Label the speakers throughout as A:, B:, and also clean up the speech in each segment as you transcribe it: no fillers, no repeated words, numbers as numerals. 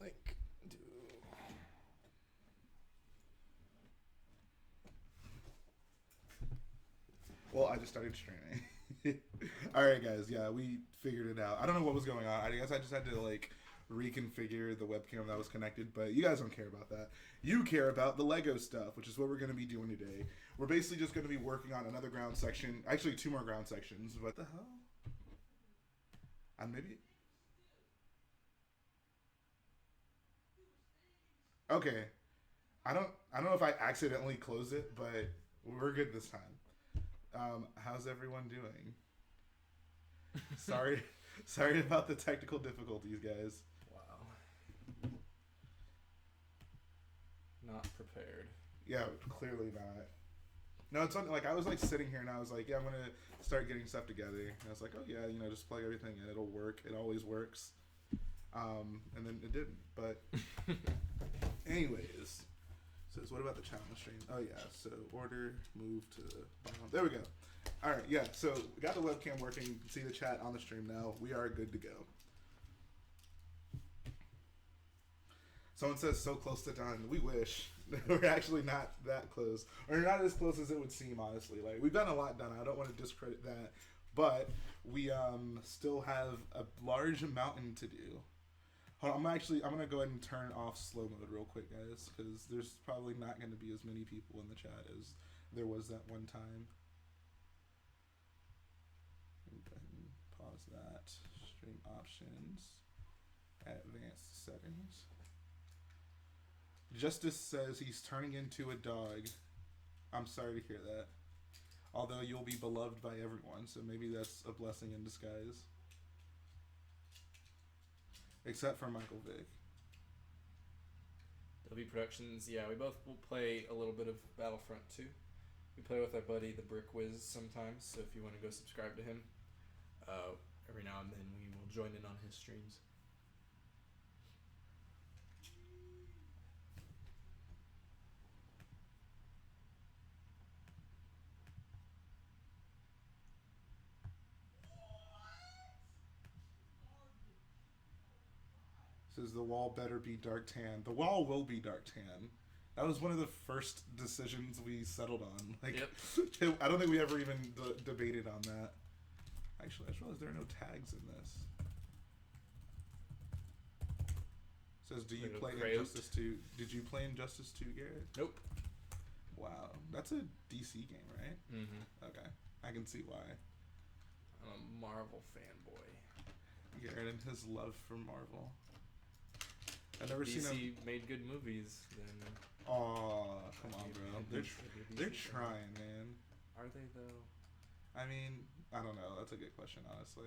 A: Link. Well, I just started streaming. Alright, guys. Yeah, we figured it out. I don't know what was going on. I guess I just had to, like, reconfigure the webcam that was connected, but you guys don't care about that. You care about the Lego stuff, which is what we're going to be doing today. We're basically just going to be working on another ground section. Actually, 2 more ground sections. What the hell? Maybe... Okay. I don't know if I accidentally closed it, but we're good this time. How's everyone doing? Sorry about the technical difficulties, guys.
B: Wow. Not prepared.
A: Yeah, clearly not. No, it's like I was like sitting here and I was like, yeah, I'm gonna start getting stuff together. And I was like, oh yeah, just plug everything in. It'll work. It always works. And then it didn't. But anyways. So what about the challenge stream? Oh yeah, so order, move to... there we go. Alright, yeah, so we got the webcam working. You can see the chat on the stream now. We are good to go. Someone says so close to done. We wish. We're actually not that close. Or not as close as it would seem, honestly. Like, we've gotten a lot done. I don't want to discredit that. But we still have a large mountain to do. Hold on, I'm going to go ahead and turn off slow mode real quick, guys, because there's probably not going to be as many people in the chat as there was that one time. Go ahead and pause that. Stream options. Advanced settings. Justice says he's turning into a dog. I'm sorry to hear that. Although you'll be beloved by everyone, so maybe that's a blessing in disguise. Except for Michael Vick.
B: LB Productions, yeah, we both will play a little bit of Battlefront 2. We play with our buddy, the Brick Wiz, sometimes, so if you want to go subscribe to him, every now and then we will join in on his streams.
A: Says the wall better be dark tan. The wall will be dark tan. That was one of the first decisions we settled on. Like,
B: yep.
A: I don't think we ever even debated on that. Actually, I just realized there are no tags in this. Says, do you play Injustice 2? Did you play Injustice 2, Garrett?
B: Nope.
A: Wow. That's a DC game, right?
B: Mm-hmm.
A: Okay. I can see why.
B: I'm a Marvel fanboy.
A: Garrett and his love for Marvel. I've never
B: DC
A: seen him.
B: made good movies. Then.
A: Aw, come on, bro. They're trying, man.
B: Are they though?
A: I mean, I don't know. That's a good question, honestly.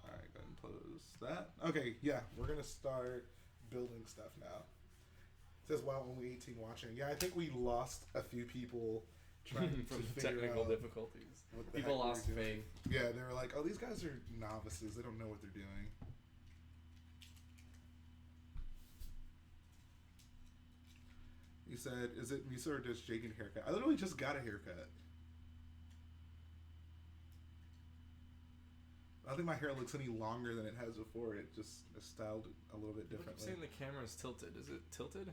A: All right, go ahead and close that. Okay, yeah, we're gonna start building stuff now. It says wow, only 18 watching. Yeah, I think we lost a few people trying
B: from
A: to figure
B: technical
A: out
B: difficulties. People lost faith.
A: Yeah, they were like, "Oh, these guys are novices. They don't know what they're doing." He said, "Is it Misa or does Jake get a haircut?" I literally just got a haircut. I don't think my hair looks any longer than it has before. It just is styled a little bit differently.
B: I'm saying the camera is tilted. Is it tilted?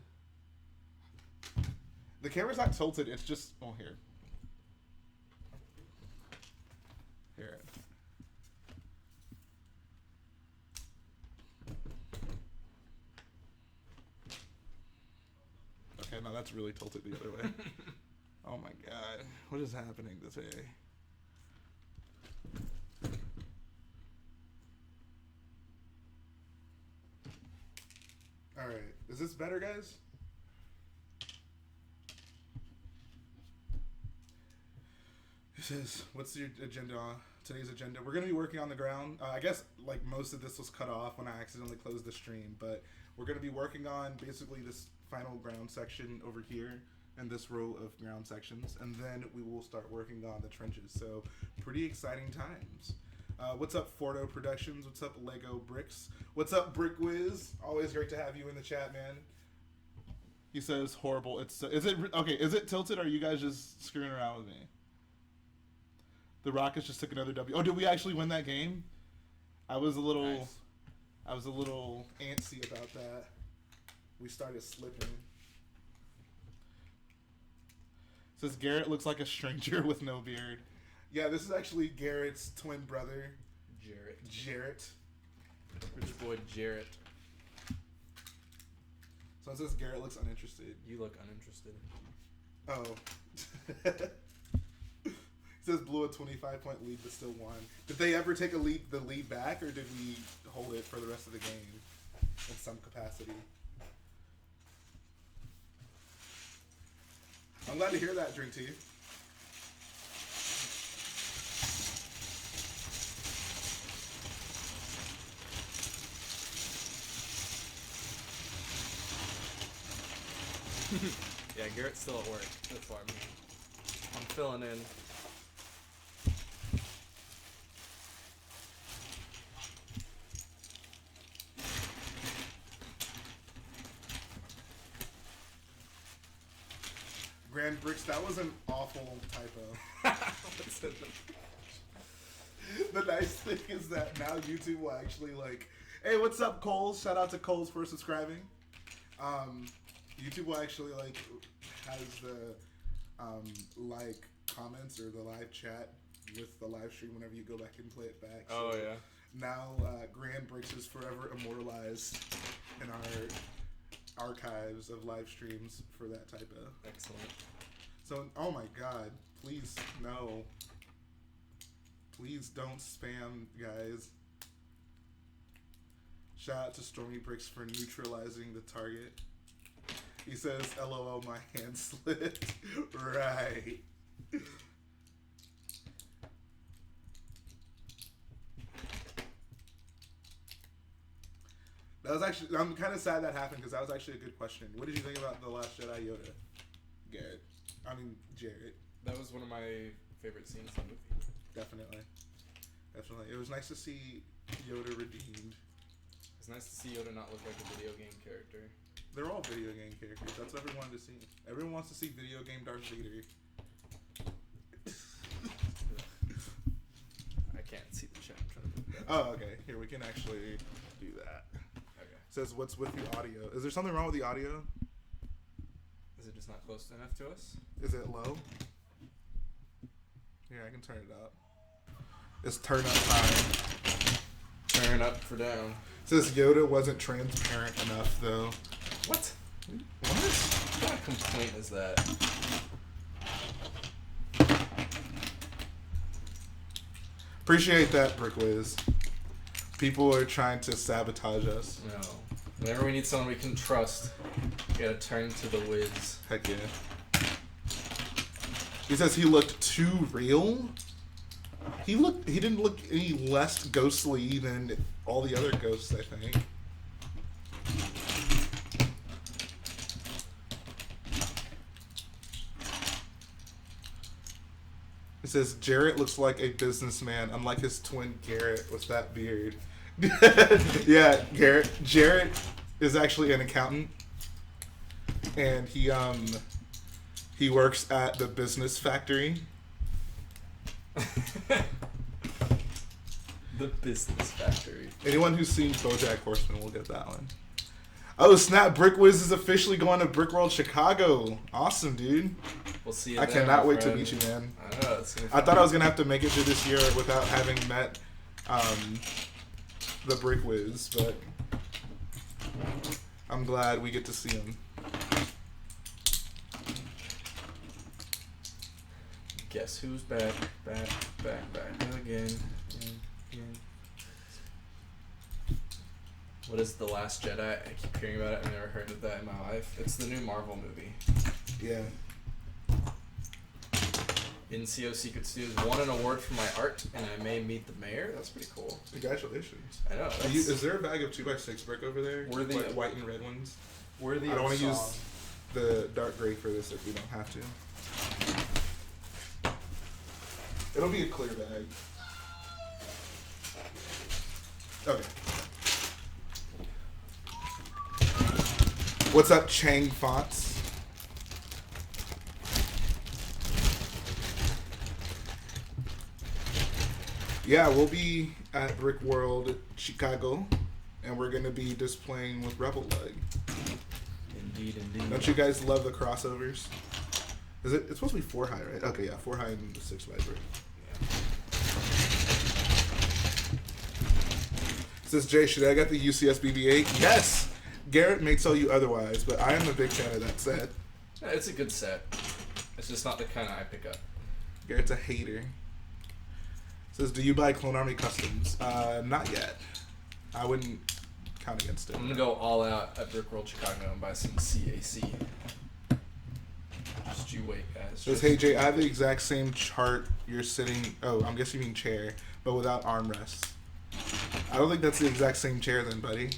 A: The camera's not tilted, it's just... Oh, here. Here. Okay, now that's really tilted the other way. Oh my god. What is happening today? Alright. Is this better, guys? This is, what's your agenda? Today's agenda. We're going to be working on the ground. I guess like most of this was cut off when I accidentally closed the stream, but we're going to be working on basically this final ground section over here and this row of ground sections, and then we will start working on the trenches. So pretty exciting times. What's up, Fordo Productions? What's up, Lego Bricks? What's up, Brick Wiz? Always great to have you in the chat, man. He says horrible. Is it tilted, or are you guys just screwing around with me? The Rockets just took another W. Oh, did we actually win that game? I was a little
B: Nice.
A: antsy about that. We started slipping. Says Garrett looks like a stranger with no beard. Yeah, this is actually Garrett's twin brother, Jarrett.
B: Rich boy Jarrett.
A: Someone says Garrett looks uninterested.
B: You look uninterested.
A: Oh. It says blew a 25-point lead but still won. Did they ever take the lead back, or did we hold it for the rest of the game in some capacity? I'm glad to hear that, Drink Tea.
B: Yeah, Garrett's still at work. That's why I'm filling in.
A: Grand Bricks, that was an awful typo. The nice thing is that now YouTube will actually like, hey, what's up, Coles? Shout out to Coles for subscribing. YouTube will actually like has the like comments or the live chat with the live stream whenever you go back and play it back.
B: Oh
A: So
B: yeah.
A: now Grand Bricks is forever immortalized in our archives of live streams for that typo.
B: Excellent.
A: So, oh my god, please, no. Please don't spam, guys. Shout out to Stormy Bricks for neutralizing the target. He says, LOL, my hand slipped. Right. That was actually, I'm kind of sad that happened because that was actually a good question. What did you think about The Last Jedi, Yoda? Garrett. I mean, Jarrett.
B: That was one of my favorite scenes in the movie.
A: Definitely. Definitely. It was nice to see Yoda redeemed.
B: It's nice to see Yoda not look like a video game character.
A: They're all video game characters. That's what everyone wanted to see. Everyone wants to see video game Darth Vader.
B: I can't see the chat. I'm trying to move that.
A: Oh, okay. Here, we can actually do that.
B: Okay.
A: Says, what's with the audio? Is there something wrong with the audio?
B: Is it just not close enough to us?
A: Is it low? Here, I can turn it up. It's turn up time.
B: Turn up for down.
A: Says Yoda wasn't transparent enough, though.
B: What?
A: What?
B: What kind of complaint is that?
A: Appreciate that, Brickwiz. People are trying to sabotage us.
B: No. Whenever we need someone we can trust, we gotta turn to the whiz.
A: Heck yeah. He says he looked too real. He didn't look any less ghostly than all the other ghosts, I think. It says Jarrett looks like a businessman, unlike his twin Garrett with that beard. Yeah, Jarrett is actually an accountant, and he works at the business factory.
B: The business factory.
A: Anyone who's seen BoJack Horseman will get that one. Oh snap! Brickwiz is officially going to Brickworld Chicago. Awesome, dude.
B: We'll see you
A: I
B: there,
A: cannot
B: my
A: wait to
B: friend.
A: meet you, man.
B: I know, it's gonna be
A: I
B: fun.
A: thought I was gonna have to make it through this year without having met the Brickwiz, but I'm glad we get to see him.
B: Guess who's back again. What is The Last Jedi? I keep hearing about it. I've never heard of that in my life. It's the new Marvel movie.
A: Yeah.
B: NCO Secret Studios won an award for my art, and I may meet the mayor. That's pretty cool.
A: Congratulations.
B: I know.
A: Is there a bag of 2x6 brick over there?
B: Worthy-
A: White and red ones?
B: Worthy
A: I don't
B: of
A: want to use
B: song.
A: the dark gray for this if we don't have to. It'll be a clear bag. Okay. What's up, Chang Fonts? Yeah, we'll be at Brick World Chicago, and we're gonna be just playing with Rebel Leg.
B: Indeed.
A: Don't you guys love the crossovers? Is it? It's supposed to be 4 high, right? Okay, yeah, 4 high and 6 by brick. Says Jhae, should I get the UCS BB-8? Yes. Garrett may tell you otherwise, but I am a big fan of that set.
B: Yeah, it's a good set. It's just not the kind I pick up.
A: Garrett's a hater. Says, do you buy Clone Army Customs? Not yet. I wouldn't count against it.
B: I'm gonna go all out at Brick World Chicago and buy some CAC. Just you wait, guys.
A: Says, hey Jay, I have the exact same chart you're sitting. Oh, I'm guessing you mean chair, but without armrests. I don't think that's the exact same chair then, buddy.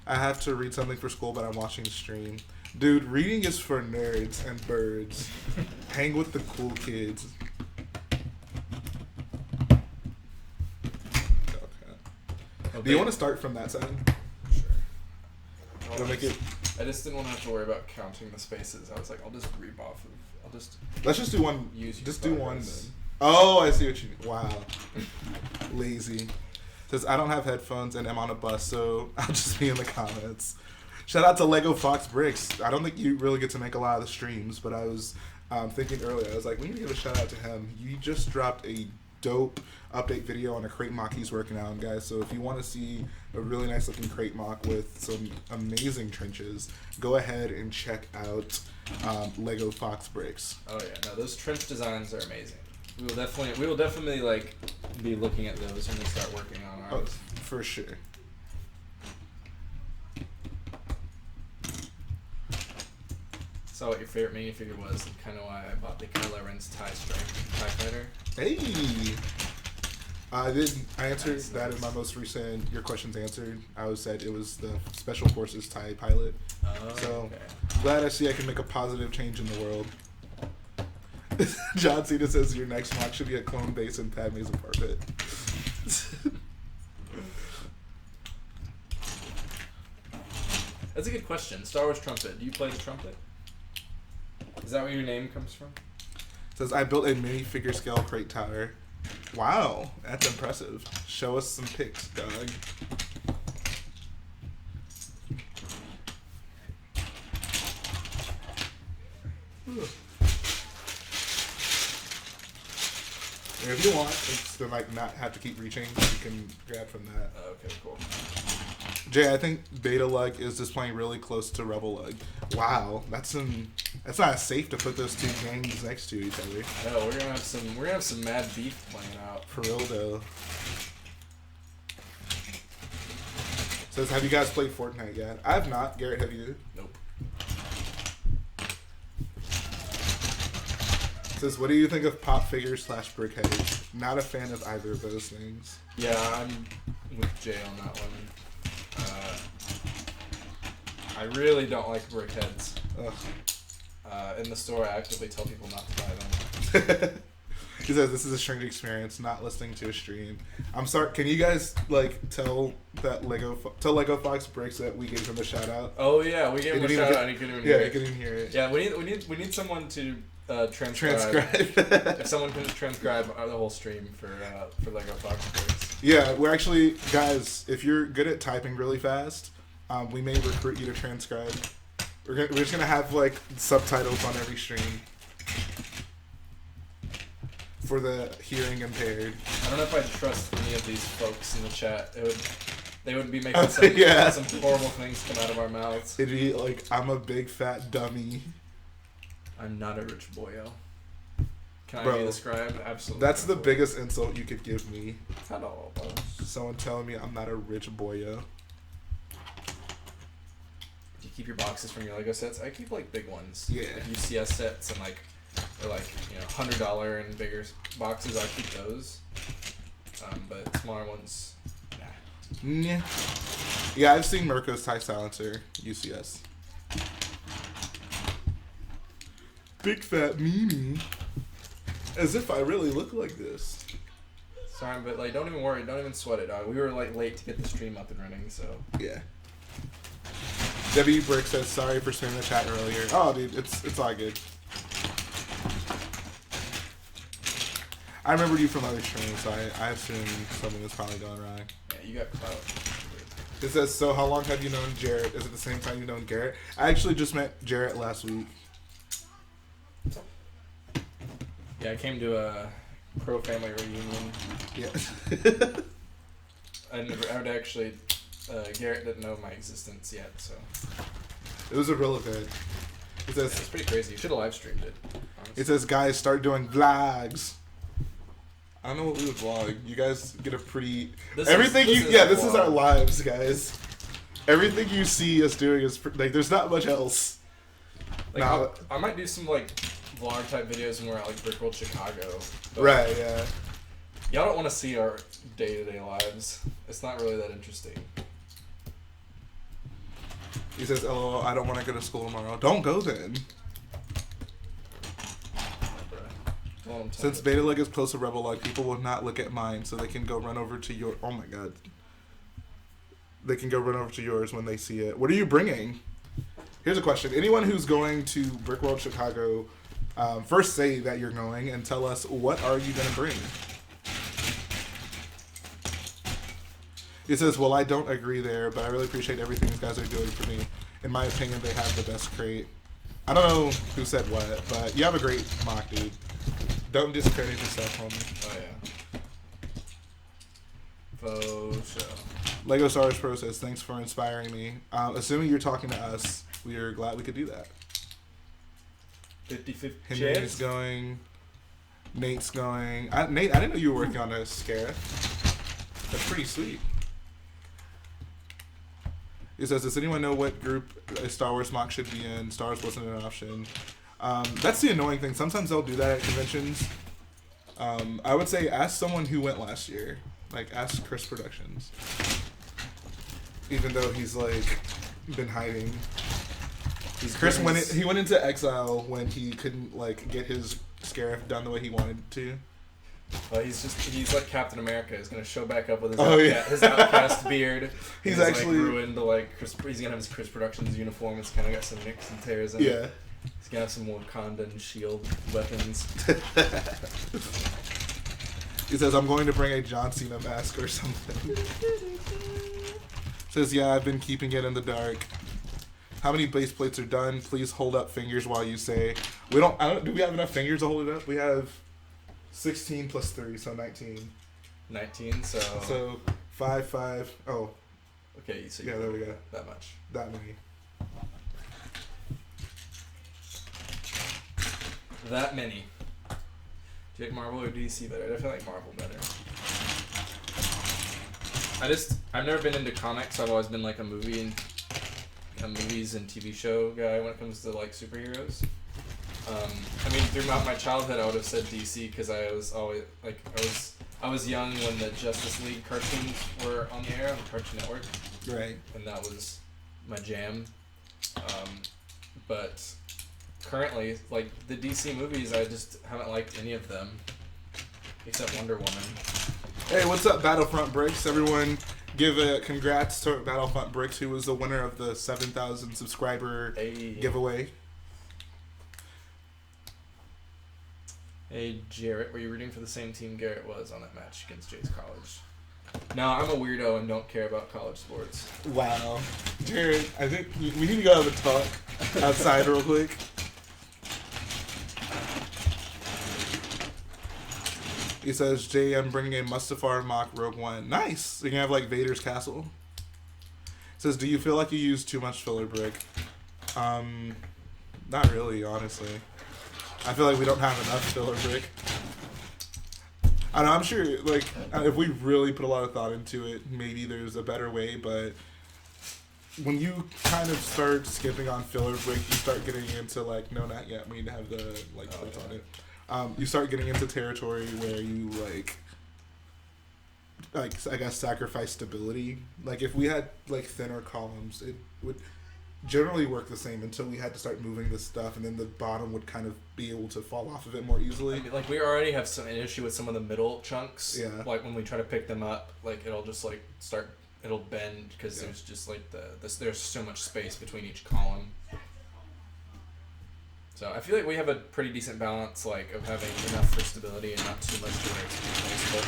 A: I have to read something for school, but I'm watching the stream. Dude, reading is for nerds and birds. Hang with the cool kids. Okay. Do you want to start from that side?
B: Sure.
A: Make it.
B: I just didn't want to have to worry about counting the spaces. I was like, I'll just reap off of.
A: Let's just do one.
B: Just
A: do one then. Oh, I see what you mean. Wow. Lazy. Says, I don't have headphones and I'm on a bus, so I'll just be in the comments. Shout out to Lego Fox Bricks. I don't think you really get to make a lot of the streams, but I was thinking earlier, I was like, we need to give a shout out to him. You just dropped a dope update video on a Crait mock he's working on, guys. So if you want to see a really nice looking Crait mock with some amazing trenches, go ahead and check out Lego Fox Bricks.
B: Oh yeah, no, those trench designs are amazing. We will definitely like be looking at those when we start working on ours.
A: Oh, for sure.
B: Saw what your favorite minifigure was, and kind of why I bought the Kylo Ren's TIE Fighter.
A: Hey, I answered that in my most recent. Your question's answered. I said it was the Special Forces TIE pilot.
B: Oh,
A: so
B: okay.
A: glad I see I can make a positive change in the world. John Cena says your next mock should be a clone base in Padme's apartment.
B: That's a good question. Star Wars trumpet. Do you play the trumpet? Is that where your name comes from?
A: Says I built a minifigure scale Crait tower. Wow, that's impressive. Show us some pics, dog. And if you want, it's to like not have to keep reaching. You can grab from that.
B: Okay, cool.
A: Jay, I think Beta Lug is just playing really close to Rebel Lug. Wow, that's not safe to put those two gangs next to each other.
B: I know, we're gonna have some mad beef playing out.
A: For real though. Says, have you guys played Fortnite yet? I have not. Garrett, have you?
B: Nope.
A: Says, what do you think of pop figures / brickheaders? Not a fan of either of those things.
B: Yeah, I'm with Jay on that one. I really don't like brickheads.
A: Ugh.
B: In the store, I actively tell people not to buy them.
A: He says this is a streaming experience, not listening to a stream. I'm sorry. Can you guys like tell Lego Fox Bricks that we gave him a shout out?
B: Oh yeah, we gave him a shout out and he couldn't even hear it.
A: Yeah, he couldn't even hear it.
B: Yeah, we need someone to transcribe. If someone can transcribe the whole stream for Lego Fox Bricks.
A: Yeah, we're actually, guys, if you're good at typing really fast, we may recruit you to transcribe. We're just gonna have like subtitles on every stream for the hearing impaired.
B: I don't know if I trust any of these folks in the chat. They would be making some horrible things come out of our mouths.
A: It'd be like, I'm a big fat dummy.
B: I'm not a rich boyo. Can
A: Bro,
B: I be described? Absolutely.
A: That's the biggest insult you could give me.
B: Not all of us.
A: Someone telling me I'm not a rich boyo.
B: Do you keep your boxes from your Lego sets? I keep like big ones.
A: Yeah.
B: Like UCS sets and like, or like, $100 and bigger boxes. I keep those. But smaller ones, nah.
A: Yeah. Yeah, I've seen Mirko's TIE Silencer UCS. Big fat Mimi. As if I really look like this.
B: Sorry, but like, don't even worry. Don't even sweat it, dog. We were like late to get the stream up and running, so.
A: Yeah. W Brick says sorry for spamming the chat earlier. Oh, dude, it's all good. I remembered you from other streams, so I assume something was probably going wrong.
B: Yeah, you got clout.
A: It says, so how long have you known Jarrett? Is it the same time you've known Garrett? I actually just met Jarrett last week.
B: Yeah, I came to a pro family reunion.
A: Yeah.
B: I would actually, Garrett didn't know my existence yet, so.
A: It was a real event. It says,
B: it's pretty crazy. You should have live streamed it. Honestly.
A: It says, guys, start doing vlogs. I don't know what we would vlog. You guys get a pretty... This is our lives, guys. Everything you see us doing is... Like, there's not much else.
B: Like, I might do some, like, vlog type videos when we're at, like, Brick World Chicago.
A: Right, yeah.
B: Y'all don't want to see our day-to-day lives. It's not really that interesting.
A: He says, "LOL, I don't want to go to school tomorrow." Don't go then. Since Beta Leg is close to Rebel Log, people will not look at mine, so they can go run over to your. Oh my god. They can go run over to yours when they see it. What are you bringing? Here's a question: anyone who's going to Brick World Chicago, first say that you're going and tell us what are you going to bring. It says, well, I don't agree there, but I really appreciate everything you guys are doing for me. In my opinion, they have the best crate. I don't know who said what, but you have a great mock, dude. Don't discredit yourself, homie.
B: Oh, yeah. Faux show.
A: Lego Stars Pro says, thanks for inspiring me. Assuming you're talking to us, we are glad we could do that.
B: 50-50
A: Henry's going. Nate's going. Nate, I didn't know you were working on a Scarif. That's pretty sweet. It says, does anyone know what group a Star Wars mock should be in? Star Wars wasn't an option. That's the annoying thing. Sometimes they'll do that at conventions. I would say ask someone who went last year. Like, ask Chris Productions. Even though he's, like, been hiding. Chris went into exile when he couldn't, like, get his Scarif done the way he wanted to.
B: He's like Captain America. He's gonna show back up with his outcast beard.
A: He's actually
B: like, ruined like he's gonna have his Chris Productions uniform. It's kind of got some nicks and tears in it.
A: Yeah.
B: He's gonna have some Wakanda and shield weapons.
A: He says, I'm going to bring a John Cena mask or something. Says, yeah, I've been keeping it in the dark. How many base plates are done? Please hold up fingers while you say. Do we have enough fingers to hold it up? We have 16 plus 3, so 19.
B: 19, so
A: 5, 5. Oh.
B: Okay, so
A: yeah, there we go.
B: That much.
A: That many.
B: That many. Do you like Marvel or DC better? I feel like Marvel better. I've never been into comics, so I've always been like a movies and TV show guy when it comes to like superheroes. I mean, throughout my childhood, I would have said DC because I was always like I was young when the Justice League cartoons were on the air on the Cartoon Network.
A: Right.
B: And that was my jam. But currently, like the DC movies, I just haven't liked any of them except Wonder Woman.
A: Hey, what's up, Battlefront Bricks? Everyone, give a congrats to Battlefront Bricks, who was the winner of the 7,000 subscriber giveaway.
B: Hey, Jarrett, were you rooting for the same team Garrett was on that match against Jhae's college? No, I'm a weirdo and don't care about college sports.
A: Wow. Jarrett, I think we need to go have a talk outside real quick. He says, Jhae, I'm bringing a Mustafar mock Rogue One. Nice! You can have, like, Vader's castle. He says, do you feel like you use too much filler brick? Not really, honestly. I feel like we don't have enough filler brick. I know, I'm sure, like, if we really put a lot of thought into it, maybe there's a better way, but when you kind of start skipping on filler brick, you start getting into, like, no, not yet, we need to have the, like, plates on it. You start getting into territory where you, like, I guess, sacrifice stability. Like, if we had, like, thinner columns, it would generally work the same until we had to start moving this stuff, and then the bottom would kind of be able to fall off of it more easily.
B: I mean, like, we already have an issue with some of the middle chunks.
A: Yeah.
B: Like, when we try to pick them up, like, it'll just, like, it'll bend because there's just, like, there's so much space between each column. So I feel like we have a pretty decent balance, like, of having enough for stability and not too much to where it's too wasteful.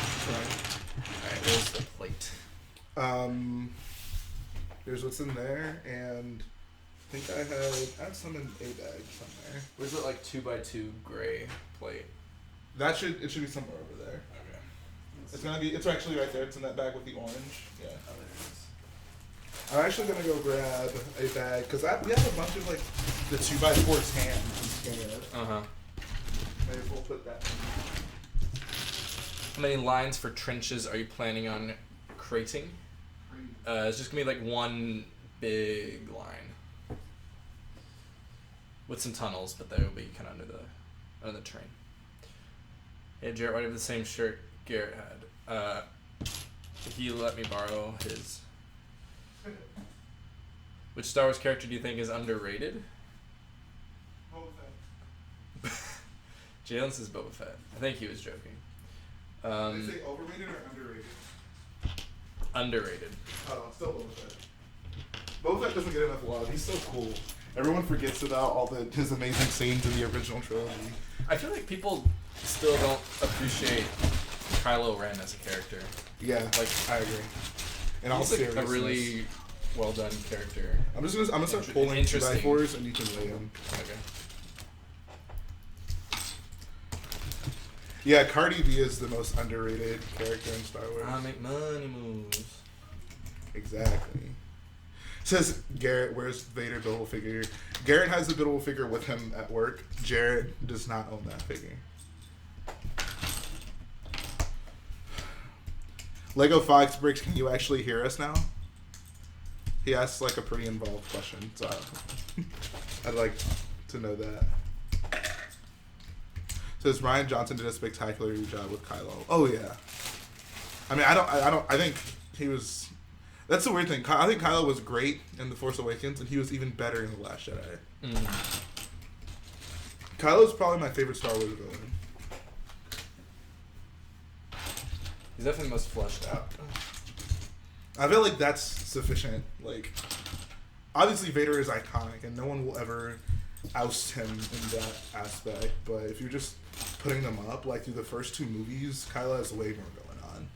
B: Alright, there's the plate.
A: Here's what's in there, and I think I had some in a bag somewhere.
B: Where's it, like, 2x2 gray plate?
A: It should be somewhere over there.
B: Okay.
A: It's actually right there. It's in that bag with the orange. Yeah.
B: Oh, there it is.
A: I'm actually gonna go grab a bag because we have a bunch of like the 2x4 cans instead. Maybe we'll put that.
B: How many lines for trenches are you planning on crating? It's just gonna be like one big line with some tunnels, but they will be kind of under the train. Hey Jarrett, why do you have the same shirt Garrett had? If you let me borrow his. Which Star Wars character do you think is underrated?
A: Boba Fett.
B: Jalen says Boba Fett. I think he was joking.
A: Did they say overrated or underrated?
B: Underrated.
A: Oh, it's still Boba Fett. Boba Fett doesn't get enough love. He's so cool. Everyone forgets about all his amazing scenes in the original trilogy.
B: I feel like people still don't appreciate Kylo Ren as a character.
A: Yeah, like I agree. And
B: he's like a really well done character.
A: I'm gonna start pulling 2x4s and you can weigh them.
B: Okay.
A: Yeah, Cardi B is the most underrated character in Star Wars.
B: I make money moves.
A: Exactly. Says Garrett, where's Vader build figure? Garrett has the build figure with him at work. Jarrett does not own that figure. Lego Fox Bricks, can you actually hear us now? He asked like a pretty involved question, so I'd like to know that. Says Ryan Johnson did a spectacular job with Kylo. Oh yeah. I mean, I think he was. That's the weird thing. I think Kylo was great in The Force Awakens, and he was even better in The Last Jedi. Kylo's probably my favorite Star Wars villain.
B: He's definitely most fleshed out.
A: I feel like that's sufficient. Like, obviously Vader is iconic, and no one will ever oust him in that aspect. But if you're just putting them up, like through the first two movies, Kylo has way more going on.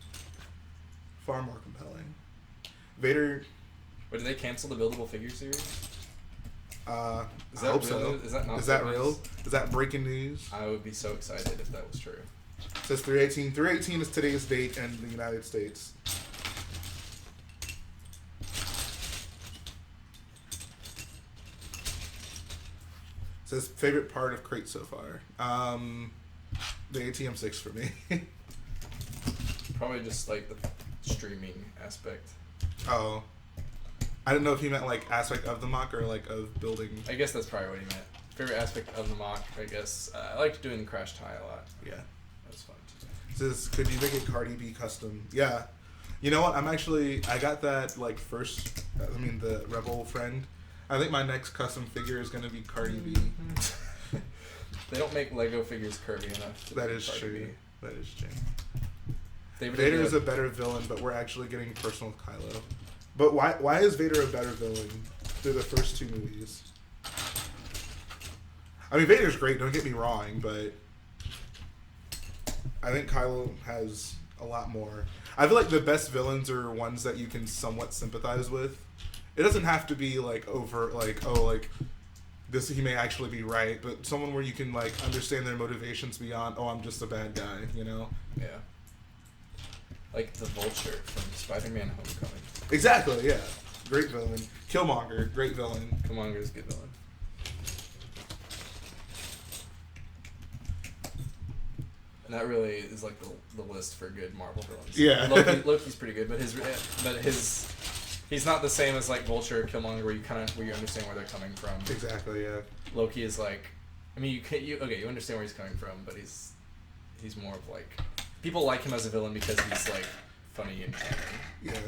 A: Far more compelling. Vader.
B: Wait, did they cancel the buildable figure series?
A: Is that so.
B: Is that not?
A: Is that real? Is that breaking news?
B: I would be so excited if that was true.
A: It says 3/18. 3/18 is today's date in the United States. It says favorite part of Crait so far. The ATM6 for me.
B: Probably just like the streaming aspect.
A: Oh. I didn't know if he meant like aspect of the MOC or like of building.
B: I guess that's probably what he meant. Favorite aspect of the MOC, I guess. I liked doing the crash tie a lot.
A: Yeah.
B: That was fun.
A: It says, could you make a Cardi B custom? Yeah. You know what? I got that like first, the Rebel friend. I think my next custom figure is going to be Cardi B.
B: They don't make Lego figures curvy enough.
A: That is true.
B: B.
A: That is true.
B: Vader
A: is a better villain, but we're actually getting personal with Kylo. But why is Vader a better villain through the first two movies? I mean, Vader's great, don't get me wrong, but I think Kylo has a lot more. I feel like the best villains are ones that you can somewhat sympathize with. It doesn't have to be like over, like, oh, like this he may actually be right, but someone where you can like understand their motivations beyond, oh, I'm just a bad guy, you know?
B: Yeah. Like the Vulture from Spider-Man Homecoming.
A: Exactly, yeah. Great villain. Killmonger, great villain.
B: Killmonger's a good villain. And that really is like the list for good Marvel villains.
A: Yeah.
B: Loki's pretty good, but he's not the same as like Vulture or Killmonger where you understand where they're coming from.
A: Exactly, yeah.
B: Loki is like, I mean, you understand where he's coming from, but he's more of like, people like him as a villain because he's like funny and charming.
A: Yeah.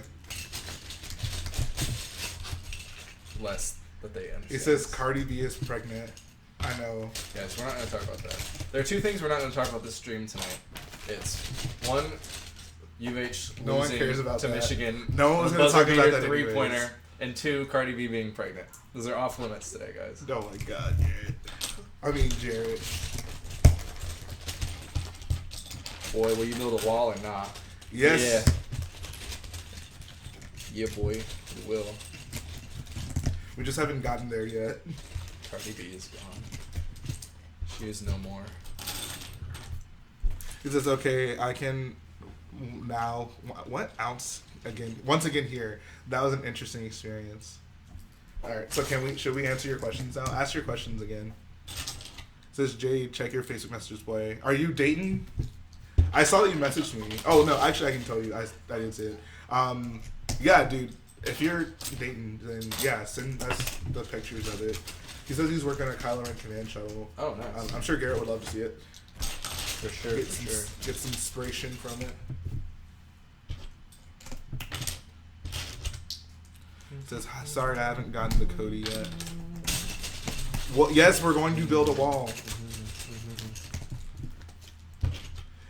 B: Less that they understand.
A: He says Cardi B is pregnant. I know.
B: Guys, we're not going to talk about that. There are two things we're not going to talk about this stream tonight. It's one, UH
A: no one
B: losing
A: cares about
B: to
A: that.
B: Michigan.
A: No one was going to talk about that
B: three-pointer,
A: anyways.
B: and two, Cardi B being pregnant. Those are off limits today, guys.
A: Oh my god, Garrett. I mean, Jarrett.
B: Boy, will you build a wall or not?
A: Yes.
B: Yeah, boy, you will.
A: We just haven't gotten there yet.
B: Cardi B is gone. She is no more.
A: He says, okay, I can now... What? Ounce? Again. Once again here. That was an interesting experience. Alright, so should we answer your questions now? Ask your questions again. It says, Jhae, check your Facebook messages, boy. Are you dating? I saw that you messaged me. Oh, no, actually, I can tell you. I didn't see it. Yeah, dude. If you're dating, then yeah, send us the pictures of it. He says he's working on a Kylo Ren command shuttle.
B: Oh, nice.
A: I'm sure Garrett would love to see it.
B: For sure,
A: Get some inspiration from it. It says, sorry, I haven't gotten the Cody yet. Well, yes, we're going to build a wall.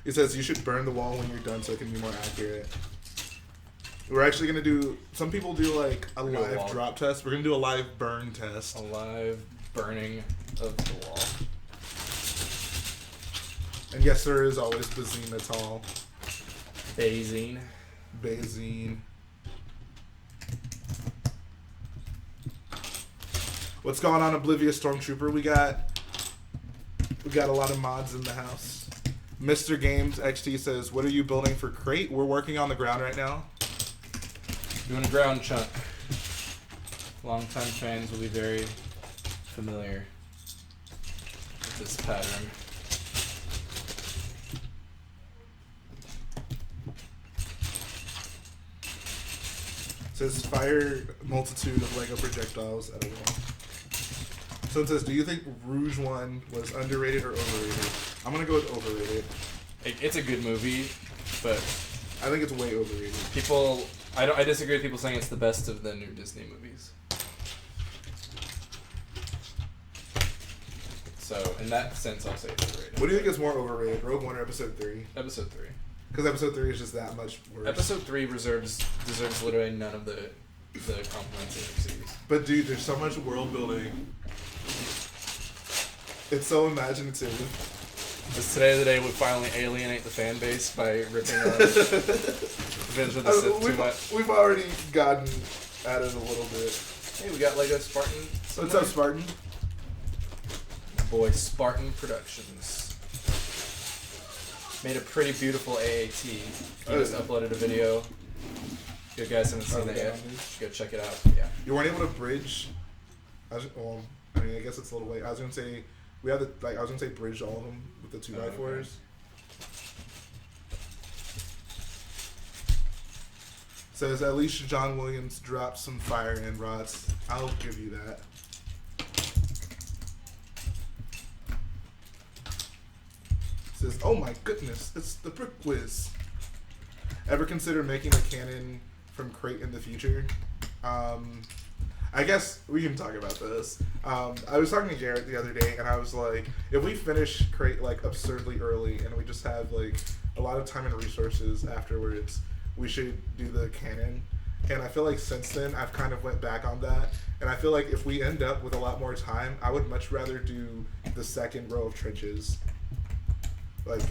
A: It says you should burn the wall when you're done so it can be more accurate. We're actually going to do... Some people do, like, a live drop test. We're going to do a live burn test.
B: A live burning of the wall.
A: And yes, there is always Bazine that's all.
B: Bazine.
A: What's going on, Oblivious Stormtrooper? We got a lot of mods in the house. Mr. Games XT says, what are you building for Crait? We're working on the ground right now.
B: Doing a ground chunk. Longtime fans will be very familiar with this pattern.
A: It says fire multitude of Lego projectiles at a wall. So it says, do you think Rouge One was underrated or overrated? I'm gonna go with overrated.
B: It's a good movie, but
A: I think it's way overrated.
B: People, I disagree with people saying it's the best of the new Disney movies. So in that sense, I'll say it's overrated.
A: What do you think is more overrated, Rogue One or Episode 3?
B: Episode 3.
A: Because Episode 3 is just that much worse.
B: Episode 3 deserves literally none of the compliments in the series.
A: But dude, there's so much world building. It's so imaginative.
B: Because today the day we finally alienate the fan base by ripping on Revenge of the Sith too much.
A: We've already gotten at it a little bit.
B: Hey, we got Lego Spartan.
A: What's up, Spartan?
B: Boy, Spartan Productions. Made a pretty beautiful AAT. He just uploaded a video. If you guys haven't seen that yet, go check it out. Yeah.
A: You weren't able to bridge. I mean, I guess it's a little late. I was gonna say we have I was gonna say bridge all of them with the 2x4s.
B: Okay.
A: Says at least John Williams dropped some fire and rods. I'll give you that. Says, oh my goodness, it's the Brick Whiz. Ever consider making a cannon from Crait in the future? I guess we can talk about this. I was talking to Garrett the other day, and I was like, if we finish Crait like absurdly early, and we just have like a lot of time and resources afterwards, we should do the cannon. And I feel like since then, I've kind of went back on that. And I feel like if we end up with a lot more time, I would much rather do the second row of trenches. Like,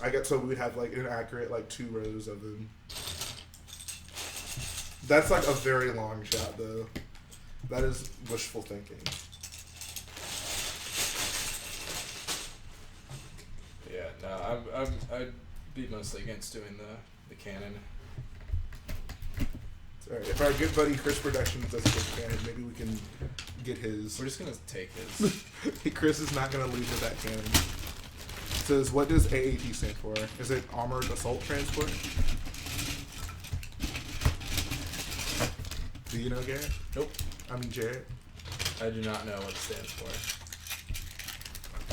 A: I get so we'd have like an accurate like 2 rows of them. That's like a very long shot though. That is wishful thinking.
B: Yeah, no, I'd be mostly against doing the cannon.
A: It's alright. If our good buddy Chris Productions doesn't get the cannon, maybe we can get his.
B: We're just gonna take his.
A: Chris is not gonna leave with that cannon. It says, what does AAT stand for? Is it Armored Assault Transport? Do you know, Garrett?
B: Nope.
A: I mean, Jarrett?
B: I do not know what it stands for.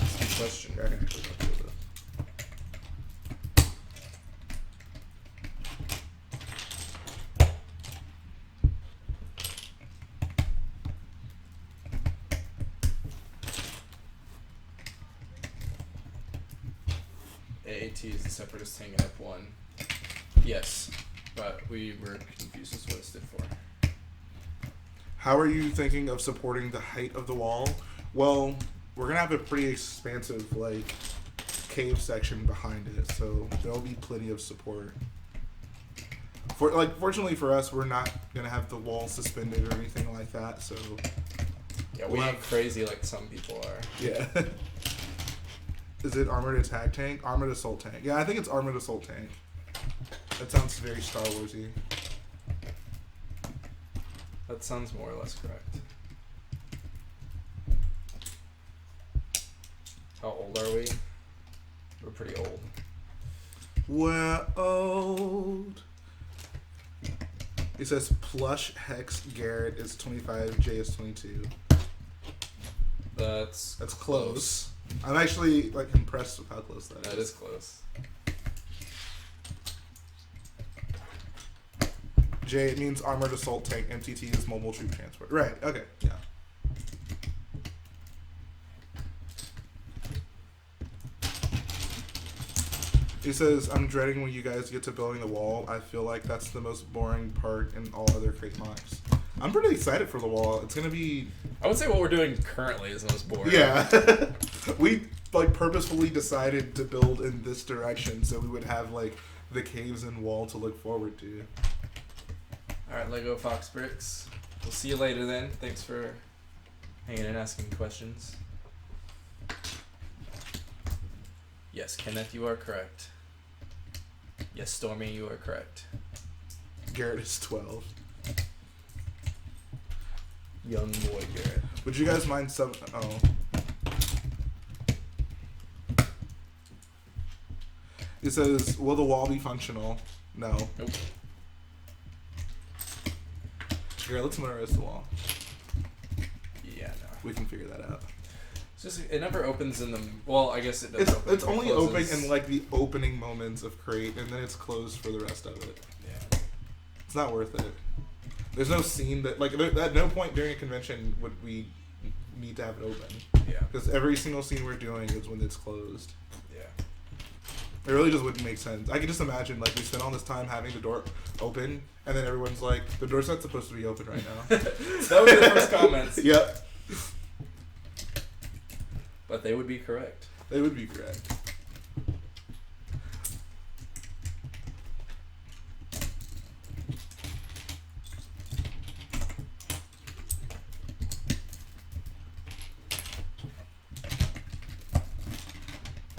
B: That's a good question.
A: I can actually talk to you about
B: AAT is the Separatist hanging up one. Yes, but we were confused as to what it stood for.
A: How are you thinking of supporting the height of the wall? Well, we're gonna have a pretty expansive like cave section behind it, so there'll be plenty of support. Fortunately for us, we're not gonna have the wall suspended or anything like that. So
B: yeah, we ain't crazy like some people are.
A: Yeah. Is it armored attack tank? Armored assault tank. Yeah, I think it's armored assault tank. That sounds very Star Warsy.
B: That sounds more or less correct. How old are we? We're pretty old.
A: We're old. It says plush hex Garrett is 25, Jhae is 22.
B: That's
A: close. I'm actually like impressed with how close that is.
B: That is close.
A: Jhae, it means armored assault tank. MTT is mobile troop transport. Right. Okay. Yeah. He says, I'm dreading when you guys get to building the wall. I feel like that's the most boring part in all other Crait mocks. I'm pretty excited for the wall. It's going to be...
B: I would say what we're doing currently is the most boring.
A: Yeah. We like purposefully decided to build in this direction so we would have like the caves and wall to look forward to.
B: Alright, Lego Fox Bricks. We'll see you later then. Thanks for hanging and asking questions. Yes, Kenneth, you are correct. Yes, Stormy, you are correct.
A: Garrett is 12.
B: Young boy Garrett.
A: Would you guys mind some... Oh. It says, will the wall be functional? No.
B: Nope.
A: Garrett, let's motorize the wall.
B: Yeah, no.
A: We can figure that out.
B: It's just, it never opens in the... Well, I guess it does.
A: It's only open in like the opening moments of Crait, and then it's closed for the rest of it.
B: Yeah.
A: It's not worth it. There's no scene that... Like, at no point during a convention would we need to have it open.
B: Yeah.
A: Because every single scene we're doing is when it's closed.
B: Yeah.
A: It really just wouldn't make sense. I can just imagine, like, we spend all this time having the door open, and then everyone's like, the door's not supposed to be open right now.
B: That would be the first comments.
A: Yep.
B: But they would be correct.
A: They would be correct.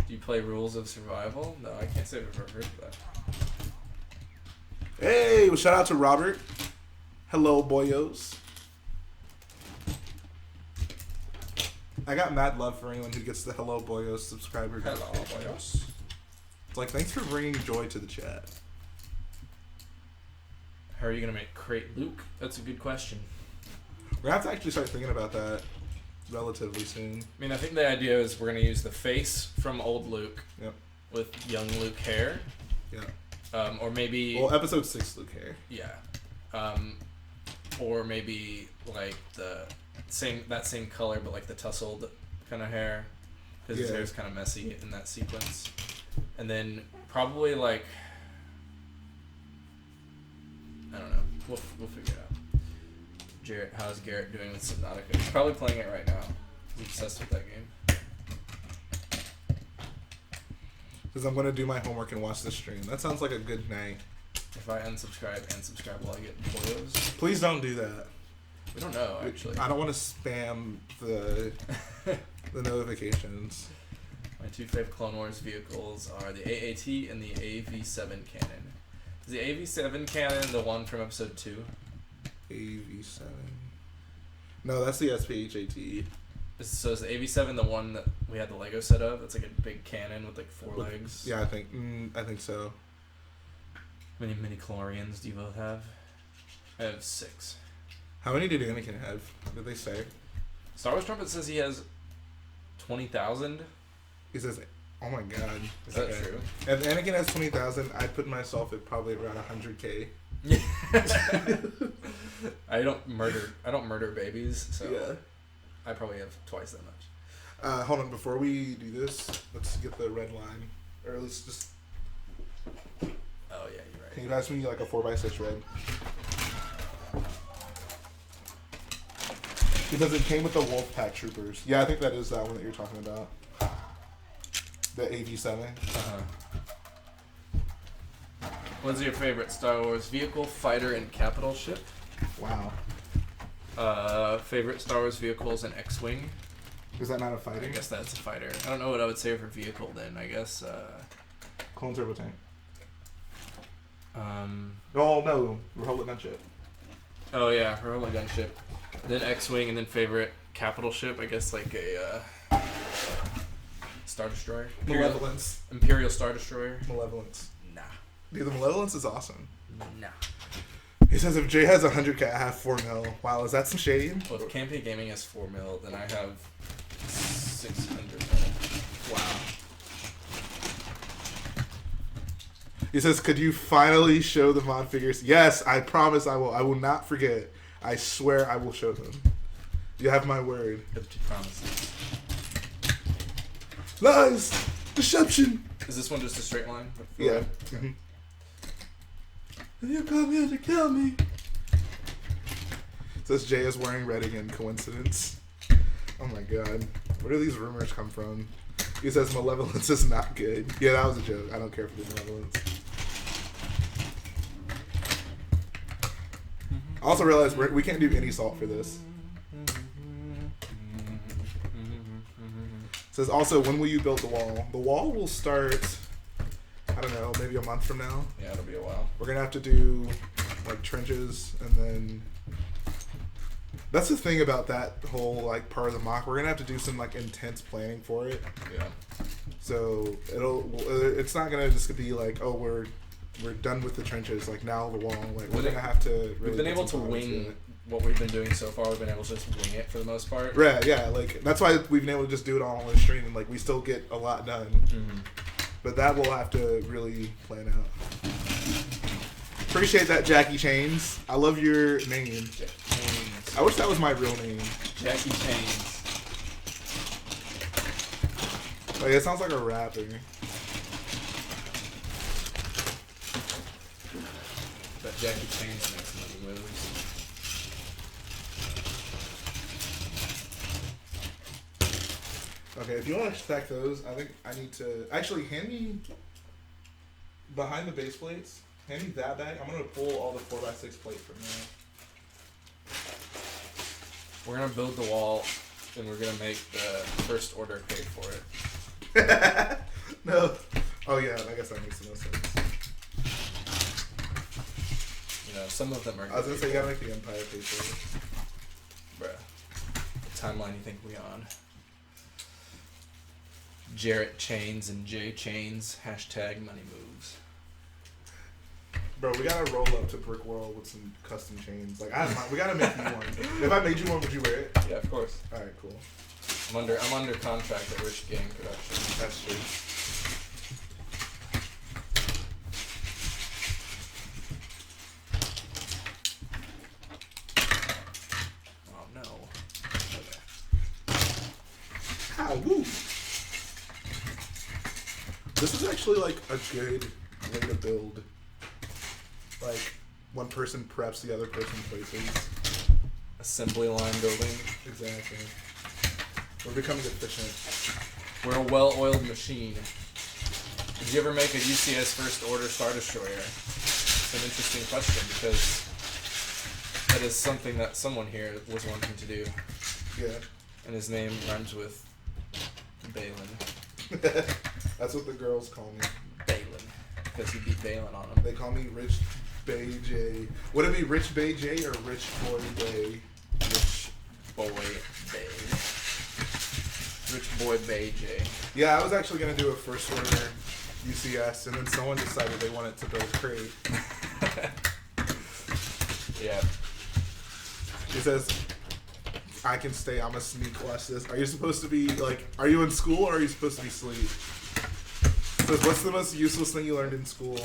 B: Do you play Rules of Survival? No, I can't say I've ever heard of that.
A: Hey, well, shout out to Robert. Hello, boyos. I got mad love for anyone who gets the Hello Boyos subscriber.
B: Hello, boyos.
A: It's like, thanks for bringing joy to the chat.
B: How are you going to make Crait Luke? That's a good question.
A: We're going to have to actually start thinking about that relatively soon.
B: I mean, I think the idea is we're going to use the face from old Luke.
A: Yep.
B: With young Luke hair.
A: Yeah.
B: Or maybe...
A: Well, episode 6 Luke hair.
B: Yeah. Or maybe, like, that same color, but like the tousled kind of hair, because his hair is kind of messy in that sequence. And then probably like, I don't know. We'll figure it out. How's Garrett doing with Subnautica? He's probably playing it right now. He's obsessed with that game.
A: Because I'm going to do my homework and watch the stream. That sounds like a good night.
B: If I unsubscribe and subscribe, will I get boyos?
A: Please don't do that.
B: We don't know, actually.
A: I don't want to spam the notifications.
B: My two favorite Clone Wars vehicles are the AAT and the AV7 cannon. Is the AV7 cannon the one from episode 2?
A: AV7. No, that's the SPHAT.
B: So is the AV7 the one that we had the Lego set of? It's like a big cannon with like 4 legs.
A: Yeah, I think so.
B: How many midi-chlorians do you both have? I have 6.
A: How many did Anakin have? Did they say?
B: Star Wars Trumpet says he has 20,000.
A: He says, oh my god.
B: Is that true?
A: If Anakin has 20,000, I'd put myself at probably around 100K.
B: I don't murder babies, so
A: yeah.
B: I probably have twice that much.
A: Hold on, before we do this, let's get the red line. Or let's just...
B: Oh yeah, you're right.
A: Can you pass me like a 4x6 red? Because it came with the Wolfpack Troopers. Yeah, I think that is that one that you're talking about. The AV7.
B: What's your favorite Star Wars vehicle, fighter, and capital ship?
A: Wow.
B: Favorite Star Wars vehicles and X-Wing.
A: Is that not a fighter?
B: I guess that's a fighter. I don't know what I would say for vehicle then. I guess.
A: Clone Turbo Tank.
B: Um.
A: Oh no, Republic Gunship.
B: Oh yeah, Republic gunship. Then X-Wing, and then favorite capital ship. I guess like a Star Destroyer.
A: Malevolence.
B: Imperial Star Destroyer.
A: Malevolence.
B: Nah.
A: Dude, the Malevolence is awesome.
B: Nah.
A: He says if Jhae has 100k, I have 4 mil. Wow, is that some shade?
B: Well, if Campy Gaming has 4 mil, then I have 600 mil. Wow.
A: He says, could you finally show the mod figures? Yes, I promise I will. I will not forget. I swear I will show them. You have my word.
B: Empty promises.
A: Lies! Deception!
B: Is this one just a straight line?
A: Yeah. Mm-hmm. You come here to kill me. Says Jhae is wearing red again. Coincidence? Oh my god. Where do these rumors come from? He says Malevolence is not good. Yeah, that was a joke. I don't care for the Malevolence. I also realized we can't do any salt for this. Says also, when will you build the wall? The wall will start, I don't know, maybe a month from now.
B: Yeah, it'll be a while.
A: We're gonna have to do like trenches, and then that's the thing about that whole like part of the MOC. We're gonna have to do some like intense planning for it.
B: Yeah.
A: So it's not gonna just be like, oh, we're done with the trenches. Like now the wall. Like we're gonna have to. Really
B: we've been able to wing what we've been doing so far. We've been able to just wing it for the most part.
A: Right. Yeah. Like that's why we've been able to just do it all on the stream, and like we still get a lot done.
B: Mm-hmm.
A: But that we'll have to really plan out. Appreciate that, Jackie Chains. I love your name. I wish that was my real name.
B: Jackie Chains.
A: Like it sounds like a rapper.
B: But Jackie Chains makes money moves.
A: Okay, if you want to stack those, I think I need to actually hand me behind the base plates. Hand me that bag. I'm gonna pull all the 4x6 plate from there.
B: We're gonna build the wall, and we're gonna make the first order pay for it.
A: No. Oh yeah, I guess that makes the most sense.
B: You know, some of them are.
A: I was gonna say you gotta make the Empire pay for it.
B: Bruh. What timeline you think we on? Jarrett Chains and Jhae Chains. Hashtag money moves.
A: Bro, we gotta roll up to Brick World with some custom chains. Like we gotta make you one. If I made you one, would you wear it?
B: Yeah, of course.
A: All right, cool.
B: I'm under contract at Rich Gang Production.
A: That's true.
B: Oh no. Okay.
A: Ow, woo. This is actually like a good way to build. Like one person preps, the other person places.
B: Assembly line building.
A: Exactly. We're becoming efficient.
B: We're a well-oiled machine. Did you ever make a UCS First Order Star Destroyer? It's an interesting question because that is something that someone here was wanting to do.
A: Yeah.
B: And his name rhymes with Balin.
A: That's what the girls call me.
B: Balin. Because he beat Balin on him.
A: They call me Rich Bay J. Would it be Rich Bay J or Rich Boy Bay?
B: Rich Boy Bay. Rich Boy Bay J.
A: Yeah, I was actually gonna do a first order UCS, and then someone decided they wanted to build Crait.
B: Yeah.
A: He says, I can stay, I'm a sneak watch this. Are you supposed to be, like, are you in school or are you supposed to be asleep? He says, what's the most useless thing you learned in school?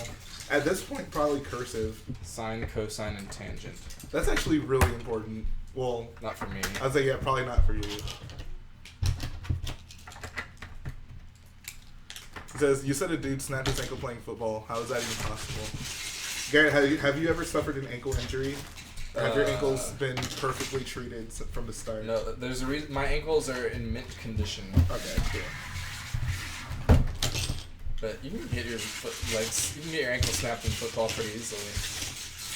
A: At this point, probably cursive.
B: Sine, cosine, and tangent.
A: That's actually really important. Well,
B: Not for me.
A: I'd say, yeah, probably not for you. He says, you said a dude snapped his ankle playing football. How is that even possible? Garrett, have you ever suffered an ankle injury? Have your ankles been perfectly treated from the start?
B: No, there's a reason. My ankles are in mint condition.
A: Okay, cool.
B: But you can get your you can get your ankle snapped in football pretty easily.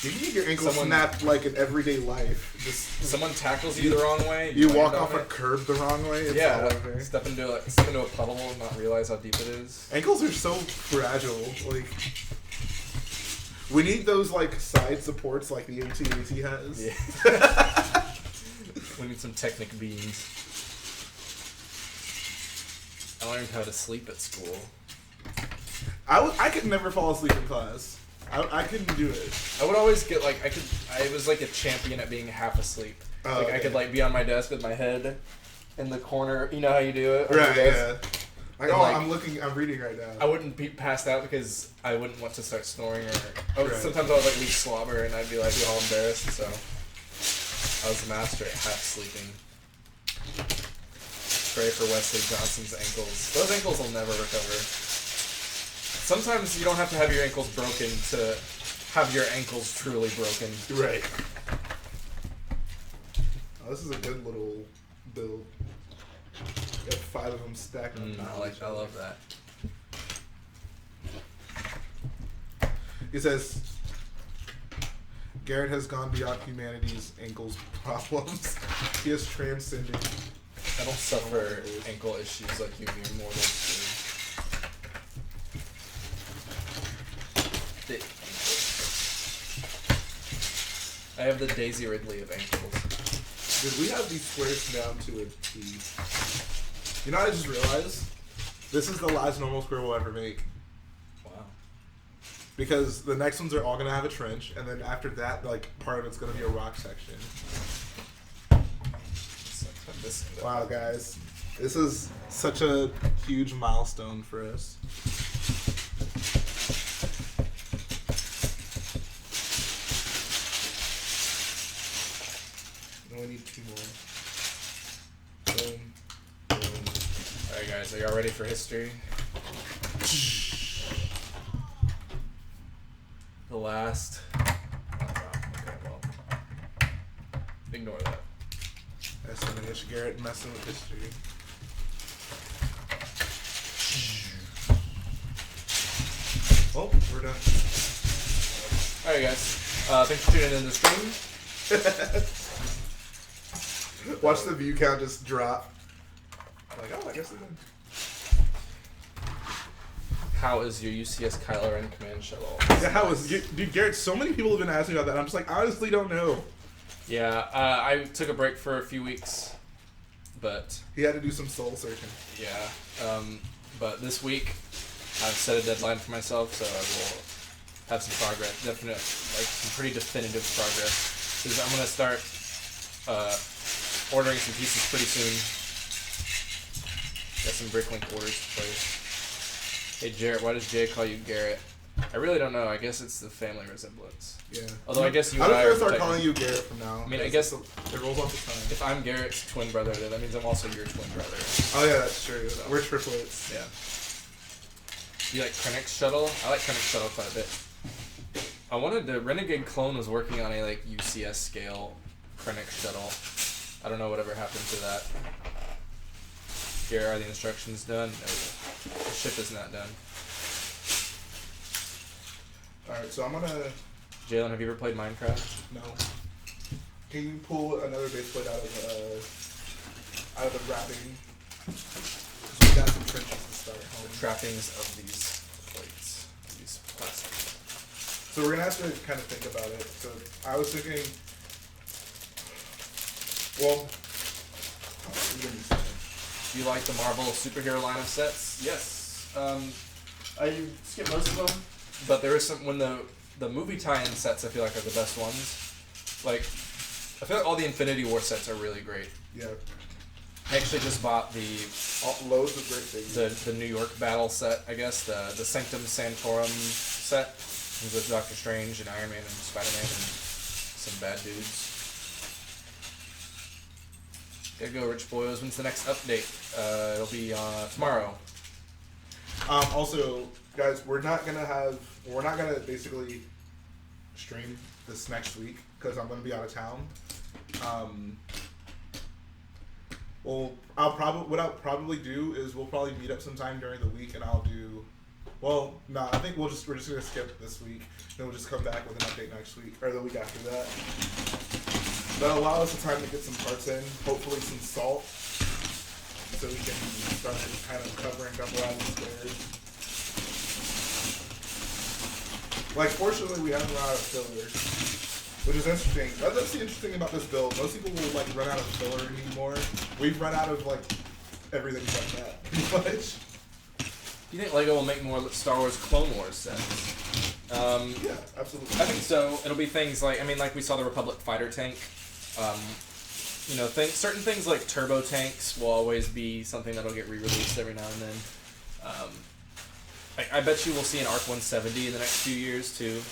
A: You can get your ankle snapped like in everyday life. Just
B: someone tackles you the wrong way.
A: You walk off a curb the wrong way. It's
B: yeah, step into a puddle and not realize how deep it is.
A: Ankles are so fragile. Like we need those like side supports like the AT-AT has.
B: Yeah. We need some Technic beans. I learned how to sleep at school.
A: I could never fall asleep in class. I couldn't do it.
B: I would always get I was like a champion at being half asleep. Okay. I could like be on my desk with my head in the corner. You know how you do it?
A: Right, yeah. I'm reading right now.
B: I wouldn't be passed out because I wouldn't want to start snoring sometimes I would like leave slobber and I'd be like all embarrassed. So I was a master at half sleeping. Pray for Wesley Johnson's ankles. Those ankles will never recover. Sometimes you don't have to have your ankles broken to have your ankles truly broken.
A: Right. Oh, this is a good little build. Got 5 of them stacked on top.
B: I love that.
A: It says, Garrett has gone beyond humanity's ankles problems. He has transcended.
B: I don't suffer ankle issues like you mere mortals do. I have the Daisy Ridley of ankles.
A: Dude, we have these squares down to a T. You know what I just realized? This is the last normal square we'll ever make.
B: Wow.
A: Because the next ones are all going to have a trench, and then after that, like, part of it's going to be a rock section. Wow, guys. This is such a huge milestone for us. We need 2 more. Boom. Boom.
B: Alright guys, are y'all ready for history? The last... Okay, well. Ignore that.
A: That's Finish Garrett messing with history. Oh, we're done.
B: Alright guys, thanks for tuning in to the stream.
A: Watch the view count just drop. Like, oh, I guess they're done.
B: How is your UCS Kylo Ren command shuttle?
A: Yeah, how is dude, Garrett? So many people have been asking about that. I'm just like, I honestly don't know.
B: Yeah, I took a break for a few weeks, but
A: he had to do some soul searching.
B: Yeah, but this week I've set a deadline for myself, so I will have some progress. Definite, like some pretty definitive progress. Because I'm gonna start ordering some pieces pretty soon. Got some bricklink orders to place. Hey Jarrett, why does Jhae call you Garrett? I really don't know. I guess it's the family resemblance.
A: Yeah.
B: Although I guess you.
A: I'm gonna start calling you Garrett from now.
B: I mean, I guess
A: it rolls off the tongue.
B: If I'm Garrett's twin brother, then that means I'm also your twin brother.
A: Oh yeah, that's true. So. We're triplets.
B: Yeah. You like Krennic's shuttle? I like Krennic's shuttle quite a bit. I wanted to. Renegade Clone was working on a like UCS scale Krennic shuttle. I don't know whatever happened to that. Here are the instructions done. No, the ship is not done.
A: Alright, so I'm gonna...
B: Jalen, have you ever played Minecraft?
A: No. Can you pull another baseplate out of the wrapping? Because we got some trenches to start home.
B: The trappings of these plates. These plastic.
A: So we're gonna have to kind of think about it. So I was thinking... Well...
B: Do you like the Marvel superhero line of sets? Yes. I skipped most of them, but there is some when the movie tie-in sets I feel like are the best ones. Like I feel like all the Infinity War sets are really great.
A: Yeah.
B: I actually just bought
A: loads of great things.
B: The New York battle set, I guess, the Sanctum Sanctorum set with Doctor Strange and Iron Man and Spider-Man and some bad dudes. Gotta go, Rich Boys. When's the next update? It'll be tomorrow.
A: Also, guys, we're not gonna basically stream this next week because I'm going to be out of town. Well, what I'll probably do is we'll probably meet up sometime during the week, and I'll do. Well, no, I think we're just gonna skip this week. Then we'll just come back with an update next week or the week after that. That'll allow us the time to get some parts in, hopefully some salt, so we can start kind of covering double island squares. Like, fortunately, we haven't run out of filler, which is interesting. That's the interesting about this build. Most people will like run out of filler anymore. We've run out of like everything like that, pretty much.
B: Do you think Lego will make more Star Wars Clone Wars sets?
A: Yeah, absolutely.
B: I think so. It'll be things like, I mean, like we saw the Republic fighter tank. You know, certain things like turbo tanks will always be something that'll get re-released every now and then. I bet you we'll see an ARC 170 in the next few years too.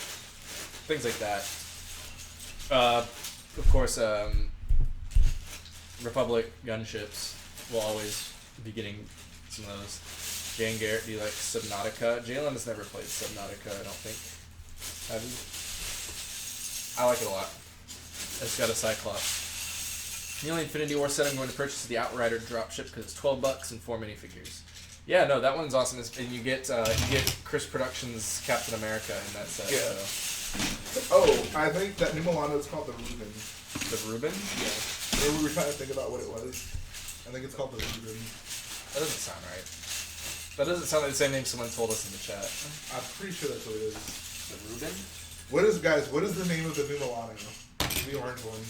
B: Things like that. Of course, Republic gunships will always be getting some of those. Jhae and Garrett, do you like Subnautica? Jalen has never played Subnautica, I don't think. Have you? I like it a lot. It's got a Cyclops. The only Infinity War set I'm going to purchase is the Outrider dropship because it's $12 and 4 minifigures. Yeah, no, that one's awesome. And you get Chris Productions Captain America in that set.
A: Yeah.
B: So.
A: Oh, I think that new Milano is called the Reuben.
B: The Reuben?
A: Yeah. Maybe we were trying to think about what it was. I think it's called the Reuben.
B: That doesn't sound right. That doesn't sound like the same name someone told us in the chat.
A: I'm pretty sure that's what it is.
B: The Reuben?
A: What is the name of the new Milano? The orange one.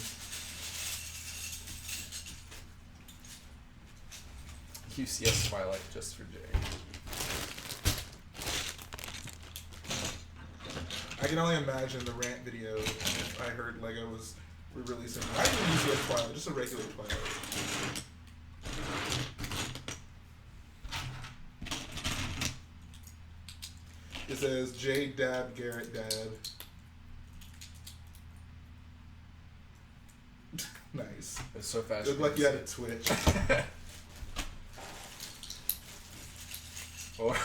B: QCS Twilight just for Jhae.
A: I can only imagine the rant video if I heard Lego was re-releasing. I can use a Twilight, just a regular Twilight. It says Jhae Dab, Garrett Dab. Nice.
B: It's so fast.
A: Looked like you had a twitch.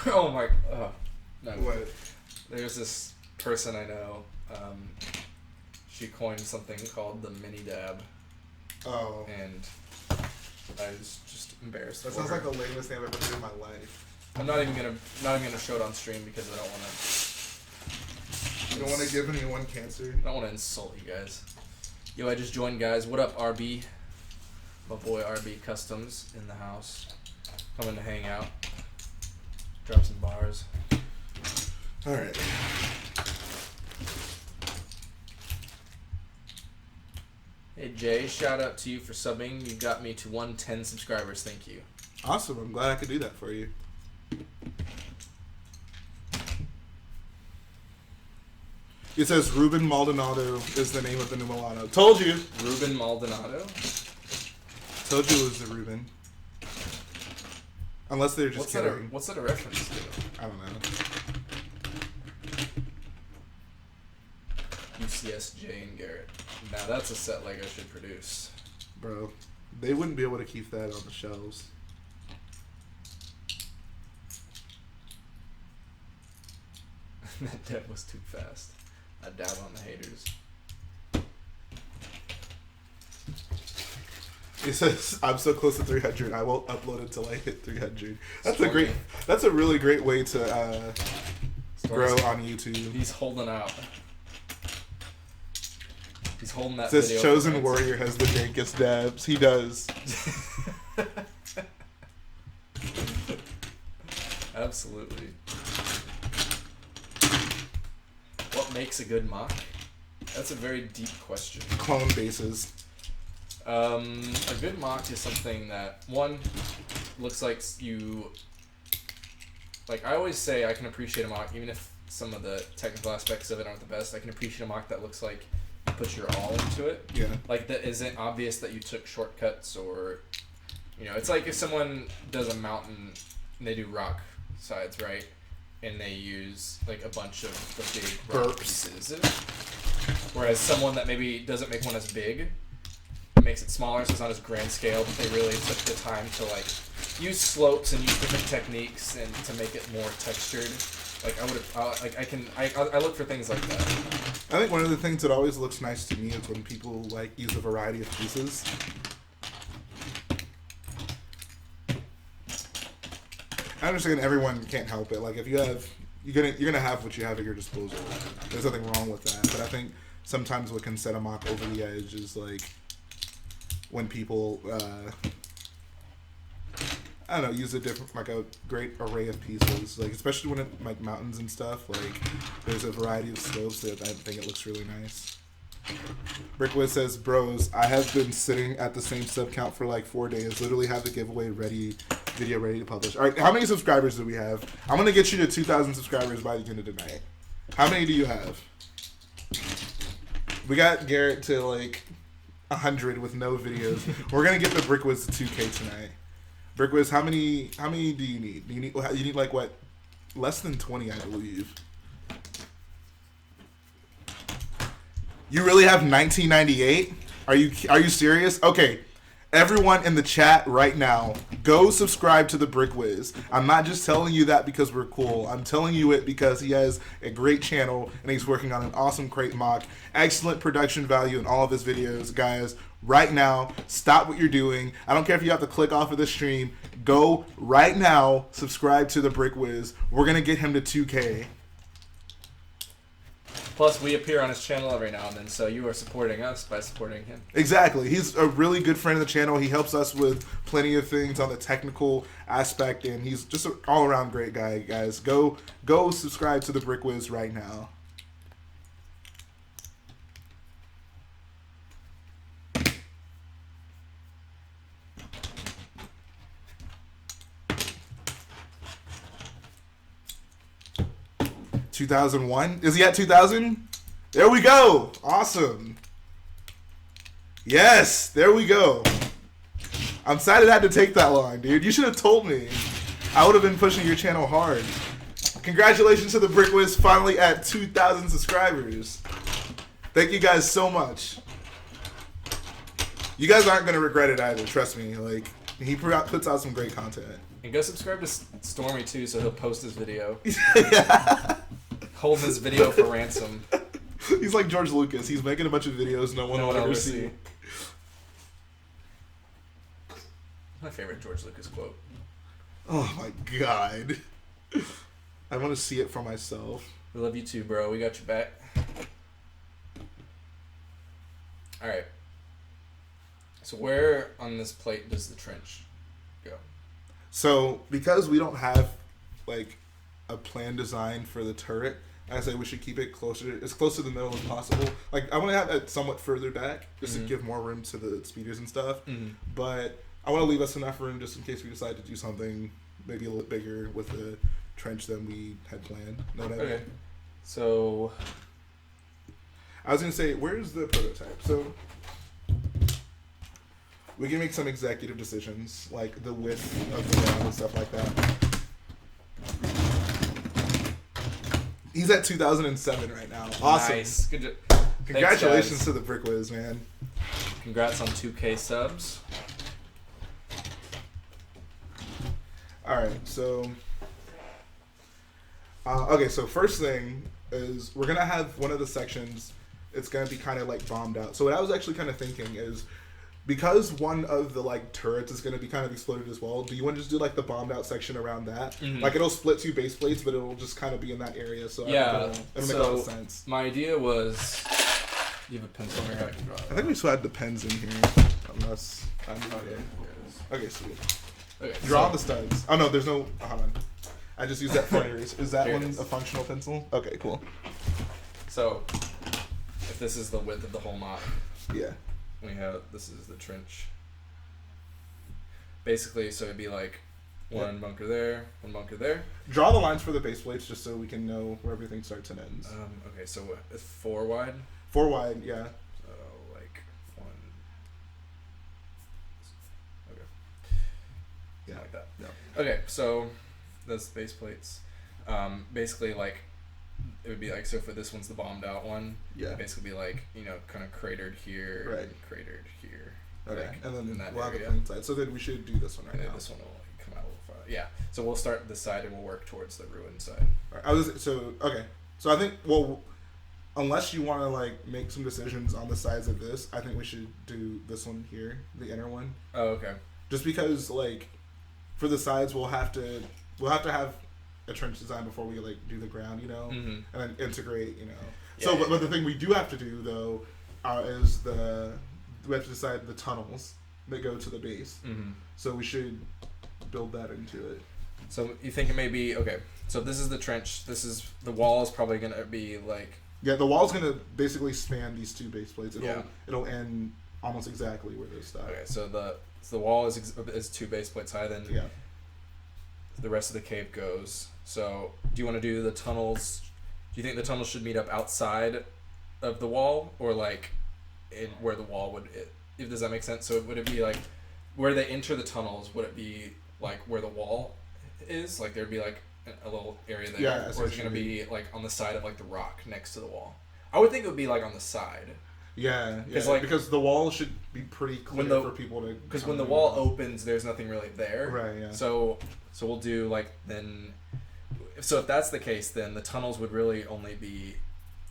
B: Oh my. No.
A: What?
B: There's this person I know. She coined something called the mini dab.
A: Oh.
B: And I was just embarrassed.
A: That sounds like the lamest thing I've ever heard in my life.
B: I'm not even gonna show it on stream because I don't wanna.
A: You don't want to give anyone cancer?
B: I don't want to insult you guys. Yo, I just joined, guys. What up, RB? My boy RB Customs in the house. Coming to hang out. Drop some bars.
A: Alright.
B: Hey Jhae, shout out to you for subbing. You got me to 110 subscribers. Thank you.
A: Awesome. I'm glad I could do that for you. It says Ruben Maldonado is the name of the new Milano. Told you.
B: Ruben Maldonado?
A: Told you it was the Ruben. Unless they're just kidding.
B: What's that a reference to?
A: I don't know.
B: UCS, Jhae, and Garrett. Now that's a set Lego should produce.
A: Bro, they wouldn't be able to keep that on the shelves.
B: That dab was too fast. I dab on the haters.
A: It says, I'm so close to 300, I won't upload until I hit 300. That's
B: Story.
A: that's a really great way to grow
B: Story's-
A: on YouTube.
B: He's holding out. He's holding that
A: It says
B: video.
A: Chosen Warrior has the dankest dabs. He does.
B: Absolutely. What makes a good mock? That's a very deep question.
A: Clone bases.
B: A good mock is something that, one, looks like you... Like, I always say I can appreciate a mock, even if some of the technical aspects of it aren't the best. I can appreciate a mock that looks like you put your all into it.
A: Yeah.
B: Like, that isn't obvious that you took shortcuts or... You know, it's like if someone does a mountain and they do rock sides, right? And they use, like, a bunch of the big rock pieces. Whereas someone that maybe doesn't make one as big, makes it smaller so it's not as grand scale, but they really took the time to, like, use slopes and use different techniques and to make it more textured. Like, I look for things like that.
A: I think one of the things that always looks nice to me is when people like use a variety of pieces. I understand everyone can't help it. Like if you have, you're gonna have what you have at your disposal. There's nothing wrong with that. But I think sometimes what can set a mock over the edge is like when people, I don't know, use a different, like a great array of pieces. Like especially when it like mountains and stuff. Like there's a variety of slopes that I think it looks really nice. Brickwiz says, bros, I have been sitting at the same sub count for like 4 days. Literally have the giveaway ready, video ready to publish. All right, how many subscribers do we have? I'm gonna get you to 2,000 subscribers by the end of the night. How many do you have? We got Garrett to like 100 with no videos. We're gonna get the Brickwiz to 2K tonight. Brickwiz, how many do you need? You need like what? Less than 20, I believe. You really have 1998? Are you serious? Okay, everyone in the chat right now, go subscribe to the Brickwiz. I'm not just telling you that because we're cool. I'm telling you it because he has a great channel and he's working on an awesome Crait mock. Excellent production value in all of his videos. Guys, right now, stop what you're doing. I don't care if you have to click off of the stream. Go right now, subscribe to the Brickwiz. We're going to get him to 2K.
B: Plus, we appear on his channel every now and then, so you are supporting us by supporting him.
A: Exactly. He's a really good friend of the channel. He helps us with plenty of things on the technical aspect, and he's just an all-around great guy, guys. Go subscribe to the Brickwiz right now. $2,001? Is he at 2,000? There we go. Awesome. Yes, there we go. I'm sad it had to take that long, dude. You should have told me. I would have been pushing your channel hard. Congratulations to the Brickwiz, finally at 2,000 subscribers. Thank you guys so much. You guys aren't going to regret it either, trust me. Like, he puts out some great content.
B: And go subscribe to Stormy, too, so he'll post his video.
A: Yeah.
B: Hold his video for ransom.
A: He's like George Lucas. He's making a bunch of videos no one will ever see.
B: My favorite George Lucas quote.
A: Oh my god. I want to see it for myself.
B: We love you too, bro. We got your back. Alright. So where on this plate does the trench go?
A: So, because we don't have, like, a planned design for the turret, I say we should keep it as close to the middle as possible. Like, I want to have it somewhat further back, just to give more room to the speeders and stuff. But I want to leave us enough room just in case we decide to do something maybe a little bigger with the trench than we had planned. Know what I mean?
B: Okay. So,
A: I was going to say, where's the prototype? So, we can make some executive decisions, like the width of the ground and stuff like that. He's at 2007 right now. Awesome.
B: Nice. Good job.
A: Congratulations
B: Thanks,
A: to the Brickwiz, man.
B: Congrats on 2K subs.
A: Alright, so... okay, so first thing is we're going to have one of the sections, it's going to be kind of like bombed out. So what I was actually kind of thinking is, because one of the like turrets is going to be kind of exploded as well, do you want to just do like the bombed out section around that? Like it'll split 2 base plates, but it'll just kind of be in that area. So
B: yeah,
A: it'll make a lot of sense.
B: My idea was, you have a pencil here, I can draw it.
A: I think we still had the pens in here, unless I'm okay, sweet. Okay, draw the studs. Oh no, there's no. Hold on. I just used that for erase. Is that one a functional pencil? Okay, cool.
B: So, if this is the width of the whole mock.
A: Yeah.
B: We have, this is the trench. Basically, so it'd be like one bunker there, one bunker there.
A: Draw the lines for the base plates just so we can know where everything starts and ends.
B: Okay, so what, it's 4 wide?
A: 4 wide, yeah.
B: So like 1. Okay.
A: Yeah,
B: like that.
A: Yeah.
B: Okay, so those base plates. Basically, like it would be like, so for this one's the bombed out one. Yeah. It'd basically be like, you know, kind of cratered here,
A: right?
B: And cratered here.
A: Okay.
B: Like,
A: and then
B: that
A: we'll have
B: area.
A: the inside. So then we should do this one right now.
B: This one will like come out a little far. Yeah. So we'll start this side and we'll work towards the ruined side.
A: Right. So okay. So I think unless you want to like make some decisions on the sides of this, I think we should do this one here, the inner one.
B: Oh, okay.
A: Just because like for the sides we'll have to have a trench design before we like do the ground, you know, and then integrate, you know. So, but the thing we do have to do though is we have to decide the tunnels that go to the base. So we should build that into it.
B: So you think it may be okay? So this is the trench. This is the wall is probably gonna be like.
A: Yeah, the wall's gonna basically span these two base plates. It'll end almost exactly where they stop.
B: Okay, so the wall is 2 base plates high. Then the rest of the cave goes. So do you want to do the tunnels? Do you think the tunnels should meet up outside of the wall, or like in where the wall would? Does that make sense? So would it be like where they enter the tunnels? Would it be like where the wall is? Like there'd be like a little area there, or is it gonna be like on the side of like the rock next to the wall? I would think it would be like on the side.
A: Yeah, because the wall should be pretty clear for people to.
B: Because when the wall opens, there's nothing really there.
A: Right. Yeah.
B: So we'll do like then. So if that's the case, then the tunnels would really only be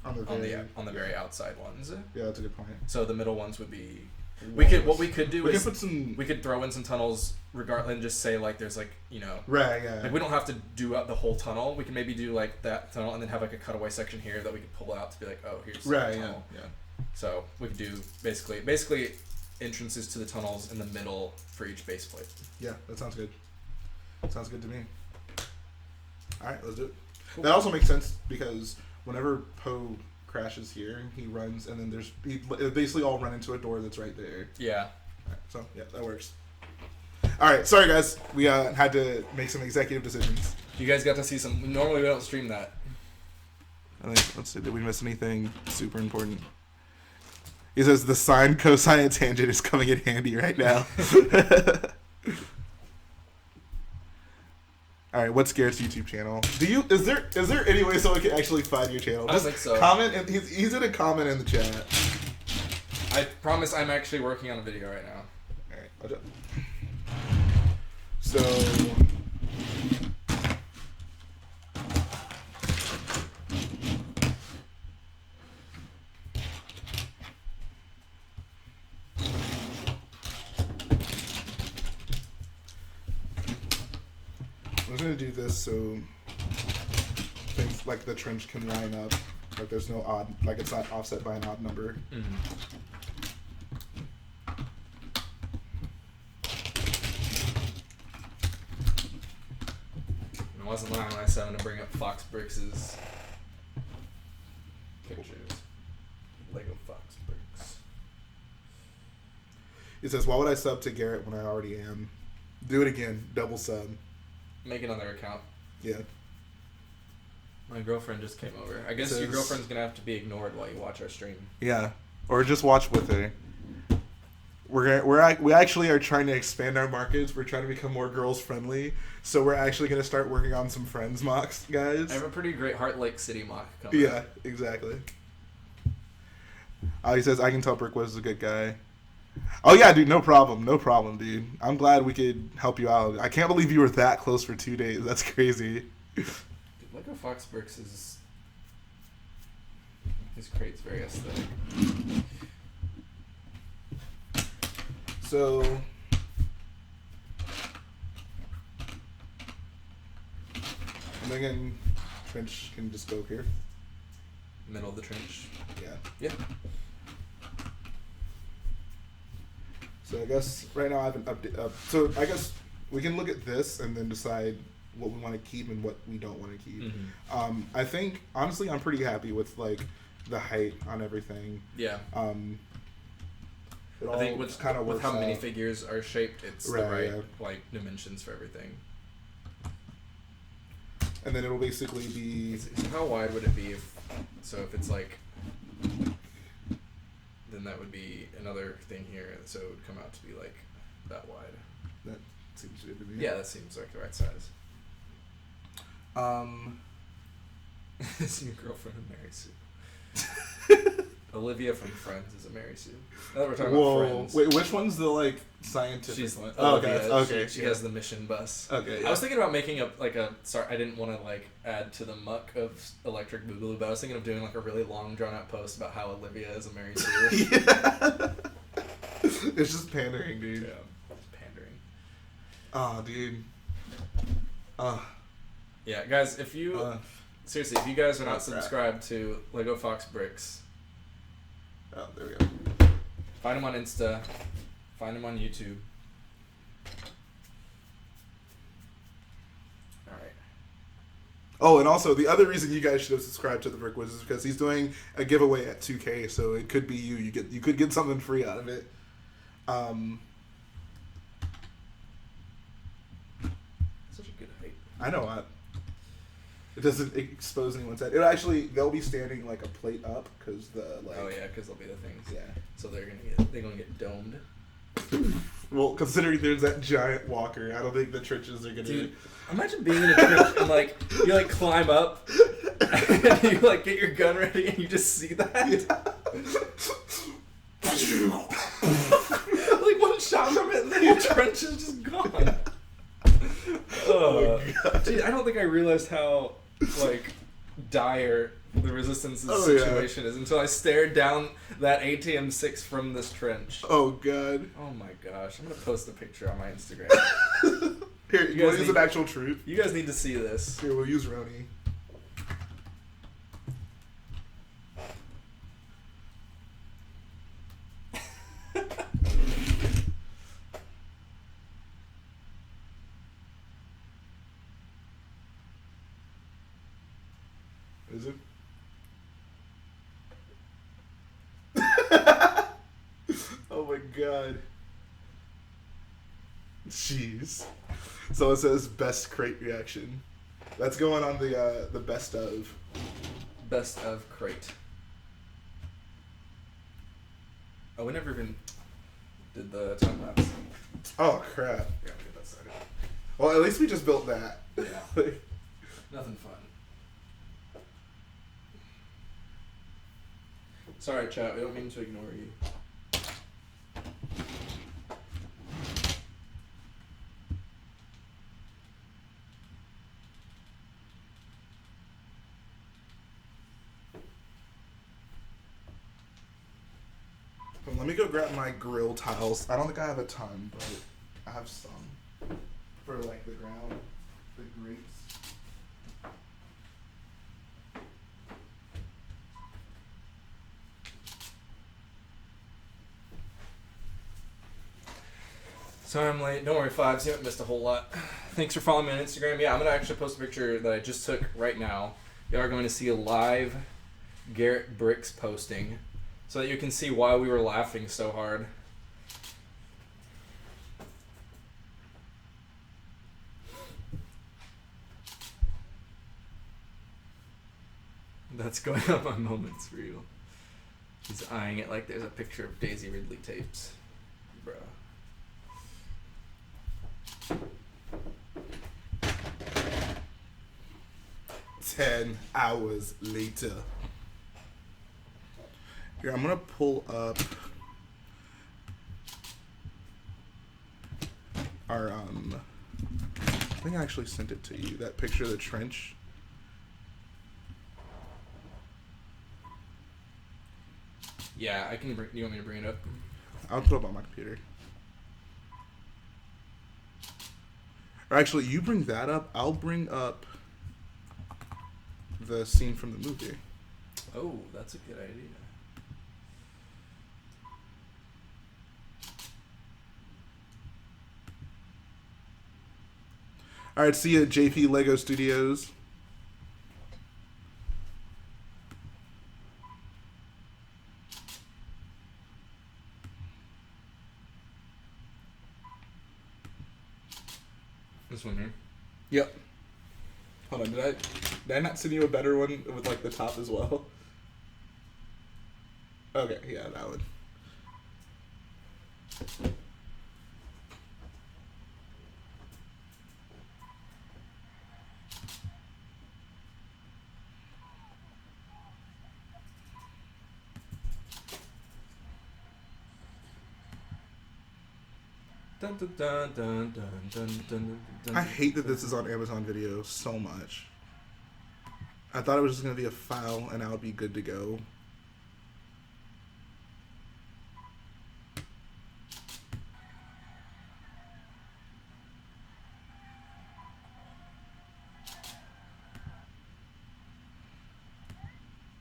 B: on the very outside ones.
A: Yeah, that's a good point.
B: So the middle ones would be.
A: We
B: could throw in some tunnels regardless and just say like there's like, you know,
A: right, yeah,
B: like we don't have to do the whole tunnel. We can maybe do like that tunnel and then have like a cutaway section here that we could pull out to be like, oh, here's the tunnel. Yeah. So we could do basically entrances to the tunnels in the middle for each base plate.
A: Yeah, that sounds good. Sounds good to me. All right, let's do it. Cool. That also makes sense because whenever Poe crashes here, he runs, and then it basically all run into a door that's right there.
B: Yeah.
A: All right, so yeah, that works. All right, sorry guys, we had to make some executive decisions.
B: You guys got to see some. Normally we don't stream that.
A: I think, let's see, did we miss anything super important? He says the sine, cosine, and tangent is coming in handy right now. All right, what's Garrett's YouTube channel? Is there any way someone can actually find your channel?
B: I don't think so.
A: Comment, and he's gonna comment in the chat.
B: I promise I'm actually working on a video right now.
A: All right, I'll just. So. I'm going to do this so things like the trench can line up, like there's no odd, like it's not offset by an odd number.
B: It wasn't long when I said I'm going to bring up Fox Bricks' pictures. Lego Fox Bricks.
A: It says, why would I sub to Garrett when I already am? Do it again, double sub.
B: Make another account.
A: Yeah.
B: My girlfriend just came over. I guess your girlfriend's gonna have to be ignored while you watch our stream.
A: Yeah, or just watch with her. We actually are trying to expand our markets. We're trying to become more girls friendly. So we're actually gonna start working on some friends mocks, guys.
B: I have a pretty great Heart Lake City mock coming.
A: Yeah, exactly. He says I can tell Brickwiz is a good guy. Oh yeah, dude, no problem, dude. I'm glad we could help you out. I can't believe you were that close for 2 days. That's crazy.
B: Dude, Lego Fox Bricks is his crate's very aesthetic.
A: So and again, trench can just go here.
B: Middle of the trench.
A: Yeah.
B: Yeah.
A: So I guess right now I have an update. So I guess we can look at this and then decide what we want to keep and what we don't want to keep. I think honestly I'm pretty happy with like the height on everything.
B: Yeah.
A: I think with how
B: minifigures are shaped, it's the right like dimensions for everything.
A: And then it'll basically be.
B: So how wide would it be if it's like. Then that would be another thing here, so it would come out to be like that wide.
A: That seems good to me.
B: Yeah, that seems like the right size. Is your girlfriend a Mary Sue? Olivia from Friends is a Mary Sue. Now that we're talking
A: Whoa.
B: about Friends.
A: Wait, which one's the like scientific
B: She's
A: one?
B: Olivia.
A: Okay.
B: She has the mission bus.
A: Okay. Yeah.
B: I was thinking about making sorry, I didn't want to like add to the muck of Electric Boogaloo, but I was thinking of doing like a really long drawn out post about how Olivia is a Mary Sue.
A: Yeah. It's just pandering, dude.
B: Yeah, it's pandering.
A: Oh, dude.
B: Yeah, guys, if you seriously, if you guys are not subscribed to Lego Fox Bricks,
A: oh, there we go.
B: find him on Insta, find him on YouTube. All right.
A: Oh, and also the other reason you guys should have subscribed to the Brick Wiz is because he's doing a giveaway at 2K, so it could be you. You could get something free out of it.
B: Such a good height.
A: I know. It doesn't expose anyone's head. It actually, they'll be standing like a plate up because the like.
B: Oh yeah, because they'll be the things.
A: Yeah.
B: So they're gonna get domed.
A: Well, considering there's that giant walker, I don't think the trenches are gonna.
B: Dude, imagine being in a trench and like you like climb up and you like get your gun ready and you just see that. Like one shot from it and then your trench is just gone.
A: Oh my God.
B: Dude, I don't think I realized how like dire the Resistance's situation is until I stared down that ATM-6 from this trench.
A: Oh God.
B: Oh my gosh, I'm gonna post a picture on my Instagram.
A: Here, you guys use an actual truth.
B: You guys need to see this.
A: Here, we'll use Roni. Is it? Oh my God. Jeez. So it says best Crait reaction. That's going on the best of.
B: Best of Crait. Oh, we never even did the time lapse.
A: Oh crap. Yeah, get that started. Well, at least we just built that.
B: Yeah. Nothing fun. Sorry, chat. We don't mean to ignore you.
A: Well, let me go grab my grill tiles. I don't think I have a ton, but I have some for like the ground, the grates.
B: Sorry I'm late. Don't worry, Fives. You haven't missed a whole lot. Thanks for following me on Instagram. Yeah, I'm going to actually post a picture that I just took right now. You are going to see a live Garrett Bricks posting so that you can see why we were laughing so hard. That's going on my moments reel. He's eyeing it like there's a picture of Daisy Ridley tapes. Bruh.
A: 10 hours later. Here, I'm gonna pull up our I think I actually sent it to you, that picture of the trench.
B: Yeah, I can bring. You want me to bring it up?
A: I'll put it up on my computer. Or actually, you bring that up. I'll bring up the scene from the movie.
B: Oh, that's a good idea.
A: All right, see you at JP Lego Studios.
B: This one here.
A: Yep. Hold on, did I not send you a better one with like the top as well? Okay, yeah, that one. I hate that this is on Amazon Video so much. I thought it was just going to be a file and I would be good to go.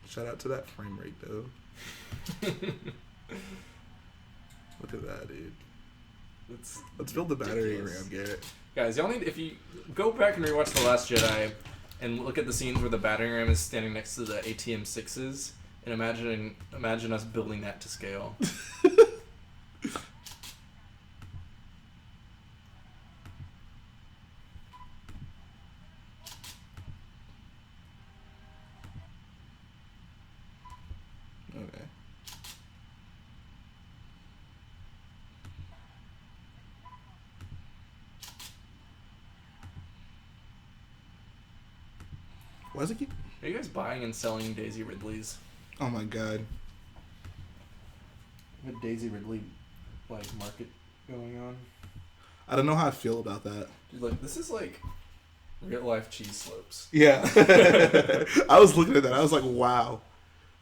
A: Shout out to that frame rate though. Look at that, dude. Let's build the battery RAM, Garrett.
B: Guys, y'all need, if you go back and rewatch The Last Jedi and look at the scenes where the battering ram is standing next to the ATM-6s, and imagine us building that to scale.
A: Okay. Why does it keep...
B: Are you guys buying and selling Daisy Ridleys?
A: Oh my god.
B: A Daisy Ridley market going on.
A: I don't know how I feel about that.
B: Dude, this is real life cheese slopes.
A: Yeah. I was looking at that. I was like, wow.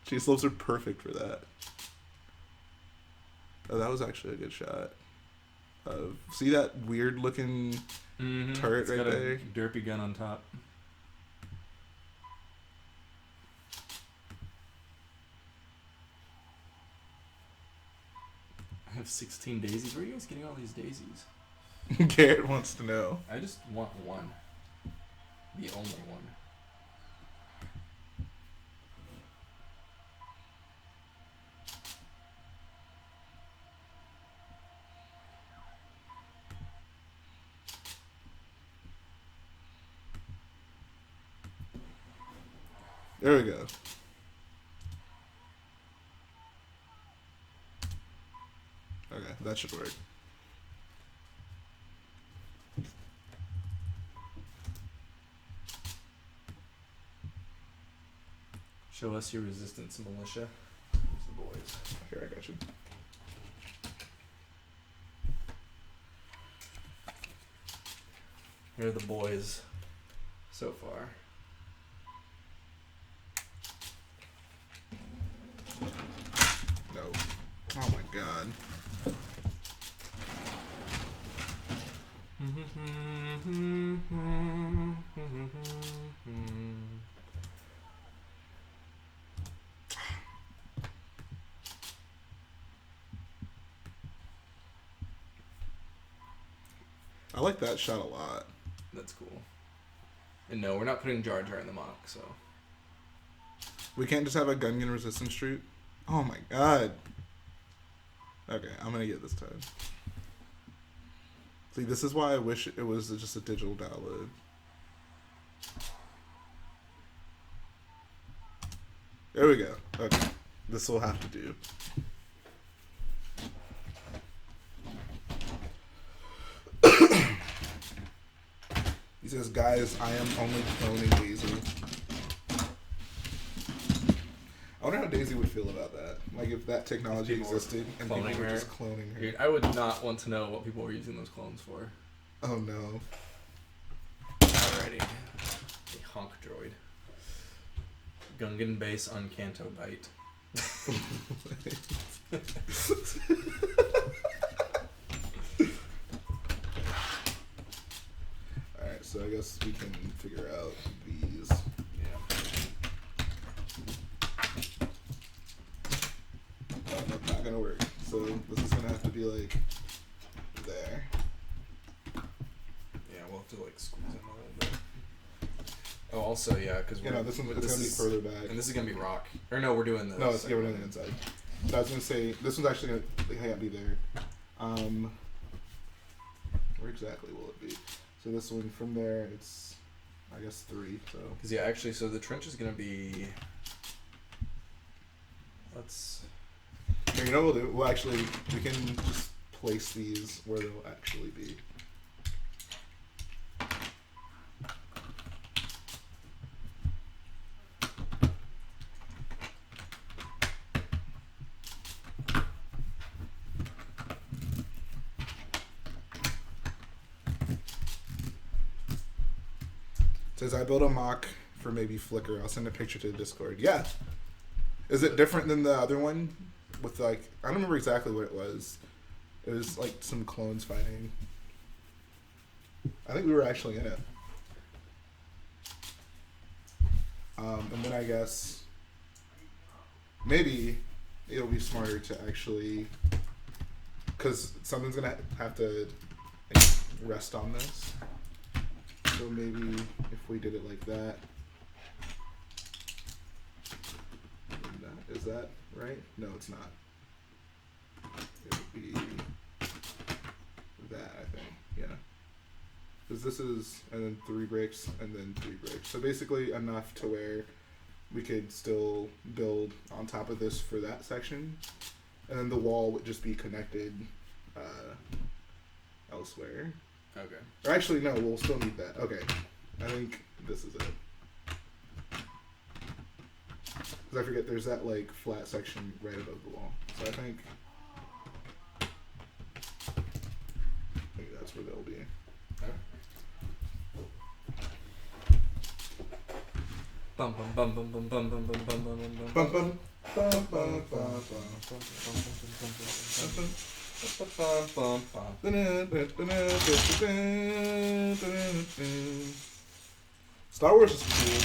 A: Cheese slopes are perfect for that. Oh, that was actually a good shot. See that weird looking turret
B: it's
A: right
B: got
A: there?
B: A derpy gun on top. I have 16 daisies. Where are you guys getting all these daisies?
A: Garrett wants to know.
B: I just want one. The only one.
A: There we go. Okay, that should work.
B: Show us your resistance, militia. Here's the boys.
A: Here, I got you.
B: Here are the boys so far.
A: No. Oh my god. I like that shot a lot.
B: That's cool. And no, we're not putting Jar Jar in the MOC, so.
A: We can't just have a Gungan resistance troop? Oh my god. Okay, I'm gonna get this time. See, this is why I wish it was just a digital download. There we go. Okay. This will have to do. He says, guys, I am only cloning Daisy. I wonder how Daisy would feel about that. Like, if that technology existed and people were just cloning her.
B: Dude, I would not want to know what people were using those clones for.
A: Oh, no.
B: Alrighty. A honk droid. Gungan base on Canto Bite.
A: Alright, so I guess we can figure out these.
B: Yeah.
A: Oh, that's not gonna work. So this is gonna have to be like there.
B: Yeah, we'll have to squeeze in a little bit. Oh, also, yeah, because we're...
A: This one's gonna be further back.
B: And this is gonna be rock. Or no, we're doing this.
A: No, we're doing the inside. So I was gonna say, this one's actually gonna be there. Where exactly will it be? So this one from there, it's, I guess, 3. So.
B: Because yeah, actually, so the trench is gonna be. Let's.
A: Here, you know what we'll do? We'll actually, we can just place these where they'll actually be. Says I built a mock for maybe Flickr. I'll send a picture to the Discord. Yeah. Is it different than the other one? With like, I don't remember exactly what it was. It was like some clones fighting. I think we were actually in it. And then I guess maybe it'll be smarter to actually, because something's gonna have to like, rest on this. So maybe if we did it like that, is that right? No, it's not. It would be that, I think. Yeah. Because this is, and then 3 bricks, and then 3 bricks. So basically enough to where we could still build on top of this for that section. And then the wall would just be connected elsewhere.
B: Okay.
A: Or actually, no, we'll still need that. Okay. I think this is it. Because I forget, there's that, like, flat section right above the wall. So I think that's where they'll be.
B: Bum bum bum bum bum bum bum bum bum bum
A: Bum
B: bum
A: bum bum Star Wars is cool.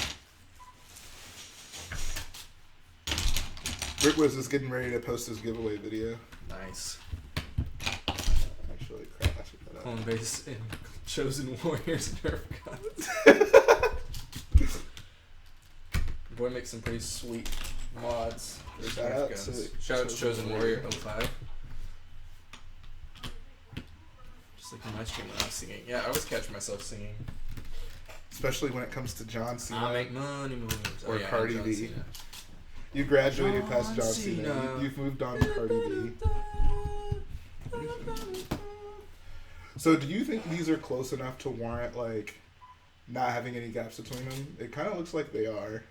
A: Brickwiz is getting ready to post his giveaway video.
B: Nice.
A: Actually, crap, I should put that
B: Clone base and Chosen Warriors Nerf guns. Boy makes some pretty sweet mods.
A: Shout out to
B: Shout out to Chosen Warrior 05. Just like in my stream when I was singing. Yeah, I always catch myself singing.
A: Especially when it comes to John Cena.
B: I make money moves.
A: Or
B: yeah,
A: Cardi
B: John
A: B.
B: Cena.
A: You graduated past John
B: John
A: Cena.
B: Cena.
A: You've moved on to Cardi B. So do you think these are close enough to warrant, like, not having any gaps between them? It kind of looks like they are.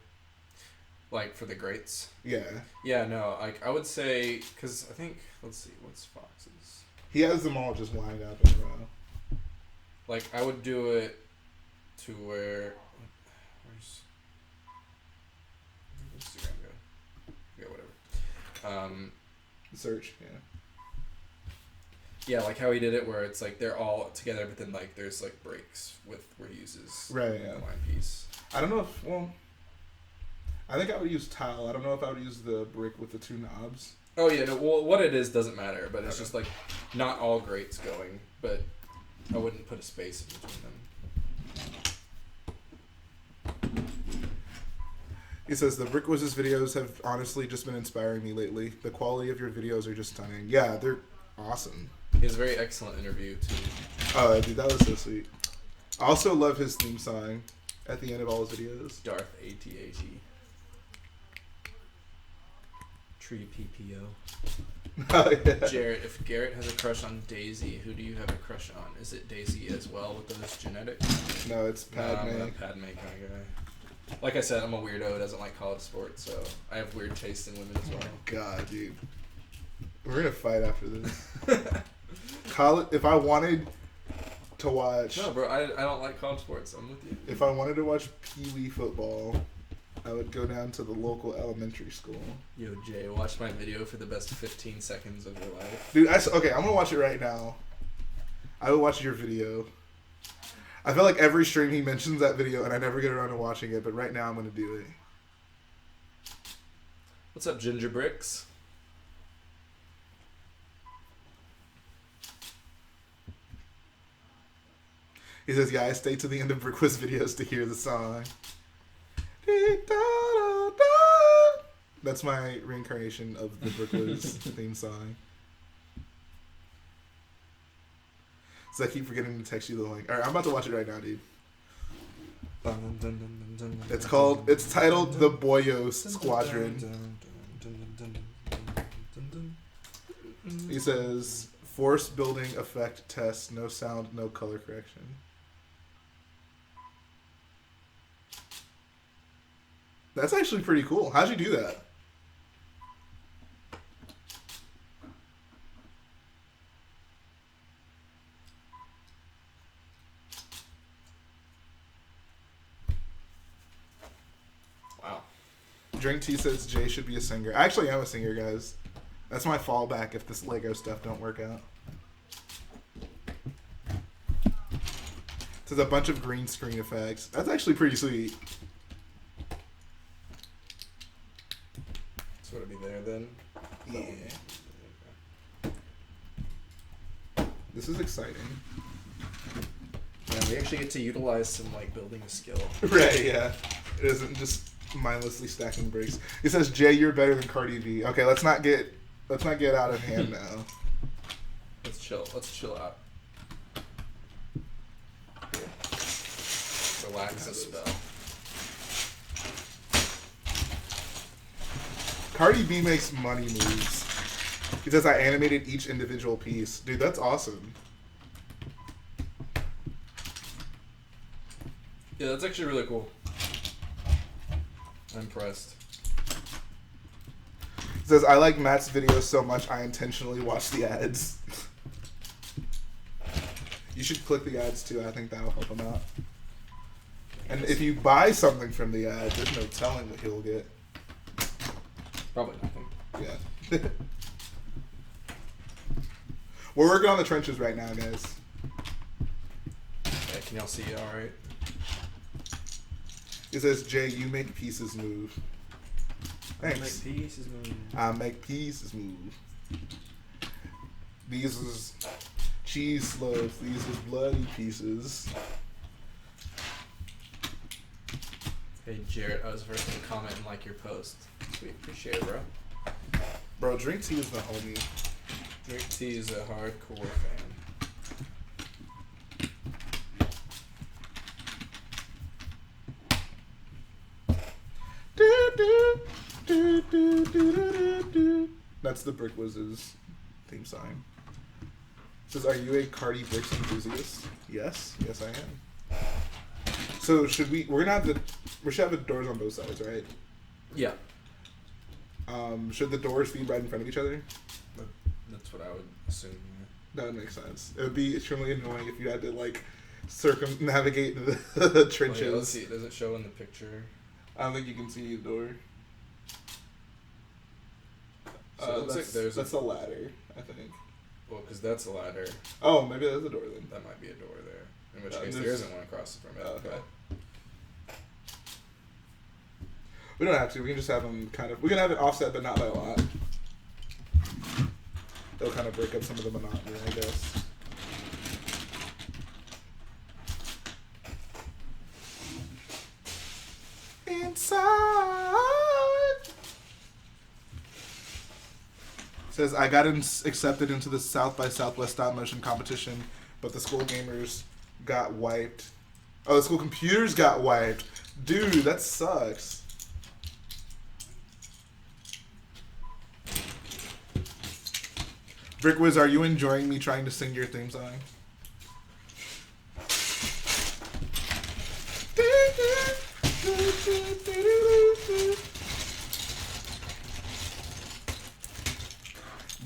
B: Like for the greats?
A: Yeah.
B: Yeah, no, like I would say, because I think, let's see, what's Fox's?
A: He has them all just lined up in a row.
B: Like I would do it to where, where's Instagram go? Yeah, whatever.
A: Search, yeah.
B: Yeah, like how he did it, where it's like they're all together, but then like there's like breaks with where he uses
A: Right,
B: the
A: yeah.
B: line piece.
A: I don't know if, well, I think I would use tile. I don't know if I would use the brick with the 2 knobs.
B: Oh yeah, no. Well, what it is doesn't matter, but it's
A: Okay.
B: just like not all greats going, but I wouldn't put a space in between them.
A: He says, the Brickwiz's videos have honestly just been inspiring me lately. The quality of your videos are just stunning. Yeah, they're awesome.
B: He has a very excellent interview too.
A: Oh, dude, that was so sweet. I also love his theme song at the end of all his videos.
B: Darth AT-AT. Tree PPO.
A: Oh, yeah.
B: Jarrett, if Garrett has a crush on Daisy, who do you have a crush on? Is it Daisy as well with those genetics?
A: No, it's Padme.
B: I'm a Padme kind of guy. Like I said, I'm a weirdo who doesn't like college sports, so I have weird taste in women as well.
A: God, dude. We're gonna fight after this. College, if I wanted to watch...
B: No, bro, I don't like college sports. I'm with you.
A: If I wanted to watch Pee Wee football, I would go down to the local elementary school.
B: Yo, Jhae, watch my video for the best 15 seconds of your life.
A: Dude, okay, I'm gonna watch it right now. I will watch your video. I feel like every stream he mentions that video and I never get around to watching it, but right now I'm gonna do it.
B: What's up, Ginger Bricks?
A: He says, yeah, I stay to the end of Brickwiz videos to hear the song. That's my reincarnation of the Brickwiz theme song. So I keep forgetting to text you the link. Alright, I'm about to watch it right now, dude. It's titled The Boyos Squadron. He says, force building effect test, no sound, no color correction. That's actually pretty cool. How'd you do that? Drink Tea says Jay should be a singer. I actually am a singer, guys. That's my fallback if this Lego stuff don't work out. There's a bunch of green screen effects. That's actually pretty sweet.
B: So it'll be there then.
A: Yeah. This is exciting.
B: Yeah, we actually get to utilize some like building a skill.
A: Right, yeah. It isn't just mindlessly stacking bricks. It says Jay, you're better than Cardi B. Okay, let's not get out of hand now.
B: Let's chill out. Relax the spell.
A: Cardi B makes money moves. He says I animated each individual piece. Dude, that's awesome.
B: Yeah, that's actually really cool. I'm impressed.
A: He says I like Matt's videos so much I intentionally watch the ads. You should click the ads too. I think that'll help him out. And if you buy something from the ad, there's no telling what he'll get.
B: Probably nothing.
A: Yeah. We're working on the trenches right now, guys.
B: Yeah, can y'all see it all right?
A: It says, Jay, you make pieces move. Thanks.
B: Make pieces move.
A: I make pieces move. These is cheese slugs. These is bloody pieces.
B: Hey, Jared, I was first to comment and like your post. Sweet, appreciate it, bro.
A: Bro, Drink Tea is the homie.
B: Drink Tea is a hardcore fan.
A: That's the Brick Wiz's theme song. It says, are you a Cardi Bricks enthusiast? Yes. Yes, I am. So should we should have the doors on both sides, right?
B: Yeah.
A: Should the doors be right in front of each other?
B: That's what I would assume. Yeah.
A: That would make sense. It would be extremely annoying if you had to like circumnavigate the trenches.
B: Oh, yeah, let's see. Does it show in the picture?
A: I don't think you can see the door.
B: So it looks like
A: that's a ladder, I think.
B: Well, because that's a ladder.
A: Oh, maybe that's a door then.
B: That might be a door there. In which case, there isn't one across from it.
A: Oh, okay.
B: But
A: We don't have to. We can just have them we can have it offset, but not by a lot. It'll kind of break up some of the monotony, I guess. Inside. Says I got accepted into the South by Southwest stop motion competition, but the school gamers got wiped. Oh, the school computers got wiped. Dude, that sucks. Brickwiz, are you enjoying me trying to sing your theme song?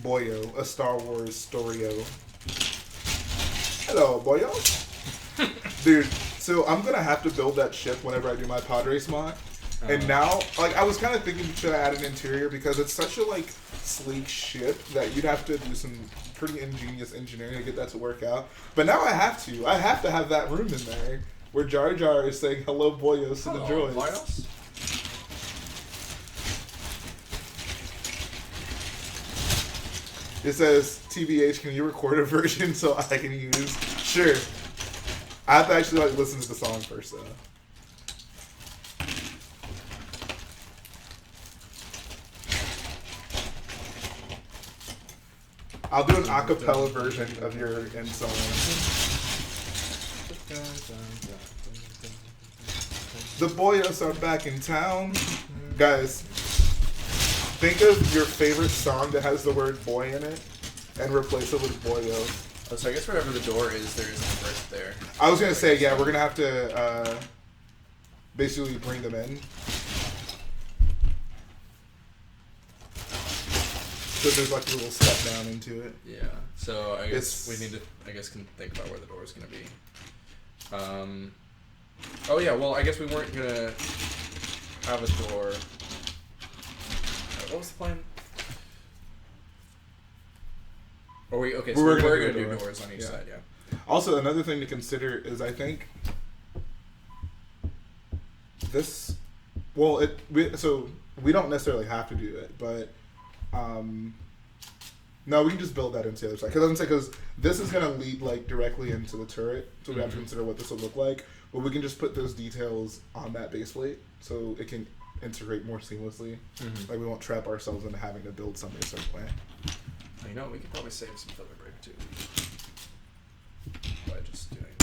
A: Boyo, a Star Wars storyo. Hello, Boyo. Dude, so I'm gonna have to build that ship whenever I do my pod race mod. And now, like, I was kind of thinking should I add an interior because it's such a like sleek ship that you'd have to do some pretty ingenious engineering to get that to work out. But now I have to. I have to have that room in there where Jar Jar is saying hello, Boyos, to the droids.
B: Boyos?
A: It says, TBH, can you record a version so I can use? Sure. I have to actually like listen to the song first, though. I'll do an acapella version of your end song. The Boyos are back in town. Guys, think of your favorite song that has the word boy in it and replace it with Boyo.
B: Oh, so I guess wherever the door is, there isn't a brick there.
A: I was going to say, yeah, we're going to have to basically bring them in. So there's like a little step down into it.
B: Yeah. So I guess we need to, can think about where the door is going to be. Oh yeah, well I guess we weren't going to have a door what was the plan? Oh, okay, so
A: We were
B: we're
A: gonna
B: going
A: do
B: to
A: a
B: do
A: door.
B: doors on each
A: Yeah.
B: side, yeah.
A: Also, another thing to consider is I think this. Well, so we don't necessarily have to do it, but no, we can just build that into the other side. Because this is gonna lead like directly into the turret, so we have to consider what this will look like. But we can just put those details on that base plate, so it can integrate more seamlessly. Like we won't trap ourselves into having to build something a certain way.
B: You know, we could probably save some filler break too by just doing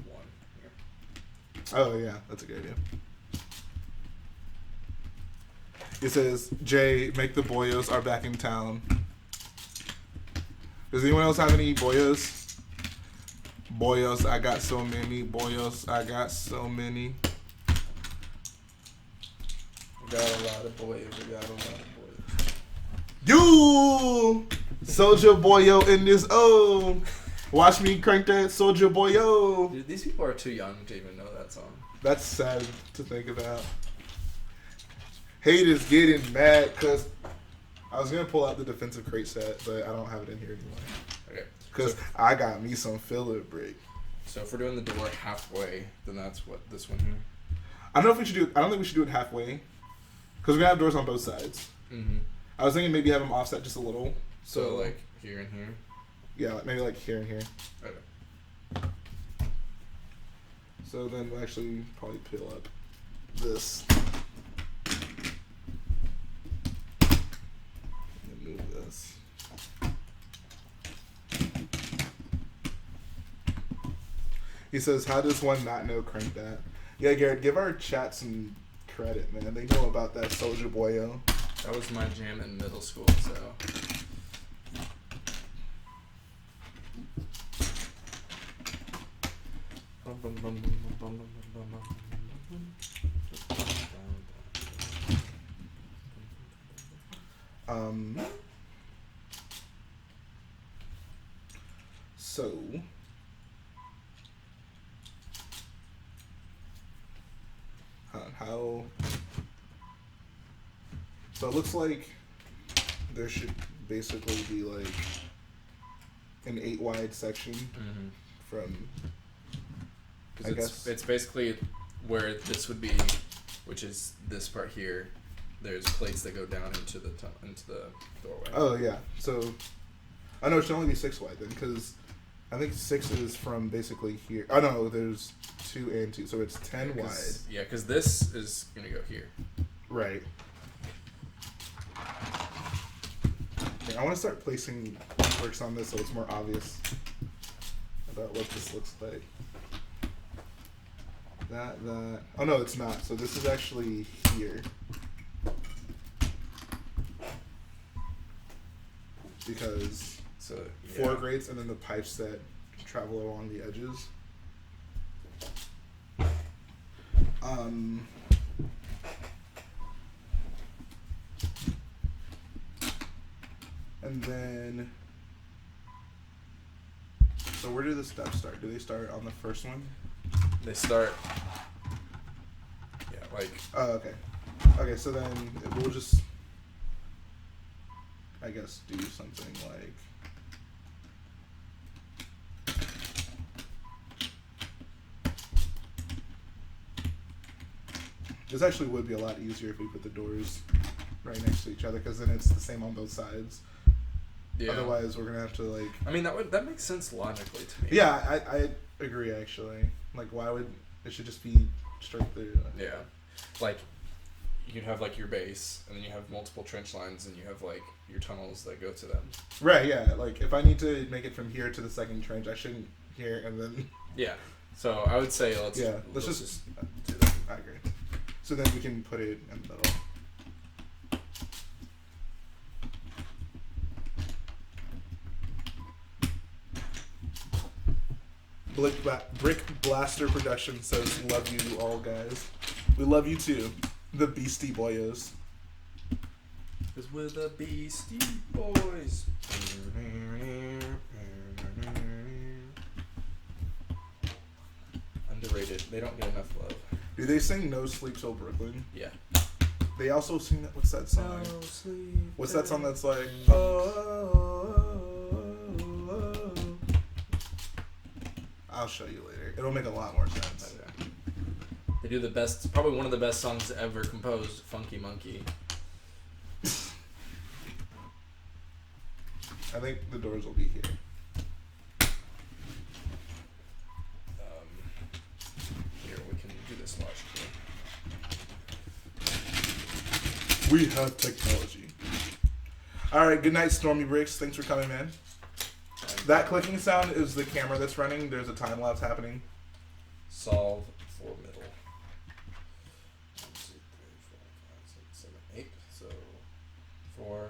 B: one here.
A: Oh yeah, that's a good idea. It says, Jhae, make the boyos are back in town. Does anyone else have any boyos? Boyos, I got so many. Boyos, I got so many.
B: We got a lot of boyos. We got a lot of boyos.
A: You! Soldier boyo in this O. Watch me crank that soldier boyo.
B: Dude, these people are too young to even know that song.
A: That's sad to think about. Haters getting mad because I was going to pull out the defensive Crait set, but I don't have it in here anymore.
B: Okay.
A: Because
B: so,
A: I got me some filler break.
B: So if we're doing the door halfway, then that's what this one here.
A: I don't know if we should do. I don't think we should do it halfway, because we're gonna have doors on both sides. I was thinking maybe have them offset just a little.
B: So like here and here.
A: Yeah, maybe like here and here.
B: Okay.
A: So then we'll actually probably peel up this. And move this. He says, how does one not know crank that? Yeah, Garrett, give our chat some credit, man. They know about that Soldier Boyo.
B: That was my jam in middle school, so.
A: So how so it looks like there should basically be like an 8 wide section from I guess
B: it's basically where this would be, which is this part here. There's plates that go down into the doorway.
A: Oh yeah, so I know it should only be 6 wide then, because I think 6 is from basically here. Oh no, there's 2 and 2, so it's 10 wide.
B: Yeah, because this is gonna go here.
A: Right. Okay, I want to start placing bricks on this so it's more obvious about what this looks like. That. Oh no, it's not. So this is actually here. Because
B: so
A: 4 grates and then the pipes that travel along the edges. And then, so where do the steps start? Do they start on the first one?
B: They start, yeah, like.
A: Oh, okay. Okay, so then we'll just, I guess, do something like. This actually would be a lot easier if we put the doors right next to each other, because then it's the same on both sides.
B: Yeah.
A: Otherwise, we're gonna have to like.
B: I mean, that makes sense logically to me.
A: Yeah, I agree actually. Like, why would it should just be straight through?
B: Yeah, like you'd have like your base, and then you have multiple trench lines, and you have like your tunnels that go to them.
A: Right. Yeah. Like if I need to make it from here to the second trench, I shouldn't here and then.
B: Yeah. So I would say let's just
A: do that. I agree. So then we can put it in the middle. Brick Blaster Production says, love you all, guys. We love you too. The Beastie Boyos.
B: Because we're the Beastie Boys. Underrated. They don't get enough love.
A: Do they sing No Sleep Till Brooklyn?
B: Yeah.
A: They also sing that. What's that song?
B: No sleep.
A: What's that song that's like? I'll show you later. It'll make a lot more sense.
B: Okay. They do the best, probably one of the best songs ever composed, Funky Monkey.
A: I think the doors will be here.
B: Here, we can do this logically.
A: We have technology. Alright, good night, Stormy Bricks. Thanks for coming, man. That clicking sound is the camera that's running. There's a time lapse happening.
B: Solve for middle. 1, 2, 3, 4, 5, 6, 7, 8. So 4.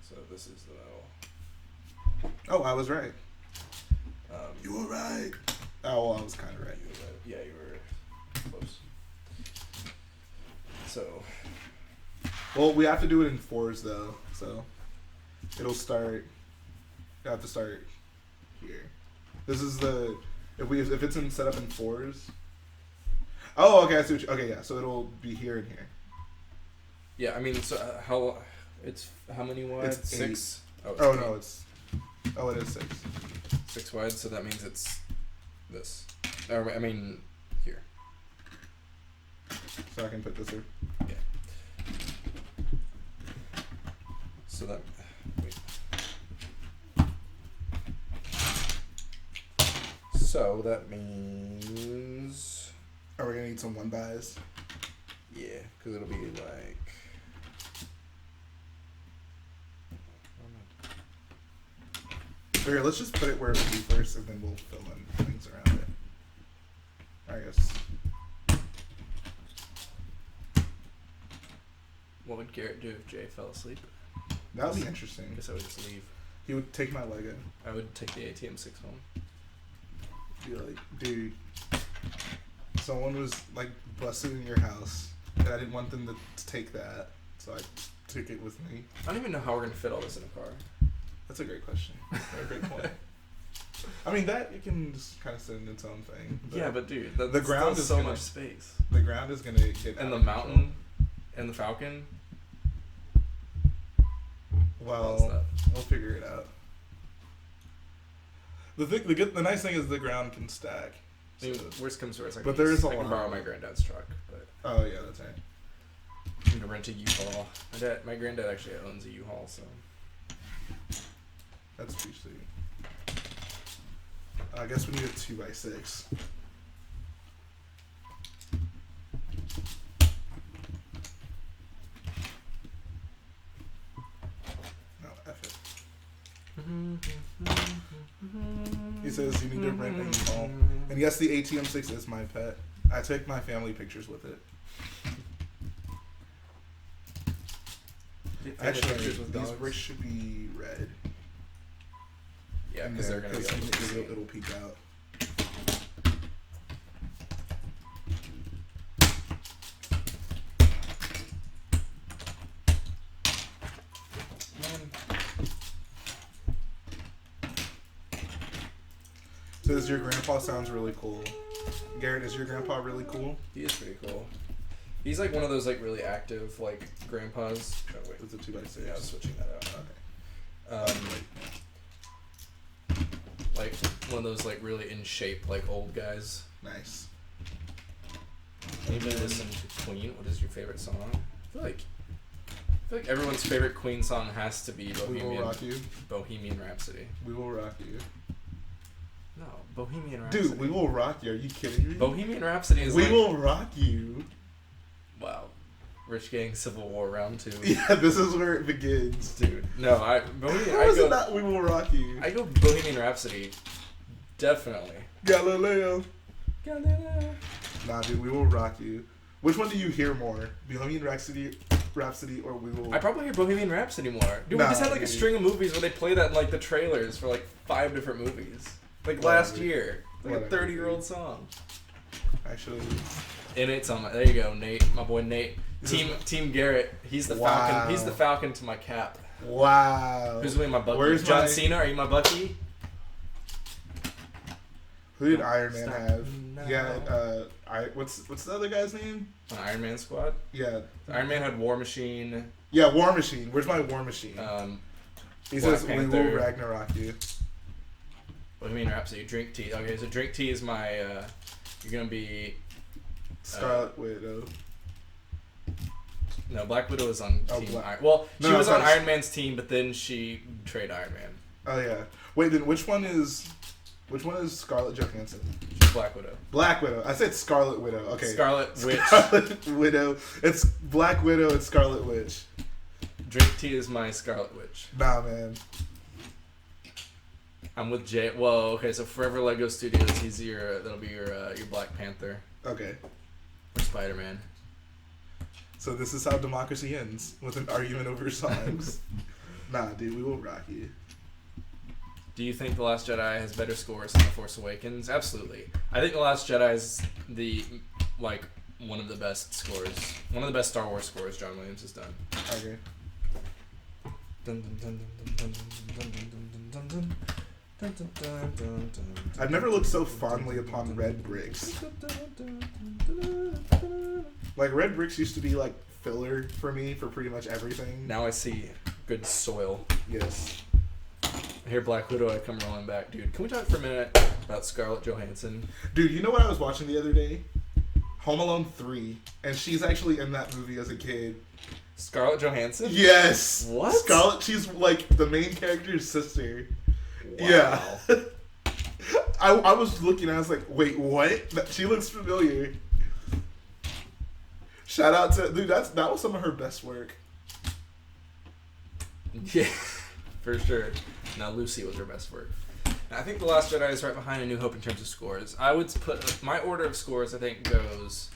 B: So this is the middle.
A: Oh, I was right. You were right. Oh, well, I was kind of right.
B: You were right. Yeah, you were close. So.
A: Well, we have to do it in 4s though, so it'll start. You have to start here. This is the if it's set up in 4s. Oh, okay. I see what okay, yeah. So it'll be here and here.
B: Yeah, I mean, so how many wide?
A: It's
B: 6.
A: Oh no, it is 6.
B: 6 wide. So that means it's this. Or, I mean, here.
A: So I can put this here.
B: Yeah. So that wait. So that means
A: Are we gonna need some 1-bys?
B: yeah, because it'll be like.
A: Okay, let's just put it where it'll be first, and then we'll fill in things around it. I guess.
B: What would Garrett do if Jhae fell asleep?
A: That would be interesting.
B: I guess I would just leave.
A: He would take my Lego.
B: I would take the ATM 6 home.
A: Be like, dude, someone was like busted in your house, and I didn't want them to take that, so I took it with me.
B: I don't even know how we're gonna fit all this in a car.
A: That's a great question. A great point. I mean, that it can just kind of sit in its own thing.
B: Yeah, but dude,
A: the ground is
B: so
A: gonna,
B: much space.
A: The ground is gonna get
B: And the
A: out of
B: mountain, and the Falcon.
A: control. Well, we'll figure it out. The nice thing is the ground can stack.
B: I mean, worst comes to worst, I
A: But
B: can,
A: there is a
B: I can
A: lot.
B: borrow my granddad's truck, but
A: Oh yeah, that's right.
B: I'm gonna rent a U-Haul. My granddad actually owns a U-Haul, so.
A: That's pretty sweet. I guess we need a 2x6. No, F it. He says you need to rent a U-Haul. And yes, the ATM6 is my pet. I take my family pictures with it. Actually, these bricks should be red.
B: Yeah, because they're gonna be able to see.
A: It'll peek out. Says your grandpa sounds really cool. Garrett, is your grandpa really cool?
B: He is pretty cool. He's like one of those like really active like grandpas. Oh wait,
A: It's a 2x6.
B: yeah, I was switching that out.
A: Okay.
B: Like one of those like really in shape like old guys.
A: Nice.
B: Maybe listen to Queen. What is your favorite song? I feel like everyone's favorite Queen song has to be
A: We will rock you.
B: Bohemian Rhapsody.
A: We will rock you.
B: No, Bohemian Rhapsody.
A: Dude, we will rock you. Are you kidding me?
B: Bohemian Rhapsody is
A: We
B: like,
A: will rock you.
B: wow. Rich Gang Civil War Round 2.
A: Yeah, this is where it begins.
B: Dude, no,
A: How is it not We Will Rock You?
B: I go Bohemian Rhapsody. Definitely.
A: Galileo. Nah, dude, We Will Rock You. Which one do you hear more? Bohemian Rhapsody or We Will...
B: I probably hear Bohemian Rhapsody more. Dude,
A: Nah,
B: we just had like
A: dude.
B: a string of movies where they play that in like the trailers for like 5 different movies. Like last year. Like
A: Whatever,
B: a 30-year-old song.
A: Actually...
B: And it's on my... There you go, Nate. My boy Nate. Team Garrett. He's the Falcon. He's the Falcon to my Cap.
A: Wow.
B: Who's winning my Bucky?
A: Where's
B: John Cena? Are you my Bucky?
A: Who did Iron Man
B: Stop
A: have?
B: now.
A: Yeah, what's the other guy's name?
B: An Iron Man squad.
A: Yeah.
B: Iron Man had War Machine.
A: Yeah, War Machine. Where's my War Machine? He
B: Black
A: says, we
B: Panther.
A: will Ragnarok you.
B: Bohemian Rhapsody. Drink Tea. Okay, so Drink Tea is my. You're gonna be.
A: Scarlet Widow.
B: No, Black Widow is on Team
A: Black.
B: Iron. Well, she was on
A: sorry.
B: Iron Man's team, but then she betrayed Iron Man.
A: Oh yeah. Wait, then which one is Scarlett Johansson?
B: She's Black Widow.
A: Black Widow. I said Scarlet Widow. Okay.
B: Scarlet Witch.
A: Scarlet Widow. It's Black Widow and Scarlet Witch.
B: Drink Tea is my Scarlet Witch.
A: Nah, man.
B: I'm with Jhae. Well, okay, so Forever Lego Studios, that'll be your Black Panther
A: Okay.
B: or Spider-Man.
A: So this is how democracy ends, with an argument over songs. Nah, dude, we will rock you.
B: Do you think The Last Jedi has better scores than The Force Awakens? Absolutely. I think The Last Jedi is one of the best scores, one of the best Star Wars scores John Williams has done.
A: Okay. I've never looked so fondly upon red bricks. Like, red bricks used to be like filler for me for pretty much everything.
B: Now I see good soil.
A: Yes.
B: I hear Black Widow, I come rolling back. Dude, can we talk for a minute about Scarlett Johansson?
A: Dude, you know what I was watching the other day? Home Alone 3. And she's actually in that movie as a kid.
B: Scarlett Johansson?
A: Yes!
B: What?
A: Scarlett, she's like the main character's sister.
B: Wow.
A: Yeah. I was looking, I was like, wait, what? She looks familiar. Shout out to, dude, that was some of her best work.
B: Yeah, for sure. Now Lucy was her best work. Now, I think The Last Jedi is right behind A New Hope in terms of scores. I would put my order of scores. I think goes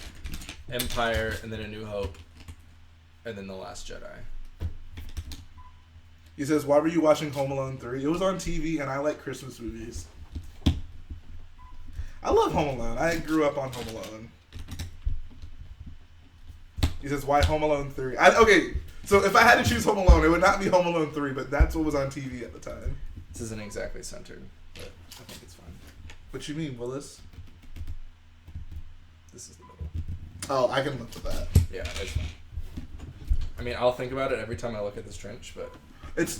B: Empire, and then A New Hope, and then The Last Jedi.
A: He says, why were you watching Home Alone 3? It was on TV, and I like Christmas movies. I love Home Alone. I grew up on Home Alone. He says, why Home Alone 3? Okay, so if I had to choose Home Alone, it would not be Home Alone 3, but that's what was on TV at the time.
B: This isn't exactly centered, but I think it's fine.
A: What you mean, Willis?
B: This is the middle.
A: Oh, I can look at that.
B: Yeah, it's fine. I mean, I'll think about it every time I look at this trench, but
A: It's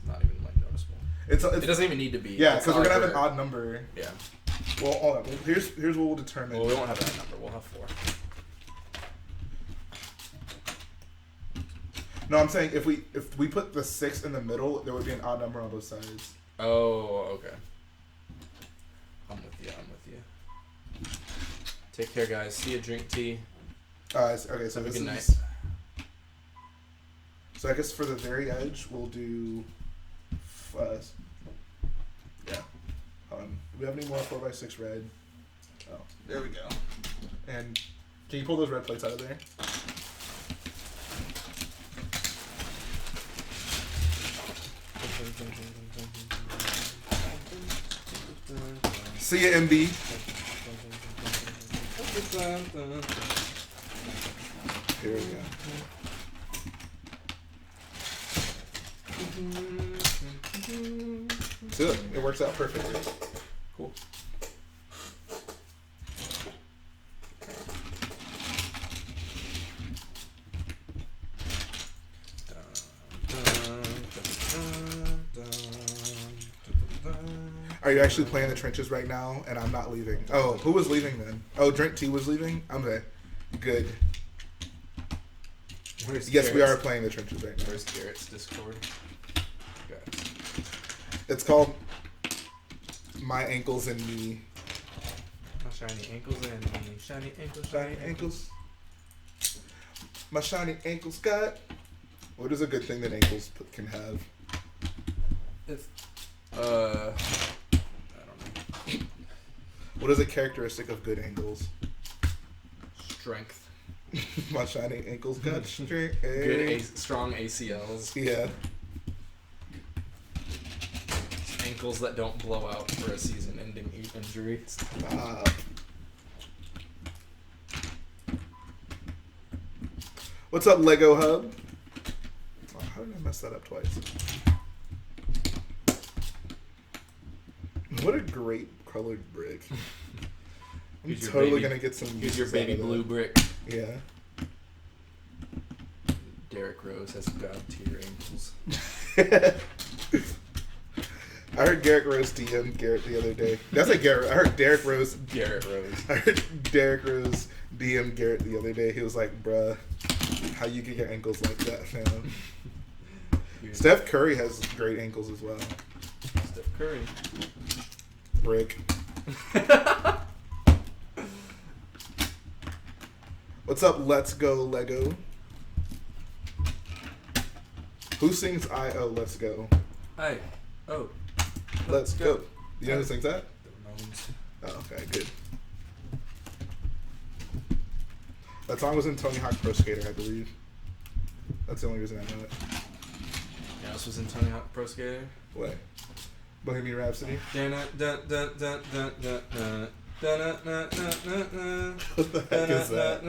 B: not even like noticeable. It doesn't even need to be.
A: Yeah,
B: It's
A: because we're
B: not
A: gonna
B: like
A: have an odd number.
B: Yeah.
A: Well, hold on. Here's what we'll determine.
B: Well, we won't have that number. We'll have 4.
A: No, I'm saying if we put the 6 in the middle, there would be an odd number on both sides.
B: Oh, okay. I'm with you. Take care, guys. See you. Drink tea.
A: Okay, so
B: Have a
A: this
B: good
A: is.
B: night.
A: So I guess for the very edge, we'll do. Yeah. Do we have any more 4x6 red? Oh, there we go. And can you pull those red plates out of there? See ya, MB. Here we go. See, look, it works out perfectly.
B: Cool.
A: Are you actually playing the trenches right now? And I'm not leaving. Oh, who was leaving then? Oh, Drink Tea was leaving? I'm there. Good. Yes, we are playing the trenches right now.
B: Where's Garrett's Discord? Got it.
A: It's called My Ankles and Me.
B: My shiny ankles and me. Shiny ankles,
A: Shiny ankles. My shiny ankles got. What is a good thing that ankles can have?
B: If, I don't know.
A: What is a characteristic of good ankles?
B: Strength.
A: My shiny ankles got strength.
B: Good, strong ACLs.
A: Yeah.
B: Ankles that don't blow out for a season-ending injury.
A: What's up, Lego Hub? Oh, how did I mess that up twice? What a great colored brick. I'm
B: Here's your
A: totally
B: baby-
A: gonna get some.
B: Here's your
A: uses out
B: baby
A: of that.
B: blue brick.
A: Yeah.
B: Derek Rose has god tier ankles.
A: I heard Garrett Rose DM Garrett the other day. That's like Garrett. I heard Derek Rose.
B: Garrett Rose.
A: I heard Derek Rose DM Garrett the other day. He was like, "Bruh, how you get your ankles like that, fam?" Steph Curry has great ankles as well.
B: Steph Curry.
A: Brick. What's up? Let's go, Lego. Who sings "I-O"? Let's go. Let's go. You know who sings that?
B: The Ramones.
A: Oh, okay, good. That song was in Tony Hawk Pro Skater, I believe. That's the only reason I know it.
B: Yeah, this was in Tony Hawk Pro Skater.
A: What? Bohemian Rhapsody? What the heck is that?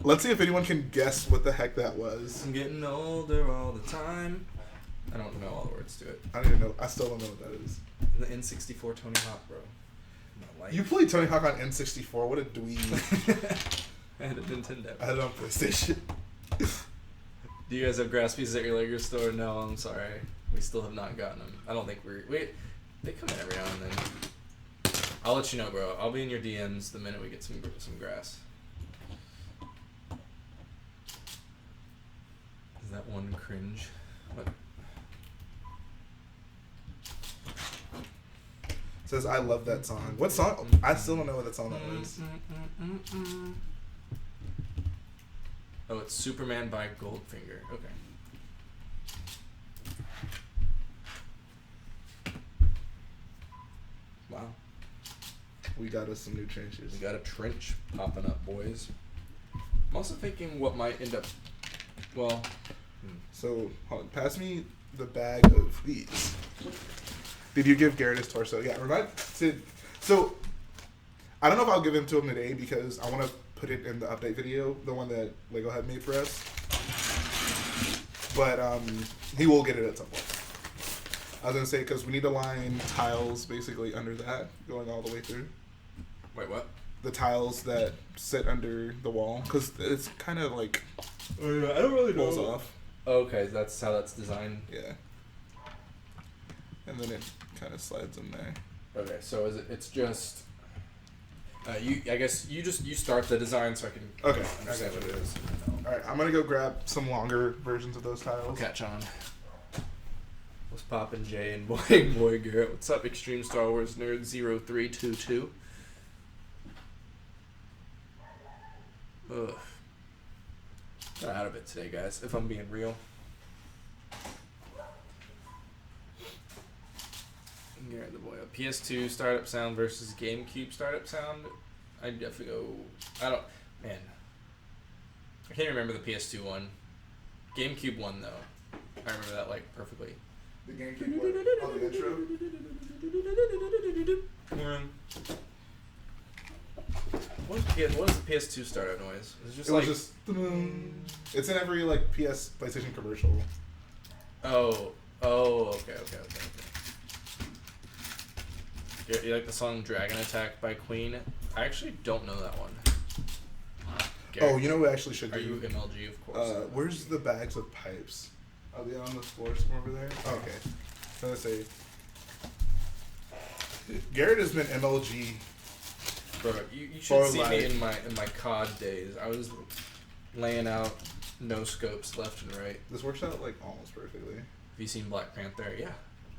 A: Let's see if anyone can guess what the heck that was.
B: I'm getting older all the time. I don't know all the words to it.
A: I don't even know. I still don't know what that is.
B: The N64 Tony Hawk, bro. My life.
A: You played Tony Hawk on N64. What a dweeb.
B: I had a Nintendo.
A: I had it on PlayStation.
B: Do you guys have grass pieces at your Lego store? No, I'm sorry. We still have not gotten them. I don't think they come in every now and then. I'll let you know, bro. I'll be in your DMs the minute we get some grass. Is that one cringe? What?
A: It says, I love that song. What song? I still don't know what that song that was.
B: Oh, it's Superman by Goldfinger. Okay. Wow.
A: We got us some new trenches.
B: We got a trench popping up, boys. I'm also thinking what might end up. Well,
A: So, hold on, pass me the bag of these. Did you give Garrett his torso? Yeah, so, I don't know if I'll give him to him today because I want to put it in the update video, the one that Lego had made for us. But he will get it at some point. I was going to say, because we need to line tiles basically under that, going all the way through.
B: wait, what?
A: The tiles that sit under the wall, because it's kind of like
B: Oh, yeah, I don't really
A: rolls off.
B: Okay, that's how that's designed.
A: Yeah. And then it kind of slides in there.
B: Okay, so it's just. I guess you start the design so I can
A: Okay,
B: understand
A: I got
B: what it
A: you.
B: is.
A: All right, I'm gonna go grab some longer versions of those tiles.
B: We'll catch on. What's poppin', Jhae and boy Garrett? What's up, Extreme Star Wars Nerd 0322? Ugh. Got out of it today, guys. If I'm being real. Garrett the boy. PS2 startup sound versus GameCube startup sound. I'd definitely go. Man. I can't remember the PS2 one. GameCube one though. I remember that like perfectly.
A: The GameCube one? Oh, the intro?
B: What was the PS2 startup noise?
A: It was just. It's in every like PlayStation commercial.
B: Oh, okay. You like the song "Dragon Attack" by Queen? I actually don't know that one. Garrett,
A: Oh, you know what we actually should do?
B: are you MLG? Of course.
A: Where's the bags of pipes? Are they on the floor somewhere over there? Oh, okay. I was gonna say. Garrett has been MLG.
B: Bro, you should
A: Or
B: see
A: like-
B: me in my COD days. I was laying out no scopes left and right.
A: This works out like almost perfectly.
B: Have you seen Black Panther? Yeah,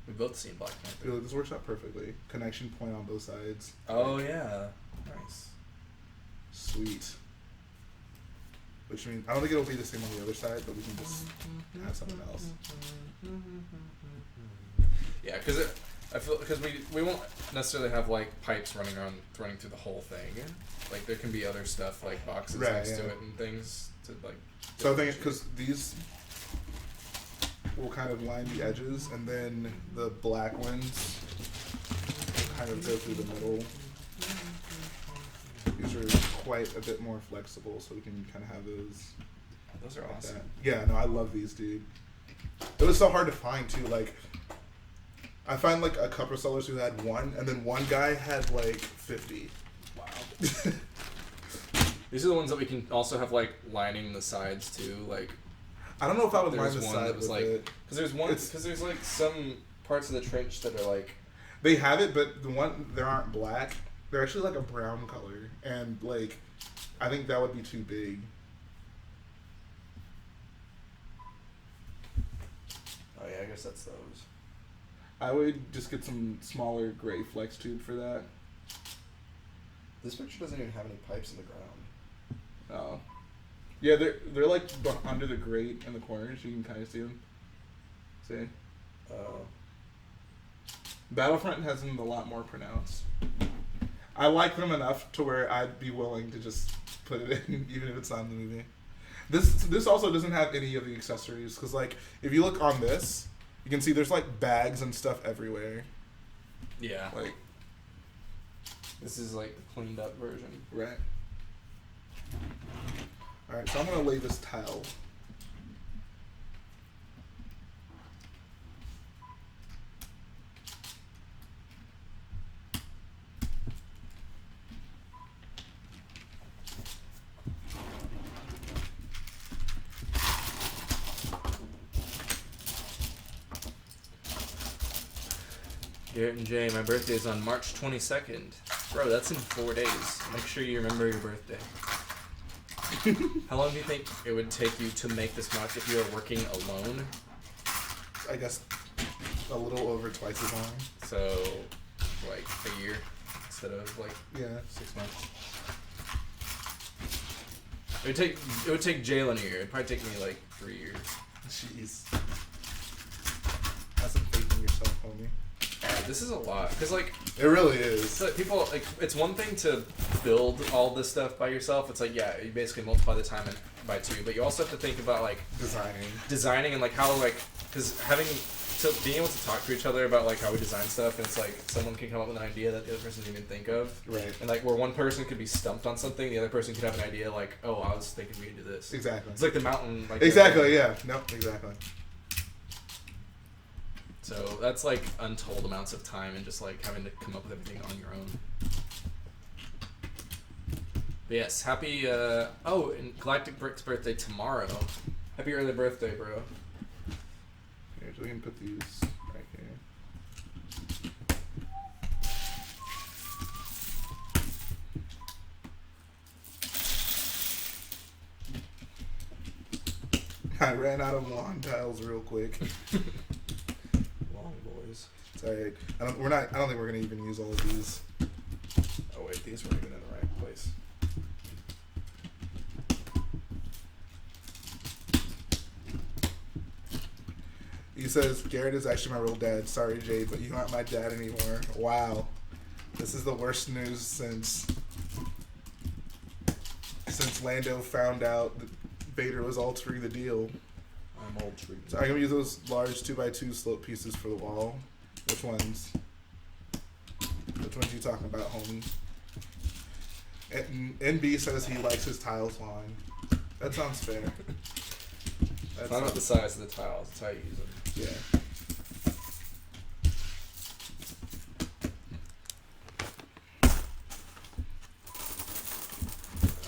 B: we both seen Black Panther.
A: Dude, this works out perfectly. Connection point on both sides.
B: Oh yeah, nice.
A: Sweet. Which means I don't think it'll be the same on the other side, but we can just have something else.
B: Yeah, because we won't necessarily have like pipes running through the whole thing. Like there can be other stuff like boxes
A: Right,
B: next to
A: yeah.
B: it and things to like.
A: So I think because these will kind of line the edges, and then the black ones will kind of go through the middle. These are quite a bit more flexible, so we can kind of have those.
B: Those are
A: like
B: awesome.
A: that. Yeah, no, I love these, dude. It was so hard to find too. Like, I find like a couple sellers who had one, and then one guy had like 50.
B: Wow. These are the ones that we can also have like lining the sides too. Like,
A: I don't know if I would line
B: there's
A: the
B: one
A: side
B: that was
A: with
B: like,
A: it.
B: because there's like some parts of the trench that are like,
A: They have it, but the one they aren't black. They're actually like a brown color, and like I think that would be too big.
B: oh yeah, I guess that's those.
A: I would just get some smaller gray flex tube for that.
B: This picture doesn't even have any pipes in the ground.
A: Oh, yeah, they're like under the grate in the corners. You can kind of see them. See, Battlefront has them a lot more pronounced. I like them enough to where I'd be willing to just put it in, even if it's not in the movie. This also doesn't have any of the accessories, because like if you look on this, you can see there's like bags and stuff everywhere.
B: Yeah.
A: Like,
B: This is like the cleaned up version.
A: right. All right, so I'm gonna lay this tile.
B: Garrett and Jhae, my birthday is on March 22nd. Bro, that's in 4 days. Make sure you remember your birthday. How long do you think it would take you to make this MOC if you were working alone?
A: I guess a little over twice as long.
B: So, like a year instead of like
A: Yeah.
B: 6 months. It would take Jalen a year. It'd probably take me like 3 years.
A: Jeez. Have some faith in yourself, homie.
B: This is a lot because like
A: It really is.
B: it's like people like it's one thing to build all this stuff by yourself. It's like, yeah, you basically multiply the time by 2, but you also have to think about like designing and like how like because being able to talk to each other about like how we design stuff, and it's like someone can come up with an idea that the other person didn't even think of.
A: Right.
B: And like where one person could be stumped on something, the other person could have an idea like, oh, I was thinking we could do this.
A: Exactly.
B: It's like the mountain. Like
A: Exactly. Yeah. No. Exactly.
B: So that's like untold amounts of time and just like having to come up with everything on your own. But yes, happy and Galactic Brick's birthday tomorrow. Happy early birthday, bro.
A: Here, so we can put these right here. I ran out of lawn tiles real quick.
B: Long boys.
A: Sorry, I don't think we're gonna even use all of these.
B: Oh wait, these weren't even in the right place.
A: He says Garrett is actually my real dad. Sorry, Jhae, but you aren't my dad anymore. Wow, this is the worst news since Lando found out that Vader was altering the deal.
B: I'm old tree.
A: So I'm gonna use those large 2x2 slope pieces for the wall. Which ones? Which ones you talking about, homie? And NB says he likes his tiles long. That sounds fair.
B: It's not about the size of the tiles, it's how you use them.
A: Yeah.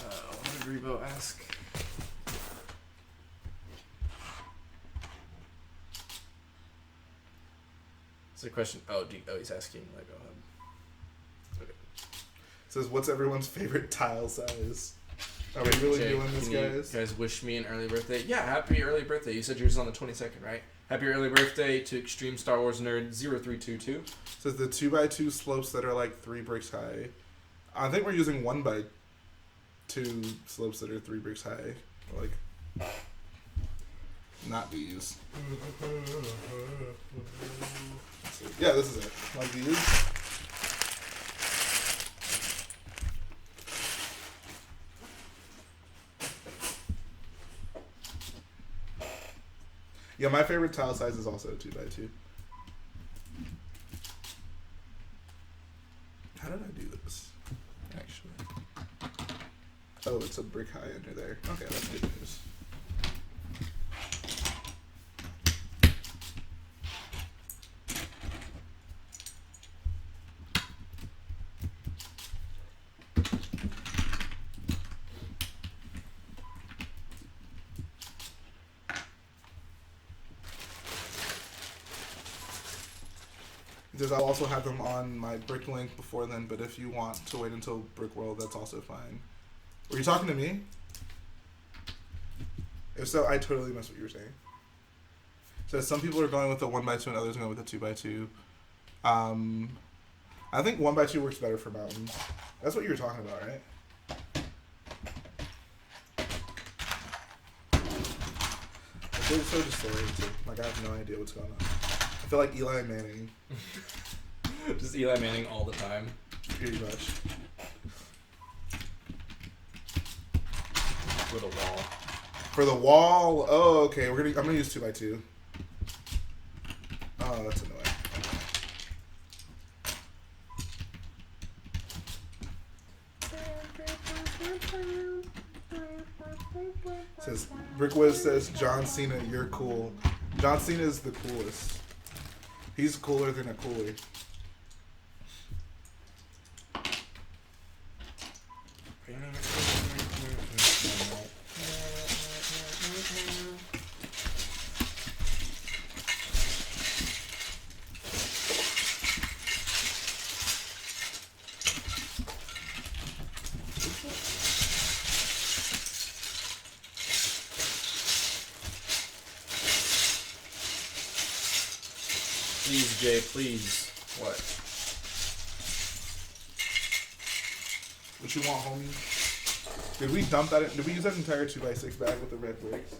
B: What did Rebo ask? It's a question. He's asking Lego Hub. Okay.
A: Says, what's everyone's favorite tile size? Are we really
B: Jhae,
A: doing this,
B: can
A: guys?
B: You guys wish me an early birthday. Yeah, happy early birthday. You said yours is on the 22nd, right? Happy early birthday to Extreme Star Wars Nerd 0322.
A: Says the 2x2 slopes that are like 3 bricks high. I think we're using 1x2 slopes that are 3 bricks high. Like, not these. Yeah, this is it. Like these. Yeah, my favorite tile size is also a 2x2. How did I do this? Actually. Oh, it's a brick high under there. Okay, that's good news. Because I'll also have them on my bricklink before then, but if you want to wait until Brickworld, that's also fine. Were you talking to me? If so, I totally missed what you were saying. So some people are going with the 1x2 and others are going with the 2x2. I think 1x2 works better for mountains. That's what you were talking about, right? I feel so disoriented. Like, I have no idea what's going on. I feel like Eli Manning.
B: Just Eli Manning all the time.
A: Pretty much.
B: With a wall.
A: For the wall, oh, okay. I'm gonna use 2x2. Oh, that's annoying. Says Brickwiz says John Cena, you're cool. John Cena is the coolest. He's cooler than a coolie.
B: Please, Jhae, please. What?
A: What you want, homie? Did we dump that in? Did we use that entire 2x6 bag with the red bricks?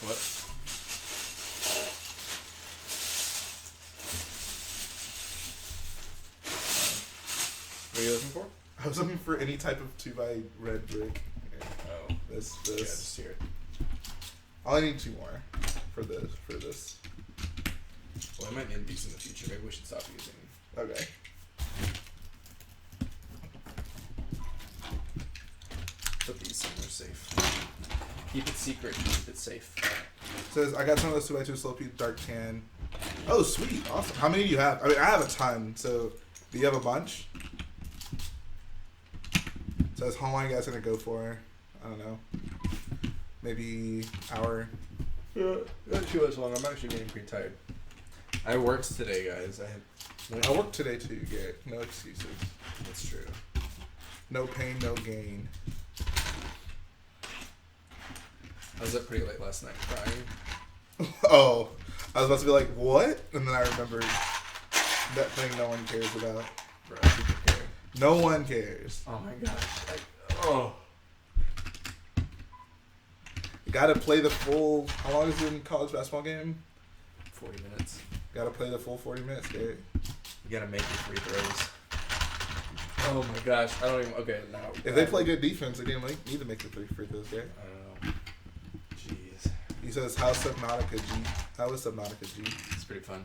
B: What? What are you looking for?
A: I was looking for any type of 2x red brick.
B: Oh.
A: This.
B: Yeah, just hear it.
A: I'll need 2 more for this.
B: Well, I might need these in the future. Maybe we should stop using them.
A: Okay.
B: Put these somewhere safe. Keep it secret. Keep it safe.
A: Says I got some of those 2x2 slow peak dark tan. Oh, sweet, awesome. How many do you have? I mean, I have a ton. So, do you have a bunch? Says how long you guys gonna go for? I don't know. Maybe hour.
B: Yeah, not too much long. I'm actually getting pretty tired. I worked today, guys.
A: I worked today too, Garrett. No excuses.
B: That's true.
A: No pain, no gain.
B: I was up pretty late last night crying.
A: Oh, I was about to be like, what? And then I remembered that thing no one cares about.
B: Bro, people care.
A: No one cares.
B: Oh my gosh. Oh.
A: You gotta play the full. How long is it in college basketball game?
B: 40 minutes.
A: Gotta play the full 40 minutes, Garrett.
B: You gotta make your free throws. Oh my gosh. I don't even. Okay, now.
A: If they play good defense, they didn't need to make the free throws, Garrett.
B: I don't know. Jeez.
A: He says, "How's Subnautica G? How is Subnautica G?"
B: It's pretty fun.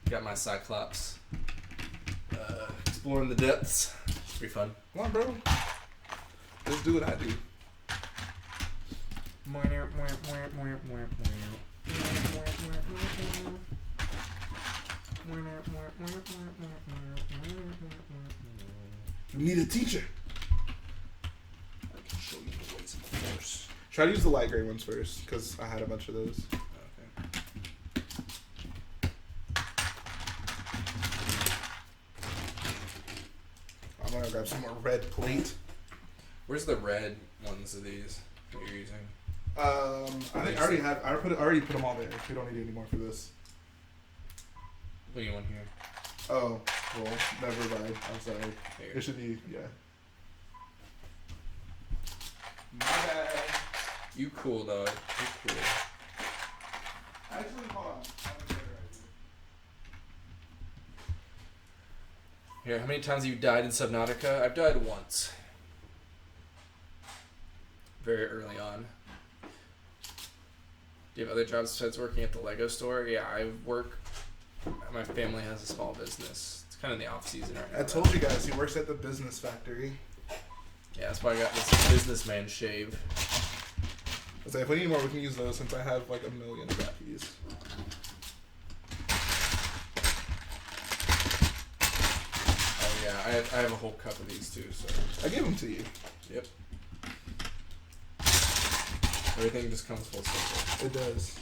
B: Got my Cyclops. Exploring the depths. It's pretty fun.
A: Come on, bro. Just do what I do. You need a teacher.
B: I can show you the ways of the force.
A: Try to use the light gray ones first, because I had a bunch of those.
B: Okay.
A: I'm gonna grab some more red plate.
B: Where's the red ones of these that you're using?
A: I think I already have. I already put them all there. We don't need any more for this.
B: What do you want here?
A: Oh, well, never mind. I'm sorry.
B: Here.
A: It should be, yeah. My bad.
B: You cool, dog. You cool.
A: Actually, hold on. I'm gonna get it right here.
B: Here, how many times have you died in Subnautica? I've died once. Very early on. Do you have other jobs besides working at the Lego store? Yeah, I work. My family has a small business. It's kind of the off season right now.
A: I told you guys, he works at the business factory.
B: Yeah, that's why I got this businessman shave.
A: I was like, if we need more, we can use those since I have like 1 million of these.
B: Oh yeah, I have a whole cup of these too. So
A: I gave them to you.
B: yep. Everything just comes full circle.
A: It does.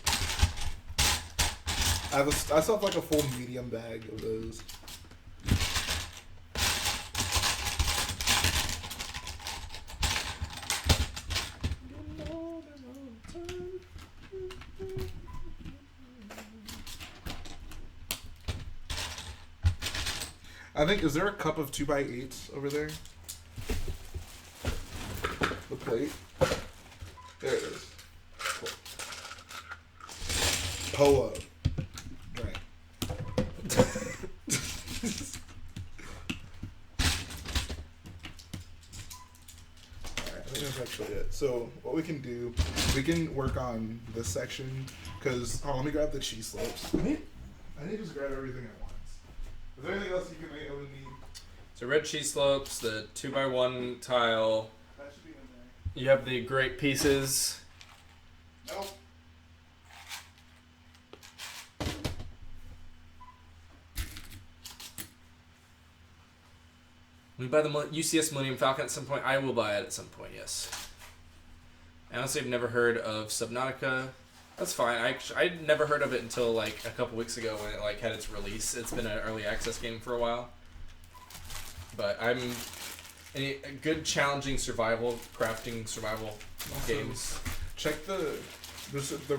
A: I still have like a full medium bag of those. I think, is there a cup of 2x8s over there? The plate? There it is. Cool. Polo. Right. Alright, I think that's actually it. So, what we can do, we can work on this section, because, let me grab the cheese slopes. I need to just grab everything at once. Is there anything else you can make need?
B: So red cheese slopes, the 2x1 tile.
A: That should be in there.
B: You have the great pieces.
A: Nope.
B: We buy the UCS Millenium Falcon at some point. I will buy it at some point, yes. I honestly have never heard of Subnautica. That's fine. I'd never heard of it until like a couple weeks ago when it like had its release. It's been an early access game for a while. But I'm a good challenging survival, crafting survival games.
A: Check the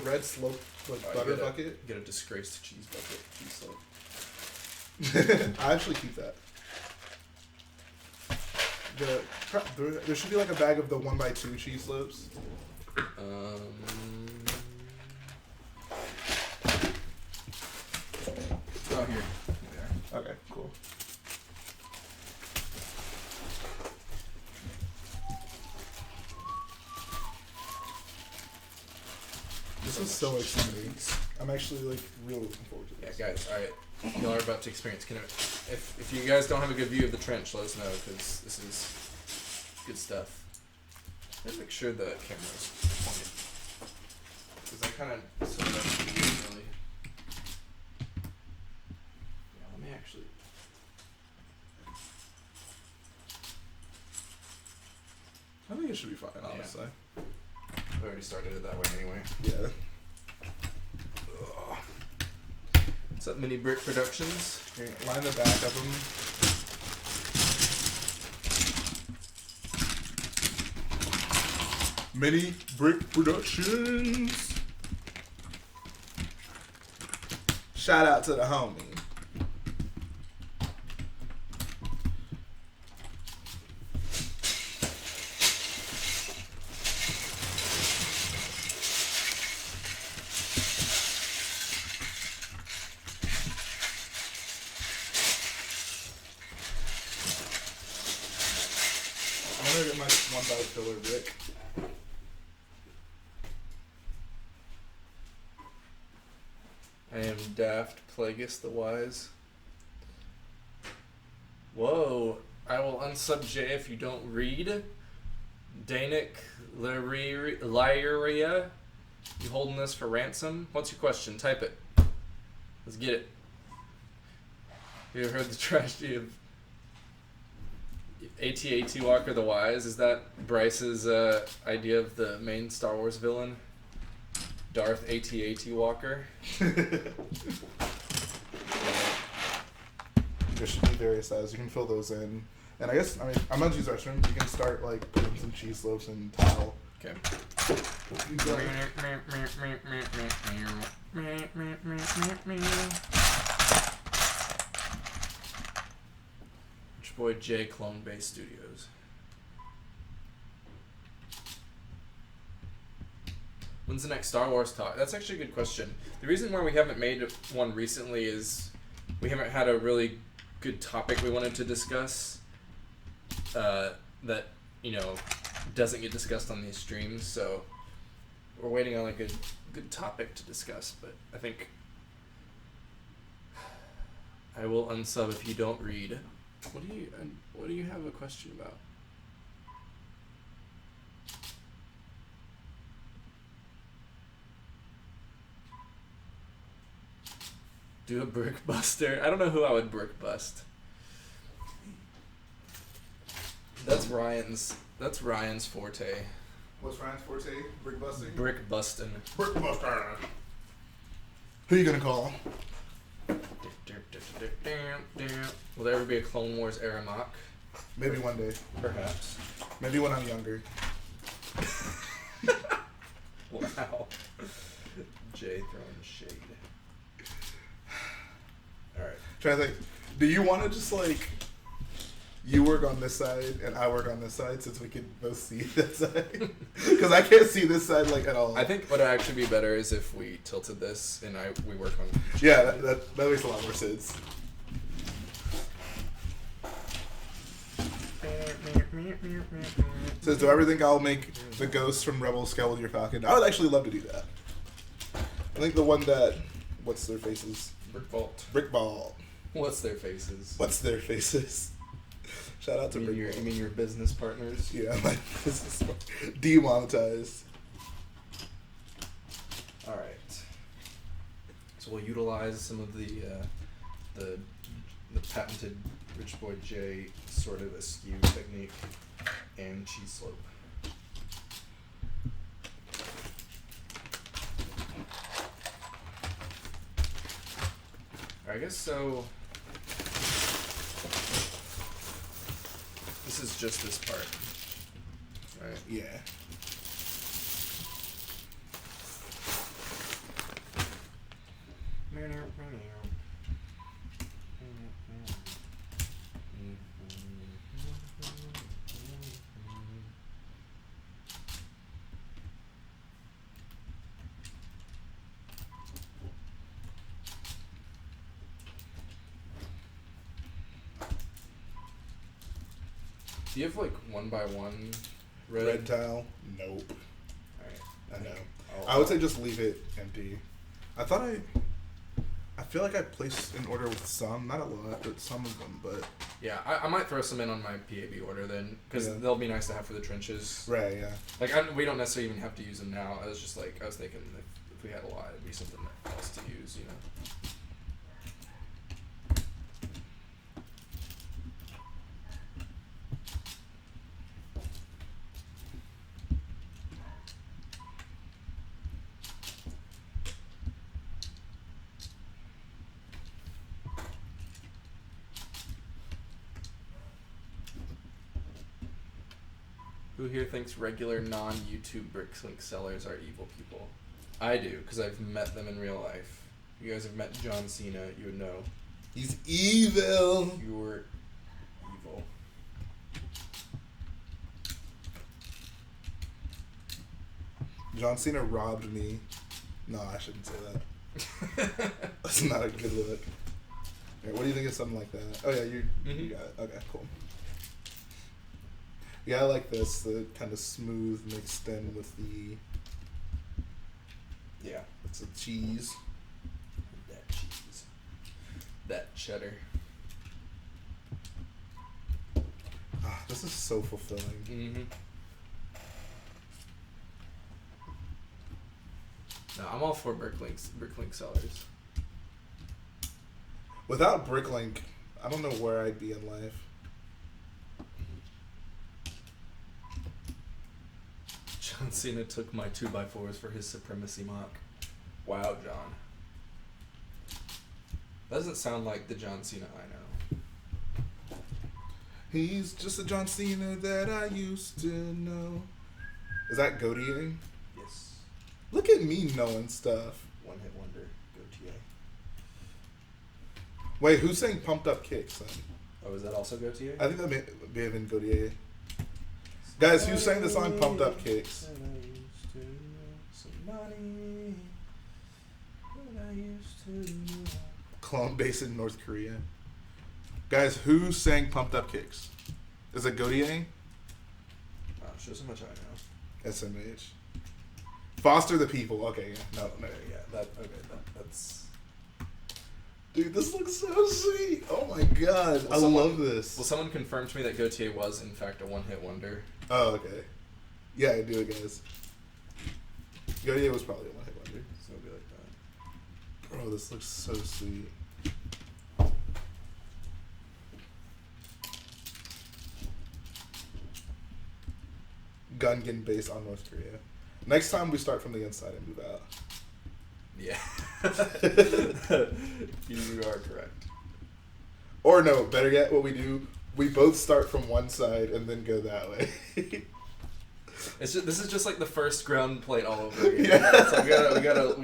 A: red slope butter bucket.
B: Get a disgraced cheese bucket. Cheese slope.
A: I actually keep that. There should be like a bag of the 1x2 cheese slopes.
B: Oh, here. There.
A: Okay, cool. This is so exciting. I'm actually like really looking forward to this.
B: Yeah, guys. All right, y'all are about to experience. If you guys don't have a good view of the trench, let us know because this is good stuff. Let's make sure the camera's pointed because I kind of set it up really. Yeah, let me actually.
A: I think it should be fine, honestly.
B: I already started it that way anyway.
A: Yeah.
B: What's up, Mini Brick Productions?
A: Here, line the back of them. Mini Brick Productions. Shout out to the homie. I'm gonna get my 1x filler brick.
B: I am Daft Plagueis the Wise. Whoa, I will unsub Jhae if you don't read. Danik Lyria, you holding this for ransom? What's your question? Type it. Let's get it. You ever heard the tragedy of AT-AT Walker the Wise? Is that Bryce's idea of the main Star Wars villain? Darth AT-AT Walker?
A: There should be various sizes. You can fill those in. And I guess, I'm gonna use restrooms. You can start like putting some cheese slopes and tile.
B: Okay. It's your boy Jhae, Clone Base Studios. When's the next Star Wars talk? That's actually a good question. The reason why we haven't made one recently is we haven't had a really good topic we wanted to discuss that, doesn't get discussed on these streams. So we're waiting on like a good topic to discuss. But I think I will unsub if you don't read. What do you have a question about? Do a brick buster. I don't know who I would brick bust. That's Ryan's forte.
A: What's Ryan's forte? Brick busting?
B: Brick bustin'.
A: Brick buster. Who are you gonna call?
B: Will there ever be a Clone Wars era mock?
A: Maybe one day.
B: Perhaps.
A: Maybe when I'm younger.
B: Wow. Jhae throwing shade. Alright.
A: Trying to think. Do you want to just like you work on this side and I work on this side since we can both see that side? Because I can't see this side like at all.
B: I think what would actually be better is if we tilted this and we work on.
A: Yeah, that makes a lot more sense. Says, do I ever think I'll make the ghost from Rebel scale with your Falcon? I would actually love to do that. I think the one that, what's their faces? Brickball.
B: What's their faces?
A: What's their faces? Shout out to Brickball.
B: You mean your business partners?
A: Yeah, my business partners. Demonetized.
B: Alright. So we'll utilize some of the patented Rich Boy Jhae sort of askew technique and cheese slope. I guess so. This is just this part, right?
A: Yeah.
B: Do you have like 1 by 1
A: Red tile? Nope.
B: Alright.
A: I know. I would say just leave it empty. I feel like I placed an order with some, not a lot, but some of them, but...
B: Yeah, I might throw some in on my PAB order then, because they'll be nice to have for the trenches.
A: Right, yeah.
B: Like, we don't necessarily even have to use them now. I was just like, I was thinking if we had a lot, it'd be something else to use, you know? Who here thinks regular non-YouTube bricklink sellers are evil people? I do, because I've met them in real life. If you guys have met John Cena, you would know.
A: He's evil.
B: You're evil.
A: John Cena robbed me. No, I shouldn't say that. That's not a good look. Right, what do you think of something like that? Oh yeah, you got it. Okay, cool. Yeah, I like this, the kind of smooth mixed in with the...
B: Yeah.
A: It's a cheese.
B: That cheese. That cheddar.
A: Ah, this is so fulfilling.
B: Mm-hmm. No, I'm all for bricklink sellers.
A: Without bricklink, I don't know where I'd be in life.
B: John Cena took my 2x4s for his supremacy mock. Wow, John. Doesn't sound like the John Cena I know.
A: He's just a John Cena that I used to know. Is that Gautier?
B: Yes.
A: Look at me knowing stuff.
B: One hit wonder. Gautier.
A: Wait, who's saying pumped up kicks then?
B: Oh, is that also Gautier?
A: I think that may have been Gautier. Guys, who sang the song Pumped Up Kicks? Clone base in North Korea. Guys, who sang Pumped Up Kicks? Is it Gautier?
B: Shows how much I know.
A: SMH. Foster the People. Okay, yeah. No.
B: Yeah, that's...
A: Dude, this looks so sweet. Oh my god. I love this.
B: Well, someone confirmed to me that Gautier was, in fact, a one-hit wonder.
A: Oh, okay. Yeah, I do it, guys. Gautier was probably a one-hit wonder.
B: So it'll be like that.
A: Bro, this looks so sweet. Gungan base on North Korea. Next time we start from the inside and move out.
B: Yeah. You are correct.
A: Or no, better yet, what we do, we both start from one side and then go that way.
B: This is just like the first ground plate all over again.
A: Yeah.
B: So we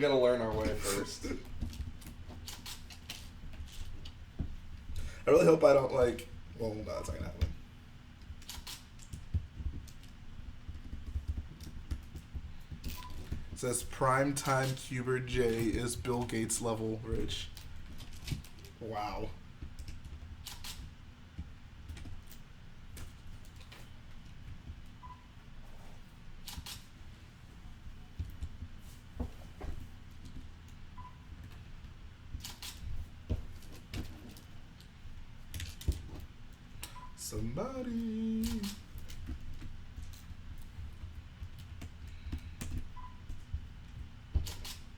B: gotta learn our way first.
A: I really hope I don't like. Well, no, that's not gonna happen. It says primetime Cuber Jhae is Bill Gates level rich. Wow. Somebody.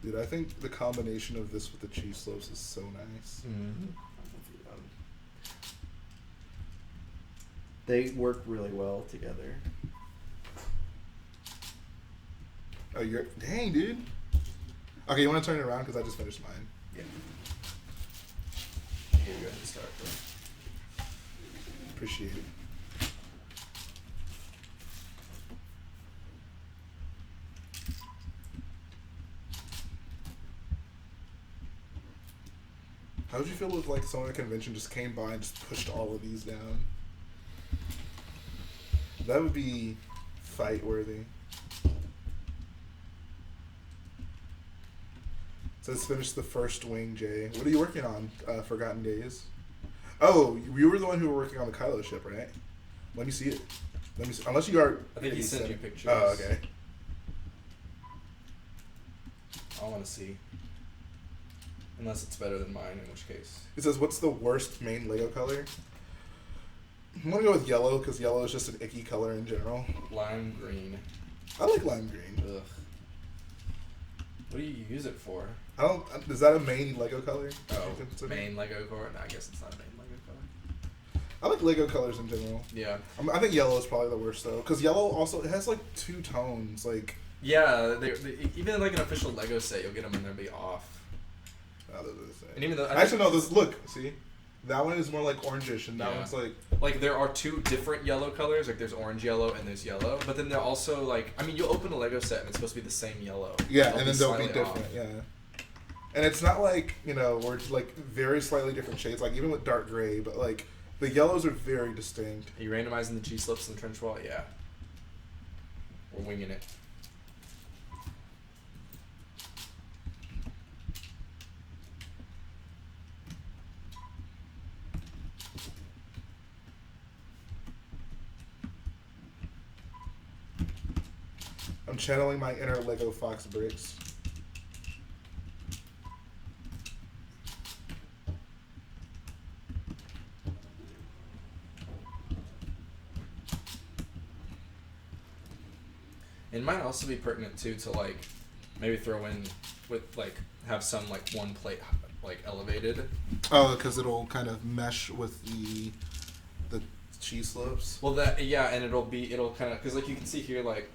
A: Dude, I think the combination of this with the cheese slopes is so nice.
C: Mm-hmm. They work really well together.
A: Oh, you're dang, dude. Okay, you want to turn it around because I just finished mine.
B: Yeah. Here, go ahead and start. Bro.
A: Appreciate it. How would you feel if like someone at a convention just came by and just pushed all of these down? That would be fight worthy. Says finish the first wing, Jhae. What are you working on? Forgotten Days. Oh, you were the one who were working on the Kylo ship, right? Let me see it. Let me see. Unless you are.
B: I think he sent you pictures.
A: Oh, okay.
B: I want to see. Unless it's better than mine, in which case.
A: It says, what's the worst main Lego color? I'm going to go with yellow, because yellow is just an icky color in general.
B: Lime green.
A: I like lime green.
B: Ugh. What do you use it for?
A: I don't. Is that a main Lego color?
B: Oh, main Lego color? No, I guess it's not a main Lego color.
A: I like Lego colors in general.
B: Yeah.
A: I think yellow is probably the worst, though. Because yellow also, it has like two tones. Like.
B: Yeah, they even like an official Lego set, you'll get them and they'll be off.
A: Oh, they're the same.
B: And even though
A: actually, no, this, look, see? That one is more like orangish, and that one's like...
B: Like, there are two different yellow colors. Like, there's orange yellow and there's yellow. But then they're also, like... I mean, you'll open a Lego set and it's supposed to be the same yellow.
A: Yeah, and then they'll be different,
B: off.
A: yeah. And it's not like, you know, we're like very slightly different shades, like even with dark gray, but like the yellows are very distinct.
B: Are you randomizing the cheese slopes in the trench wall? Yeah. We're winging it.
A: I'm channeling my inner Lego Fox Bricks.
B: It might also be pertinent too to like maybe throw in with like have some like one plate like elevated.
A: Oh, because it'll kind of mesh with the cheese slopes.
B: Well, and it'll kind of because like you can see here like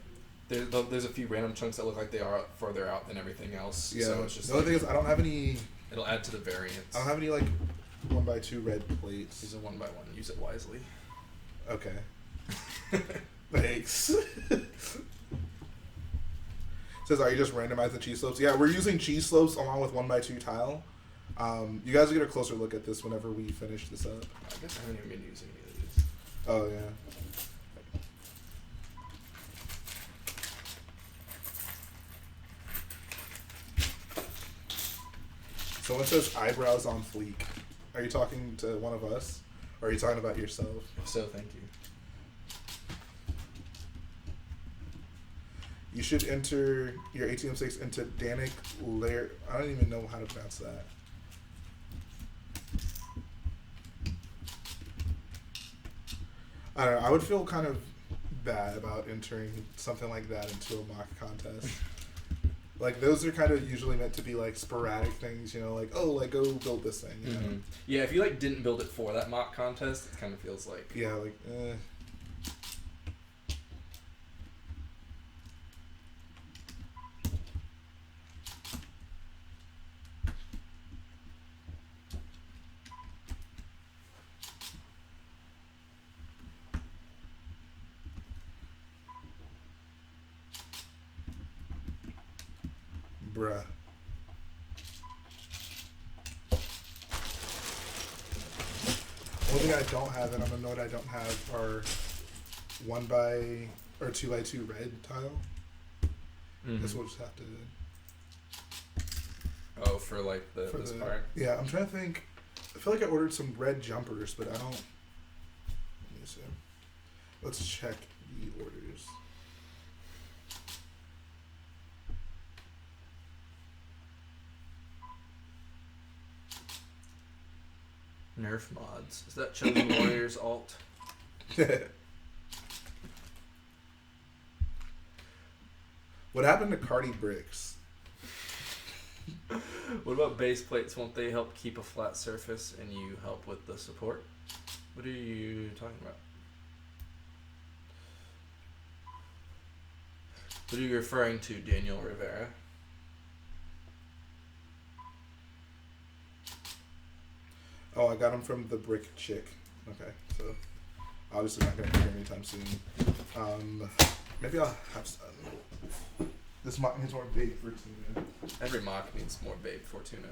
B: there's a few random chunks that look like they are farther out than everything else.
A: Yeah.
B: So it's just
A: the other thing is I don't have any.
B: It'll add to the variance.
A: I don't have any like 1x2 red plates.
B: Use a 1x1. Use it wisely.
A: Okay. Thanks. Says, are you just randomize the cheese slopes? Yeah, we're using cheese slopes along with 1x2 tile. You guys will get a closer look at this whenever we finish this up.
B: I guess I haven't even been using any of these.
A: Oh, yeah. Someone says eyebrows on fleek. Are you talking to one of us? Or are you talking about yourself?
B: If so, thank you.
A: You should enter your ATM6 into Danik layer. I don't even know how to pronounce that. I don't know. I would feel kind of bad about entering something like that into a mock contest. Like, those are kind of usually meant to be, like, sporadic things, you know, like, oh, like, go build this thing, you know?
B: Yeah, if you, like, didn't build it for that mock contest, it kind of feels like...
A: Yeah, like, Bruh. One thing I don't have, and I'm annoyed I don't have, are 2x2 red tile. Guess we'll just have to.
B: Oh, for like this part.
A: Yeah, I'm trying to think. I feel like I ordered some red jumpers, but I don't. Let me see. Let's check the orders.
B: Nerf mods. Is that Chosen Warriors alt?
A: What happened to Cardi bricks?
B: What about base plates? Won't they help keep a flat surface and you help with the support? What are you talking about? What are you referring to, Daniel Rivera?
A: Oh, I got them from the brick chick. Okay, so obviously not gonna be here anytime soon. Maybe I'll have some. This mock needs more bait for tuna.
B: Every mock needs more babe for tuna.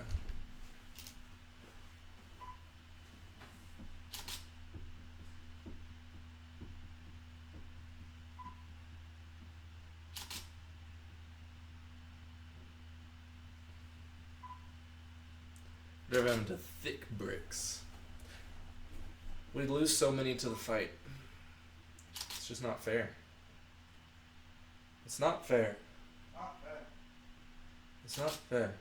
B: Drive him to thick bricks. We'd lose so many to the fight. It's just not fair. It's not fair.
A: Not bad.
B: It's not fair.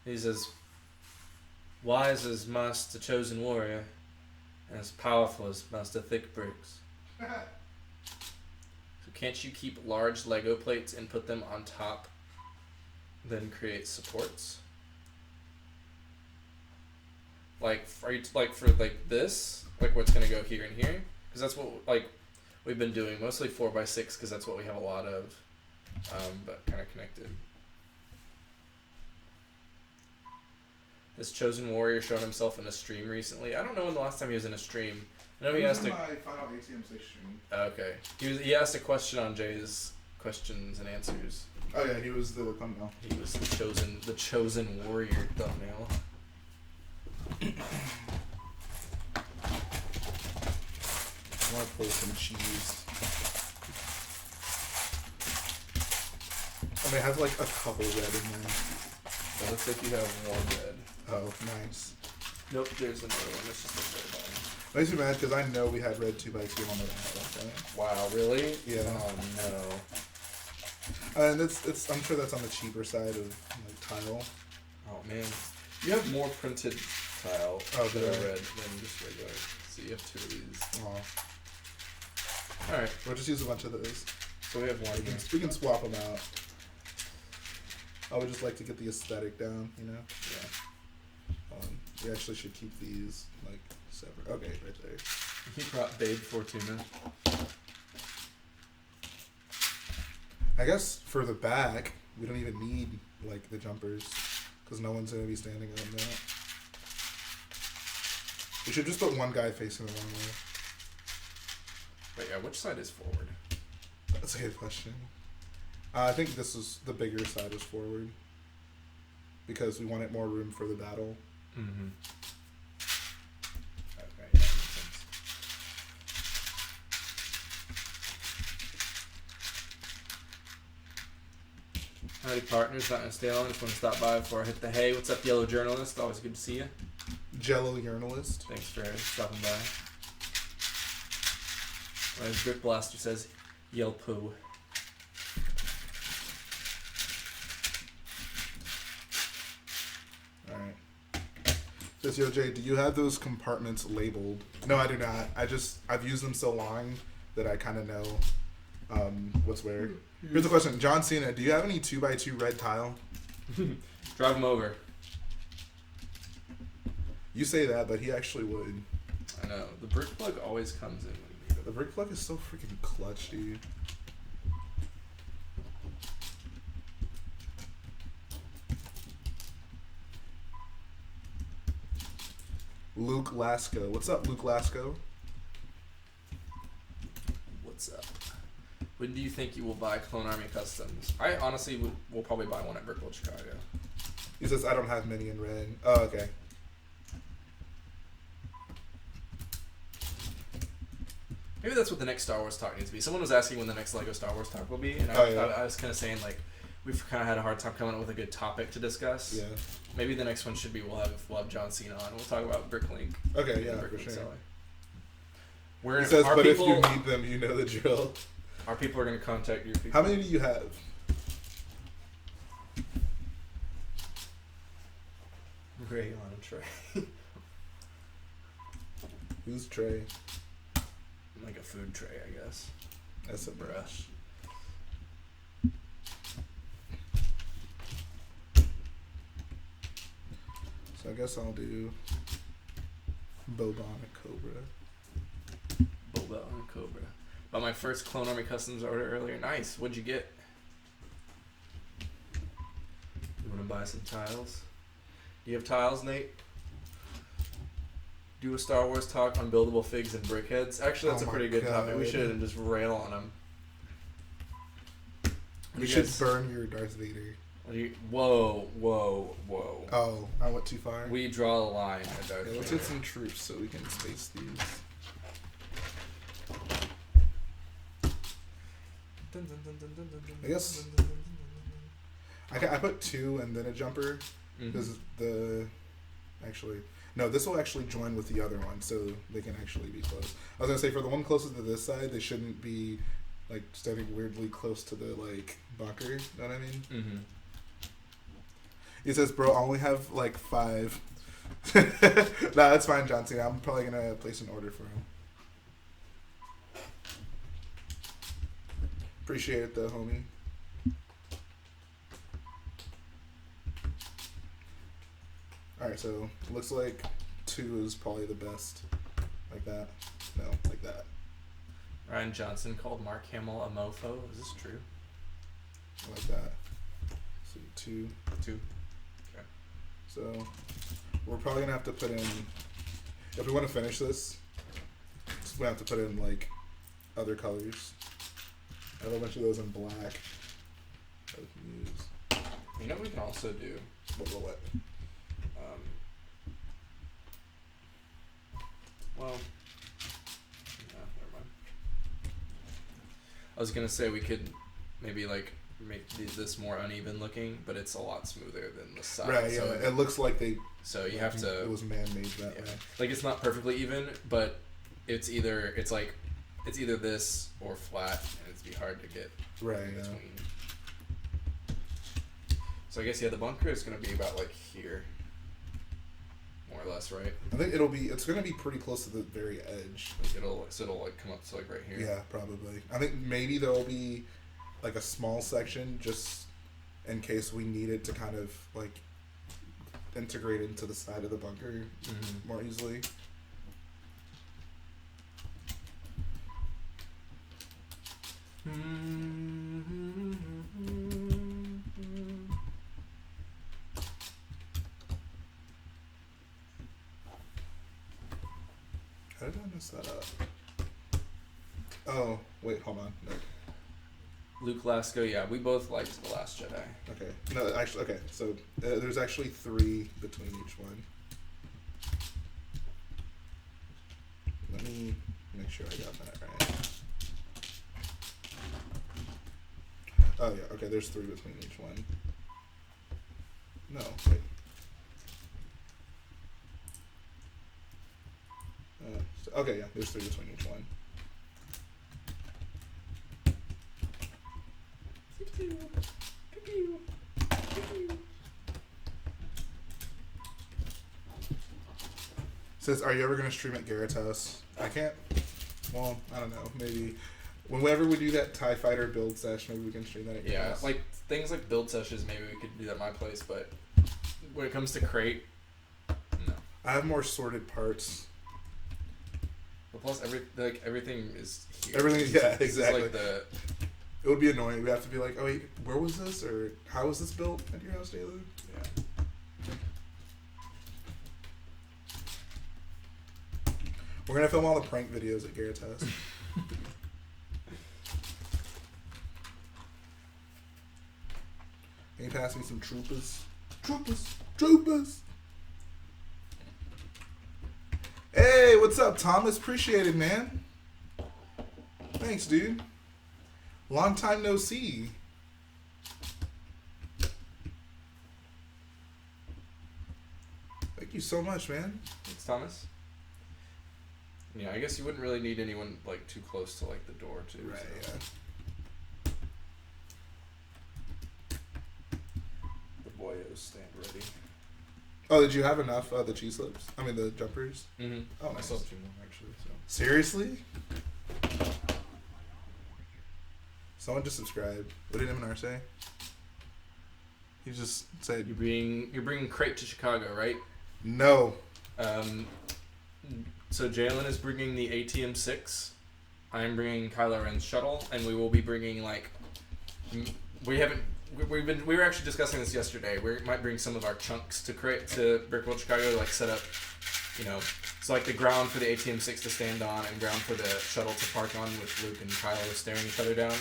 B: He's as wise as Master Chosen Warrior, and as powerful as Master Thick Bricks. So can't you keep large Lego plates and put them on top, then create supports? Like, are you like for like this, like what's gonna go here and here? Because that's what like we've been doing, mostly 4x6, because that's what we have a lot of, but kind of connected. Has Chosen Warrior shown himself in a stream recently? I don't know when the last time he was in a stream. I know he asked
A: my final ATM 6 stream.
B: Okay. He asked a question on Jhae's questions and answers.
A: Oh yeah, he was the thumbnail.
B: He was the chosen warrior thumbnail.
A: I want to pull some cheese. I mean, it has like a couple red in there.
B: It looks like you have one red.
A: Oh, nice.
B: Nope, there's another one. It's just a red bottom.
A: Makes me mad because I know we had red 2x2 on the right.
B: Wow, really?
A: Yeah.
B: Oh no.
A: And it's I'm sure that's on the cheaper side of like tile.
B: Oh man, you have more printed tile that
A: really?
B: are red than just regular. So you have two of these.
A: Aw.
B: All right,
A: We'll just use a bunch of those.
B: so we have one here.
A: We can swap them out. I would just like to get the aesthetic down, you know?
B: Yeah.
A: We actually should keep these like separate. Okay, right there.
B: He brought Babe Fortuna.
A: I guess for the back, we don't even need like the jumpers because no one's gonna be standing on that. We should just put one guy facing the wrong way.
B: But yeah, which side is forward?
A: That's a good question. I think this is the bigger side is forward because we wanted more room for the battle.
B: Mm-hmm. Okay, yeah, makes sense. Howdy partners, not gonna stay long, just wanna stop by before I hit the hay. What's up, yellow journalist? Always good to see you.
A: Jello Urinalist.
B: Thanks for stopping by. As Brick Blaster says, yell poo.
A: Alright. Says Yo Jay, do you have those compartments labeled? No, I do not. I've used them so long that I kinda know what's where. Here's the question. John Cena, do you have any 2x2 red tile?
B: Drive him over.
A: You say that, but he actually would.
B: I know. The brick plug always comes in when you need it.
A: The brick plug is so freaking clutch, dude. Luke Lasco. What's up, Luke Lasco?
B: What's up? When do you think you will buy Clone Army Customs? I honestly will probably buy one at Brickworld Chicago.
A: He says, I don't have many in red. Oh, okay.
B: Maybe that's what the next Star Wars talk needs to be. Someone was asking when the next Lego Star Wars talk will be, and I was kind of saying, like, we've kind of had a hard time coming up with a good topic to discuss.
A: Yeah.
B: Maybe the next one should be we'll have John Cena on. We'll talk about Bricklink.
A: Okay, yeah, for sure.
B: He
A: says, but if you need them, you know the drill.
B: Our people are going to contact your people.
A: How many do you have?
B: Ray on a tray.
A: Who's Trey?
B: Like a food tray, I guess.
A: That's a brush. So I guess I'll do Boba on a Cobra.
B: Boba on a Cobra. Bought my first Clone Army Customs order earlier. Nice. What'd you get? You want to buy some tiles? Do you have tiles, Nate? Do a Star Wars talk on buildable figs and brickheads. Actually, that's a pretty good topic. We should just rail on them.
A: We should burn your Darth Vader.
B: Whoa.
A: Oh, I went too far.
B: We draw the line at Darth Vader.
A: Let's get some troops so we can space these. I guess I put 2 and then a jumper because this will actually join with the other one, so they can actually be close. I was gonna say for the one closest to this side, they shouldn't be like standing weirdly close to the like bunker. You know what I mean?
B: Mm-hmm.
A: He says, "Bro, I only have like 5." Nah, that's fine, John Cena. I'm probably gonna place an order for him. Appreciate it though, homie. Alright, so looks like 2 is probably the best. Like that. No, like that.
B: Ryan Johnson called Mark Hamill a mofo. Is this true?
A: Like that. So 2.
B: Okay.
A: So we're probably gonna have to put in, if we want to finish this, we have to put in like other colors. I have a bunch of those in black that we can use.
B: You know what we can also do?
A: What?
B: Well, no, never mind. I was gonna say we could maybe like make this more uneven looking, but it's a lot smoother than the side.
A: Right, yeah.
B: So
A: it looks like they.
B: So you have to.
A: It was man-made that way.
B: Like it's not perfectly even, but it's either this or flat, and it'd be hard to get in between. So I guess the bunker is gonna be about like here, more or less, right?
A: I think it's gonna be pretty close to the very edge.
B: Like it'll like come up to like right here.
A: Yeah, probably. I think maybe there'll be like a small section just in case we need it to kind of like integrate into the side of the bunker more easily. How did I mess that up? Oh, wait, hold on. No.
B: Luke Lasco, yeah, we both liked The Last Jedi.
A: Okay. No, actually, okay. So there's actually 3 between each one. Let me make sure I got that right. Oh, yeah. Okay, there's 3 between each one. No, wait. Okay, yeah, there's 3 between each one. Says, are you ever going to stream at Garrett's house? I can't. Well, I don't know. Maybe. Whenever we do that TIE Fighter build session, maybe we can stream that at your house.
B: Like things like build sessions, maybe we could do that at my place, but when it comes to Crait, no.
A: I have more sorted parts.
B: But plus, everything is here.
A: Everything, yeah, exactly.
B: Like
A: it would be annoying. We have to be like, oh wait, where was this, or how was this built at your house, Jhae?
B: Yeah.
A: We're gonna film all the prank videos at Garrett's house. Can you pass me some troopers? Troopers. Hey, what's up, Thomas? Appreciate it, man. Thanks, dude. Long time no see. Thank you so much, man.
B: Thanks, Thomas. Yeah, I guess you wouldn't really need anyone like too close to like the door too.
A: Right,
B: so.
A: yeah.
B: The boyos stand ready.
A: Oh, did you have enough the cheese slips? I mean the jumpers?
B: Mm-hmm.
A: Oh,
B: I
A: nice.
B: still have 2 more actually. So.
A: Seriously? Someone just subscribed. What did M&R say? He just said
B: You're bringing Crait to Chicago, right?
A: no.
B: So Jalen is bringing the ATM-6. I'm bringing Kylo Ren's shuttle, and we will be bringing like we were actually discussing this yesterday. We might bring some of our chunks to Crait to Brickworld Chicago, like set up, so like the ground for the ATM-6 to stand on and ground for the shuttle to park on with Luke and Kylo staring each other down.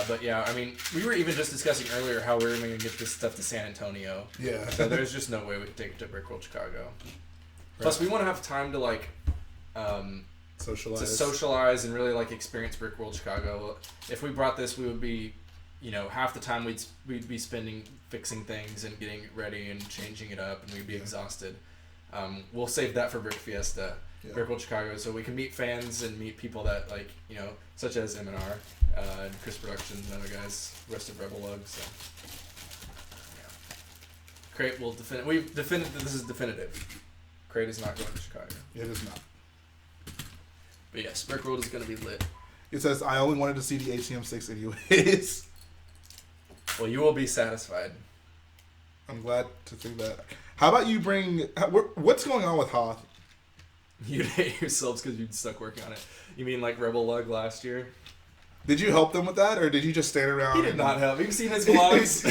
B: But yeah, I mean, we were even just discussing earlier how we were going to get this stuff to San Antonio.
A: Yeah.
B: So there's just no way we could take it to Brickworld Chicago. Plus, we want to have time to like socialize and really like experience Brickworld Chicago. If we brought this, we would be, half the time we'd be spending fixing things and getting it ready and changing it up, and we'd be exhausted. We'll save that for Brickfiesta, Brickworld Chicago, so we can meet fans and meet people that like such as M&R and Chris Productions and other guys, rest of Rebel Lug. So yeah. Crait will we've definitive. This is definitive. Crait is not going to Chicago.
A: It is not.
B: But yes, Brickworld is going to be lit.
A: It says, I only wanted to see the ATM-6 anyways.
B: Well, you will be satisfied.
A: I'm glad to think that. How about you bring... What's going on with Hoth?
B: You'd hate yourselves because you'd stuck working on it. You mean like Rebel Lug last year?
A: Did you help them with that, or did you just stand around?
B: He did not help. You've seen his vlogs.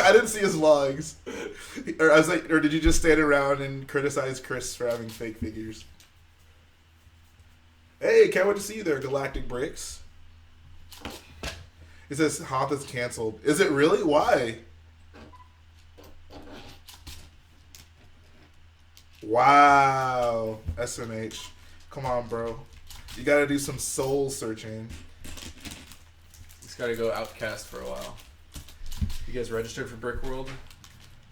A: I didn't see his vlogs. Or did you just stand around and criticize Chris for having fake figures? Hey, can't wait to see you there, Galactic Bricks. It says Hoth is canceled. Is it really? Why? Wow. SMH. Come on, bro. You gotta do some soul searching.
B: He's got to go Outcast for a while. You guys registered for Brickworld?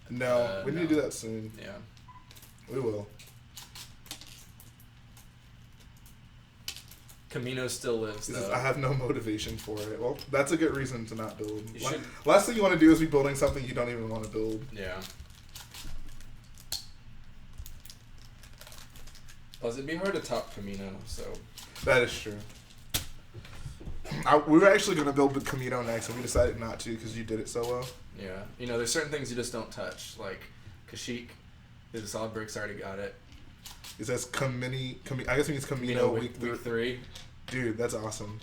A: No, we need to do that soon.
B: Yeah.
A: We will.
B: Camino still lives, though.
A: I have no motivation for it. Well, that's a good reason to not build.
B: You should.
A: Last thing you want to do is be building something you don't even want to build.
B: Yeah. Plus, it'd be hard to top Camino, so.
A: That is true. We were actually going to build the Camino next, and we decided not to because you did it so well.
B: Yeah. There's certain things you just don't touch. Like Kashyyyk, there's a solid bricks, already got it.
A: It says I guess it means Camino week
B: 3.
A: Dude, that's awesome.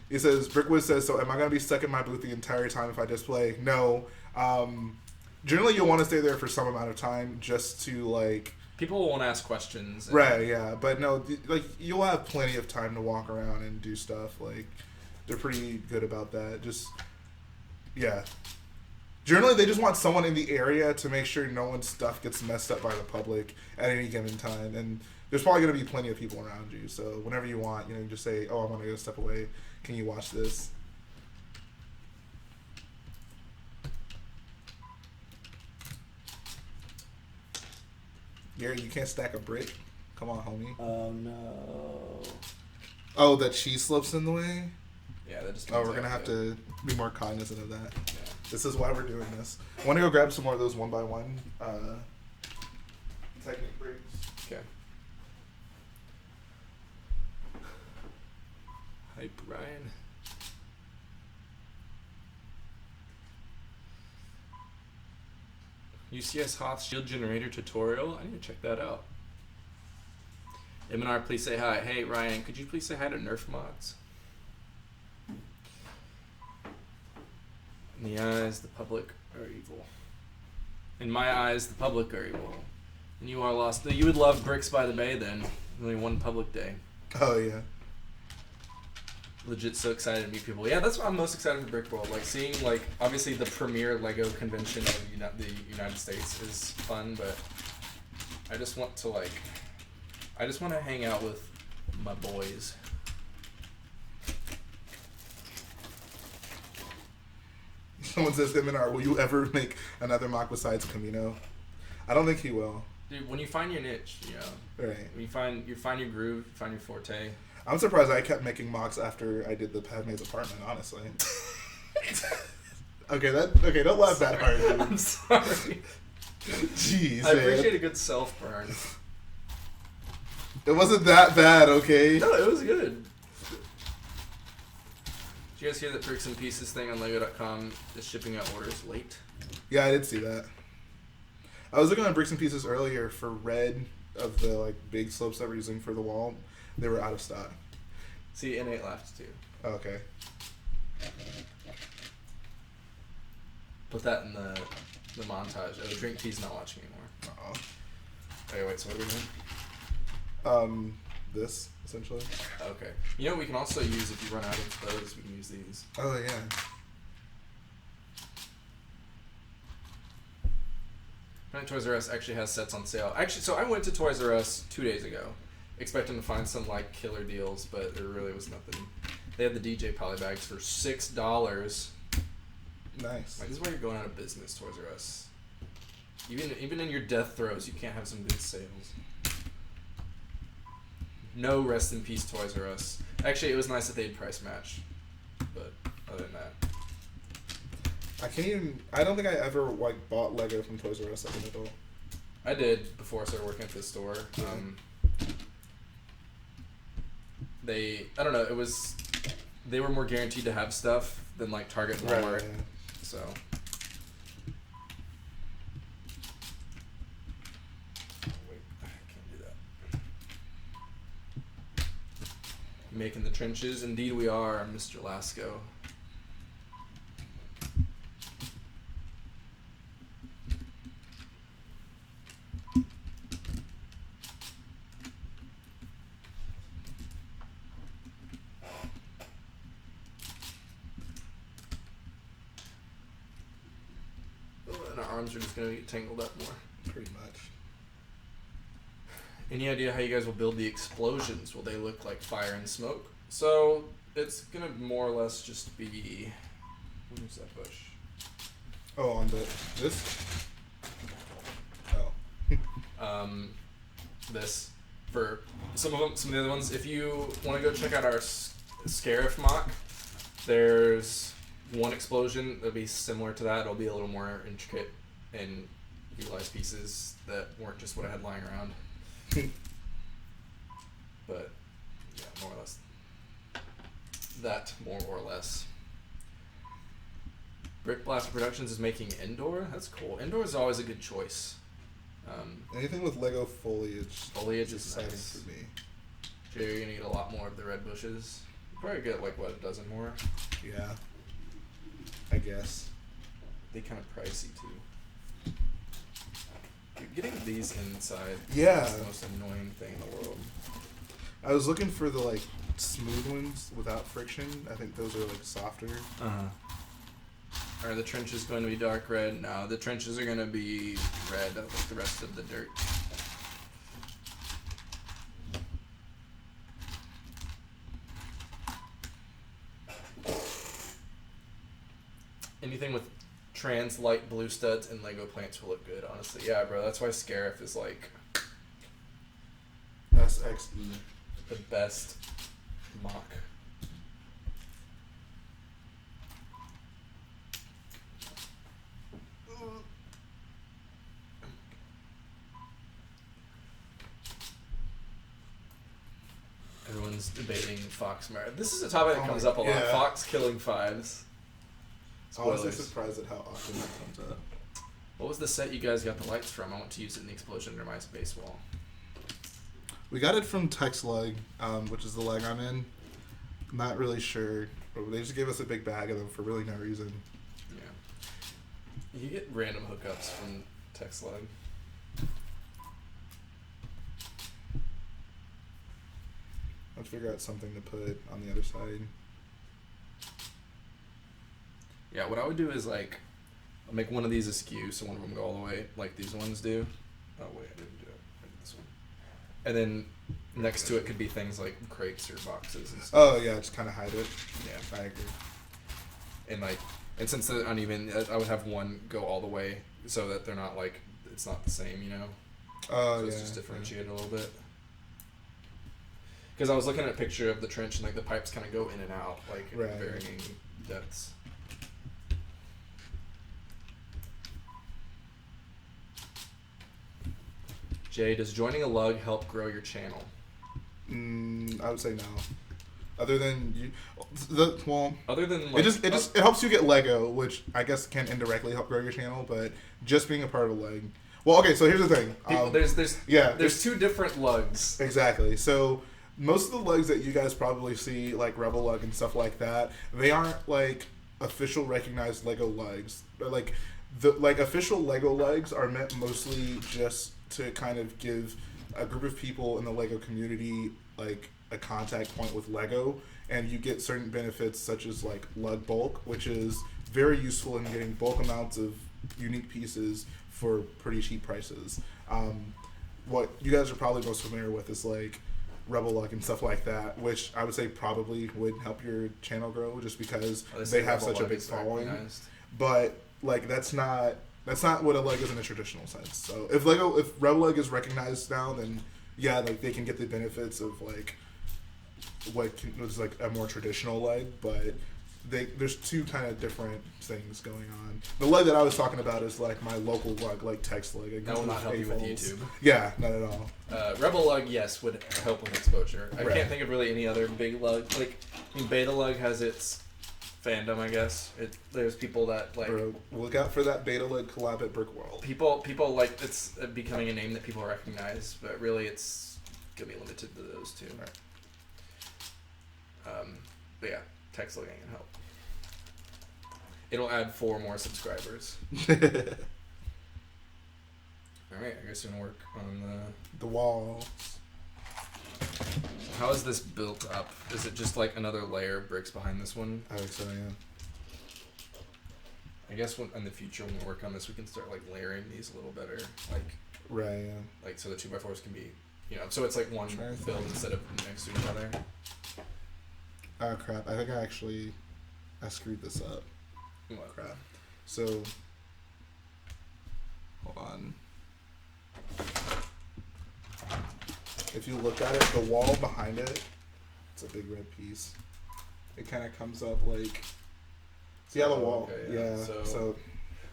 A: It says, Brickwood says, so am I going to be stuck in my booth the entire time if I display? No. Generally, you'll want to stay there for some amount of time just to, like...
B: People won't ask questions.
A: Right, yeah. But no, like, you'll have plenty of time to walk around and do stuff. Like, they're pretty good about that. Just, yeah. Generally, they just want someone in the area to make sure no one's stuff gets messed up by the public at any given time. And there's probably going to be plenty of people around you. So whenever you want, you just say, oh, I'm going to go step away. Can you watch this? Gary, you can't stack a brick? Come on, homie.
C: Oh, no.
A: Oh, that cheese slips in the way?
B: Yeah, that just.
A: Oh, we're going to have to be more cognizant of that.
B: Yeah.
A: This is why we're doing this. I want to go grab some more of those 1x1 technique breaks.
B: Okay. Hype Ryan. UCS Hoth Shield Generator tutorial. I need to check that out. M&R, please say hi. Hey Ryan, could you please say hi to Nerf Mods? In the eyes, the public are evil. In my eyes, the public are evil. And you are lost. You would love Bricks by the Bay then. Only one public day.
A: Oh, yeah.
B: legit so excited to meet people. Yeah, that's why I'm most excited for Brick World. Like seeing like obviously the premier Lego convention of the United States is fun, but I just want to hang out with my boys.
A: Someone says, Deminar, will you ever make another mock besides Camino? I don't think he will.
B: Dude, when you find your niche, you know.
A: Right.
B: When you find your groove, you find your forte.
A: I'm surprised I kept making mocks after I did the Padme's apartment, honestly. Okay, don't laugh that hard, dude.
B: I'm sorry.
A: Jeez,
B: I
A: man.
B: appreciate a good self-burn.
A: It wasn't that bad, okay?
B: No, it was good. Did you guys hear that Bricks and Pieces thing on Lego.com is shipping out orders late?
A: Yeah, I did see that. I was looking at Bricks and Pieces earlier for red of the like big slopes that we're using for the wall. They were out of stock.
B: See, N8 laughed too.
A: Oh, okay.
B: Put that in the montage. Oh, Drink Tea's not watching anymore.
A: Uh-oh.
B: Okay, wait, so what are we doing?
A: This, essentially.
B: Okay. You know what we can also use if you run out of those, we can use these.
A: Oh, yeah.
B: Toys R Us actually has sets on sale. Actually, so I went to Toys R Us 2 days ago, expecting to find some like killer deals, but there really was nothing. They had the DJ polybags for $6.
A: Nice.
B: Like, this is why you're going out of business, Toys R Us. Even in your death throes, you can't have some good sales. No rest in peace, Toys R Us. Actually, it was nice that they'd price match, but other than that.
A: I don't think I ever like bought Lego from Toys R Us as an adult.
B: I did before I started working at this store.
A: Yeah.
B: I don't know, they were more guaranteed to have stuff than like Target and Walmart.
A: Right.
B: So wait, I can't do that. Making the trenches, indeed we are, Mr. Lasco. And our arms are just gonna get tangled up more.
A: Pretty much.
B: Any idea how you guys will build the explosions? Will they look like fire and smoke? So it's gonna more or less just be. Where's that bush?
A: Oh, on this? Oh.
B: This for some of the other ones. If you want to go check out our Scarif mock, there's one explosion that'll be similar to that. It'll be a little more intricate and utilize pieces that weren't just what I had lying around. But yeah, more or less. That more or less. Brick Blaster Productions is making Indoor. That's cool. Indoor is always a good choice.
A: Anything with Lego foliage.
B: Foliage is
A: exciting
B: nice.
A: for me.
B: Jhae, you're gonna get a lot more of the red bushes. You probably get like what, a dozen more.
A: Yeah. I guess.
B: They kind of pricey too. Dude, getting these inside
A: Yeah.
B: is the most annoying thing in the world.
A: I was looking for the like smooth ones without friction. I think those are like softer.
B: Are the trenches going to be dark red? No, the trenches are going to be red like the rest of the dirt. Anything with trans light blue studs and Lego plants will look good, honestly. Yeah, bro, that's why Scarif is like
A: SXE.
B: the best mock. Everyone's debating Fox marriage. This is a topic that comes up a lot.
A: yeah.
B: Fox killing fives.
A: Honestly
B: Spoilers.
A: surprised at how often that comes up.
B: What was the set you guys got the lights from? I want to use it in the explosion under my space wall.
A: We got it from TextLeg, which is the leg I'm in. I'm not really sure. But they just gave us a big bag of them for really no reason.
B: Yeah. You get random hookups from TextLeg.
A: Let's figure out something to put on the other side.
B: Yeah, what I would do is like, I'll make one of these askew, so one of them go all the way, like these ones do. Oh wait, I didn't do it. I did this one. And then next to it could be things like crates or boxes and stuff.
A: Oh yeah, just kind of hide it.
B: Yeah,
A: I agree.
B: And since they're uneven, I would have one go all the way so that they're not like, it's not the same, you know.
A: Oh
B: So
A: yeah.
B: it's just differentiated a little bit. Because I was looking at a picture of the trench and like the pipes kind of go in and out, like
A: Right.
B: at varying depths. Jhae, does joining a lug help grow your channel?
A: I would say no. Other than you,
B: Other than like,
A: it helps you get Lego, which I guess can indirectly help grow your channel, but just being a part of a leg. Well, okay, so here's the thing.
B: There's two different lugs.
A: Exactly. So most of the lugs that you guys probably see, like Rebel Lug and stuff like that, they aren't like official recognized Lego lugs. But like the official Lego legs are meant mostly just to kind of give a group of people in the Lego community like a contact point with Lego, and you get certain benefits such as like lug bulk, which is very useful in getting bulk amounts of unique pieces for pretty cheap prices. What you guys are probably most familiar with is like Rebel Lug and stuff like that, which I would say probably would help your channel grow just because they have such a big following. But like that's not what a leg is in a traditional sense. So if Rebel Leg is recognized now, then yeah, like they can get the benefits of like what was like a more traditional leg, but there's two kind of different things going on. The leg that I was talking about is like my local lug, like text leg.
B: That will not help you with YouTube.
A: Yeah, not at all.
B: Rebel Lug, yes, would help with exposure. I
A: Right.
B: can't think of really any other big lug. Like, I mean, Beta Lug has its fandom, I guess. There's people that like.
A: Bro, look out for that Beta Leg collab at Brick World.
B: People like it's becoming a name that people recognize, but really it's gonna be limited to those two.
A: Right.
B: But yeah, text logging can help. It'll add 4 more subscribers. Alright, I guess we're gonna work on
A: The wall.
B: how is this built up? Is it just like another layer of bricks behind this one?
A: I think so, yeah.
B: I guess in the future when we work on this, we can start like layering these a little better, like
A: Right, yeah.
B: like so the 2x4s can be, you know, so it's like one
A: Trying to
B: build
A: think.
B: instead of next to each other.
A: Oh crap! I think I screwed this up.
B: What?
A: Crap. So, hold on. If you look at it, the wall behind it, it's a big red piece. It kind of comes up like. See how the wall?
B: Okay, yeah.
A: Yeah. So.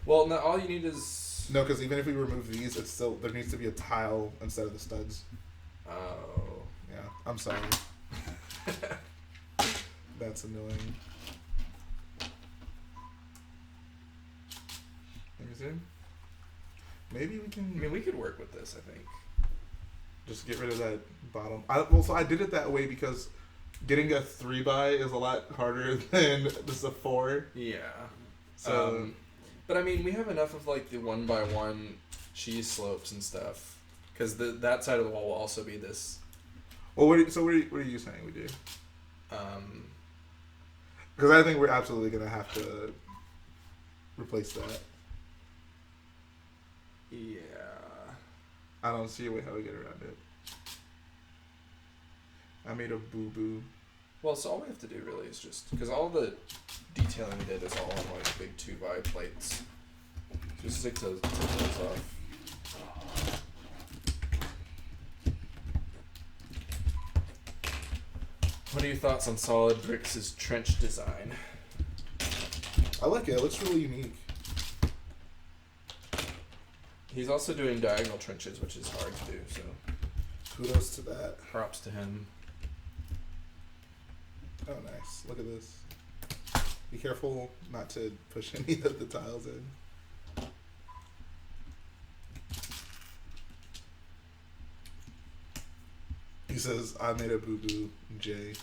B: Well, no, all you need is.
A: No, because even if we remove these, it's still there needs to be a tile instead of the studs.
B: Oh.
A: Yeah. I'm sorry. That's annoying. Let me see. Maybe we can.
B: I mean, we could work with this, I think.
A: Just get rid of that bottom. So I did it that way because getting a 3x is a lot harder than just a 4.
B: Yeah.
A: So,
B: but I mean, we have enough of like the 1x1 cheese slopes and stuff, because that side of the wall will also be this.
A: well, what are you saying we do? Because I think we're absolutely gonna have to replace that.
B: Yeah.
A: I don't see a way how we get around it. I made a boo boo.
B: Well, so all we have to do really is just because all the detailing we did is all on like big 2x plates. Just take those off. What are your thoughts on Solid Bricks' trench design?
A: I like it. It looks really unique.
B: He's also doing diagonal trenches, which is hard to do, so
A: Kudos to that.
B: props to him.
A: Oh, nice. Look at this. Be careful not to push any of the tiles in. He says, I made a boo boo, Jhae.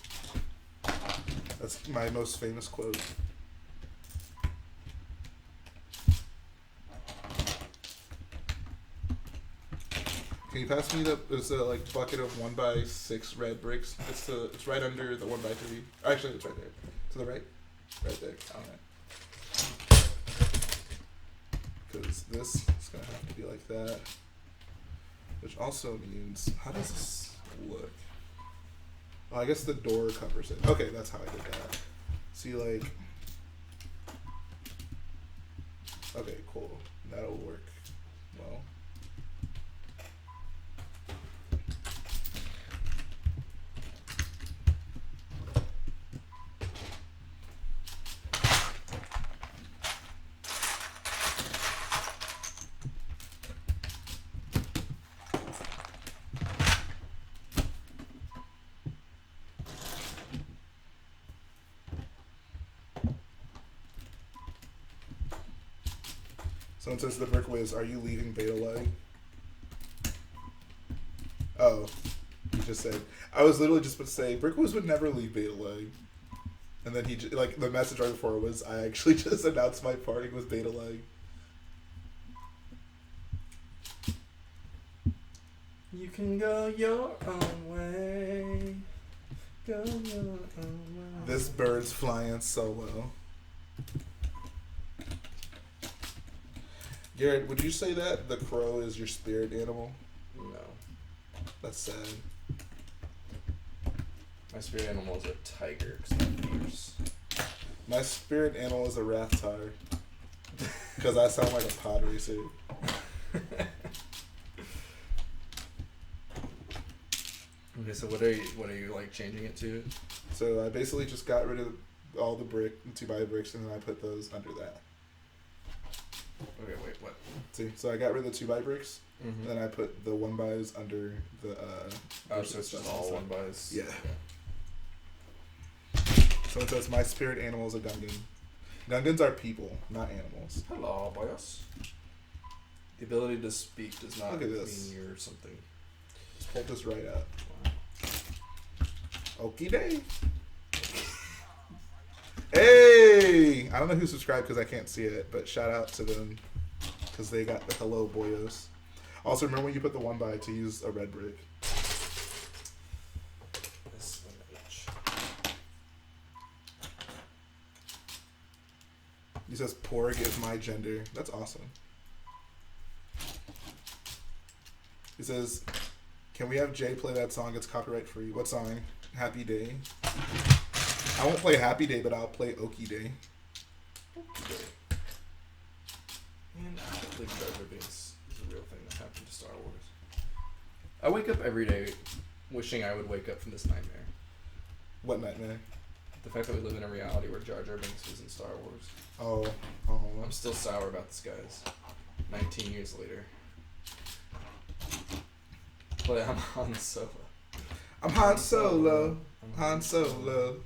A: That's my most famous quote. Can you pass me there's a like bucket of 1x6 red bricks? It's right under the 1x3. Actually, it's right there. To the right? Right there. Alright. because this is gonna have to be like that. Which also means, how does this look? Oh, I guess the door covers it. Okay, that's how I did that. See, like, okay, cool. That'll work well. Someone says the Brick Wiz, are you leaving Beta Leg? Oh, he just said. I was literally just about to say, Brick Wiz would never leave Beta Leg. And then like, the message right before was, I actually just announced my parting with Beta Leg.
B: You can go your own way. Go your own way.
A: This bird's flying solo. Garrett, would you say that the crow is your spirit animal?
B: No.
A: That's sad.
B: My spirit animal is a tiger because I'm fierce.
A: My spirit animal is a wrath tire. Because I sound like a pod racer.
B: Okay, so what are you like changing it to?
A: So I basically just got rid of all the 2x bricks, and then I put those under that.
B: Okay, wait, what?
A: See, so I got rid of the 2x bricks,
B: Mm-hmm.
A: and then I put the 1x's under the
B: Oh, so it's just all 1x's?
A: Yeah.
B: Okay.
A: So it says my spirit animal is a Gungan. Gungans are people, not animals.
B: Hello, boys. The ability to speak does not
A: Look at this.
B: mean you're something.
A: Just hold this right up. Okie day. Hey! I don't know who subscribed because I can't see it, but shout out to them because they got the hello boyos. Also, remember when you put the 1x to use a red brick.
B: This image.
A: He says Porg is my gender. That's awesome. He says, can we have Jhae play that song? It's copyright free. What song? Happy Day. I won't play Happy Day, but I'll play Okie Day.
B: Man, I don't think Jar Jar Binks is a real thing that happened to Star Wars. I wake up every day wishing I would wake up from this nightmare.
A: What nightmare?
B: The fact that we live in a reality where Jar Jar Binks was in Star Wars.
A: Oh.
B: I'm still sour about this, guys. 19 years later. But I'm Han Solo.
A: I'm Han Solo. Han Solo.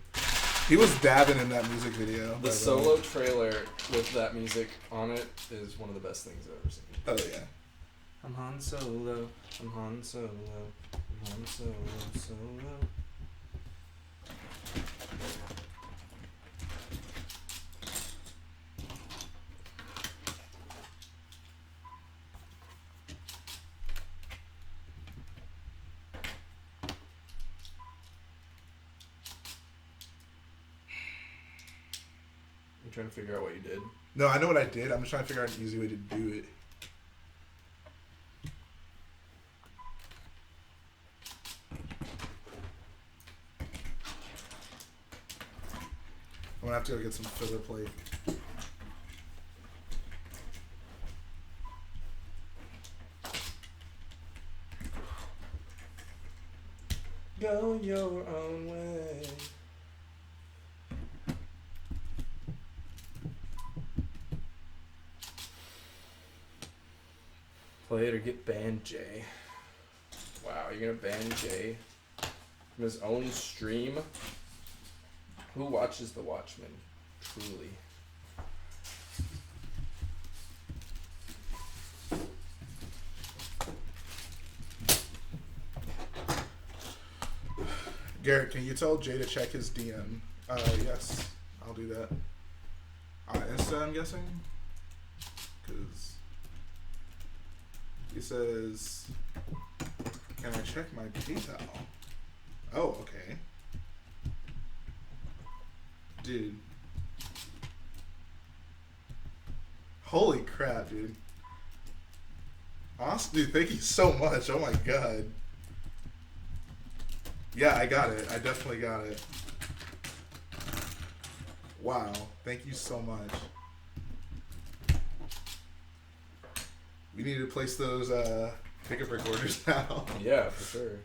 A: He was dabbing in that music video.
B: The solo trailer with that music on it is one of the best things I've ever seen.
A: Oh yeah.
B: I'm Han Solo. I'm Han Solo. I'm Han Solo. Solo. Trying to figure out what you did.
A: No, I know what I did. I'm just trying to figure out an easy way to do it. I'm gonna have to go get some filler plate.
B: Go your own way. Play it or get banned, Jhae. Wow, you're gonna ban Jhae from his own stream? Who watches The Watchmen? Truly.
A: Garrett, can you tell Jhae to check his DM? Yes, I'll do that. Insta, I'm guessing? Because he says, can I check my PayPal? Oh, okay. Dude. Holy crap, dude. Awesome, dude. Thank you so much. Oh my god. Yeah, I got it. I definitely got it. Wow. Thank you so much. We need to place those pick-up brick orders now.
B: Yeah, for sure.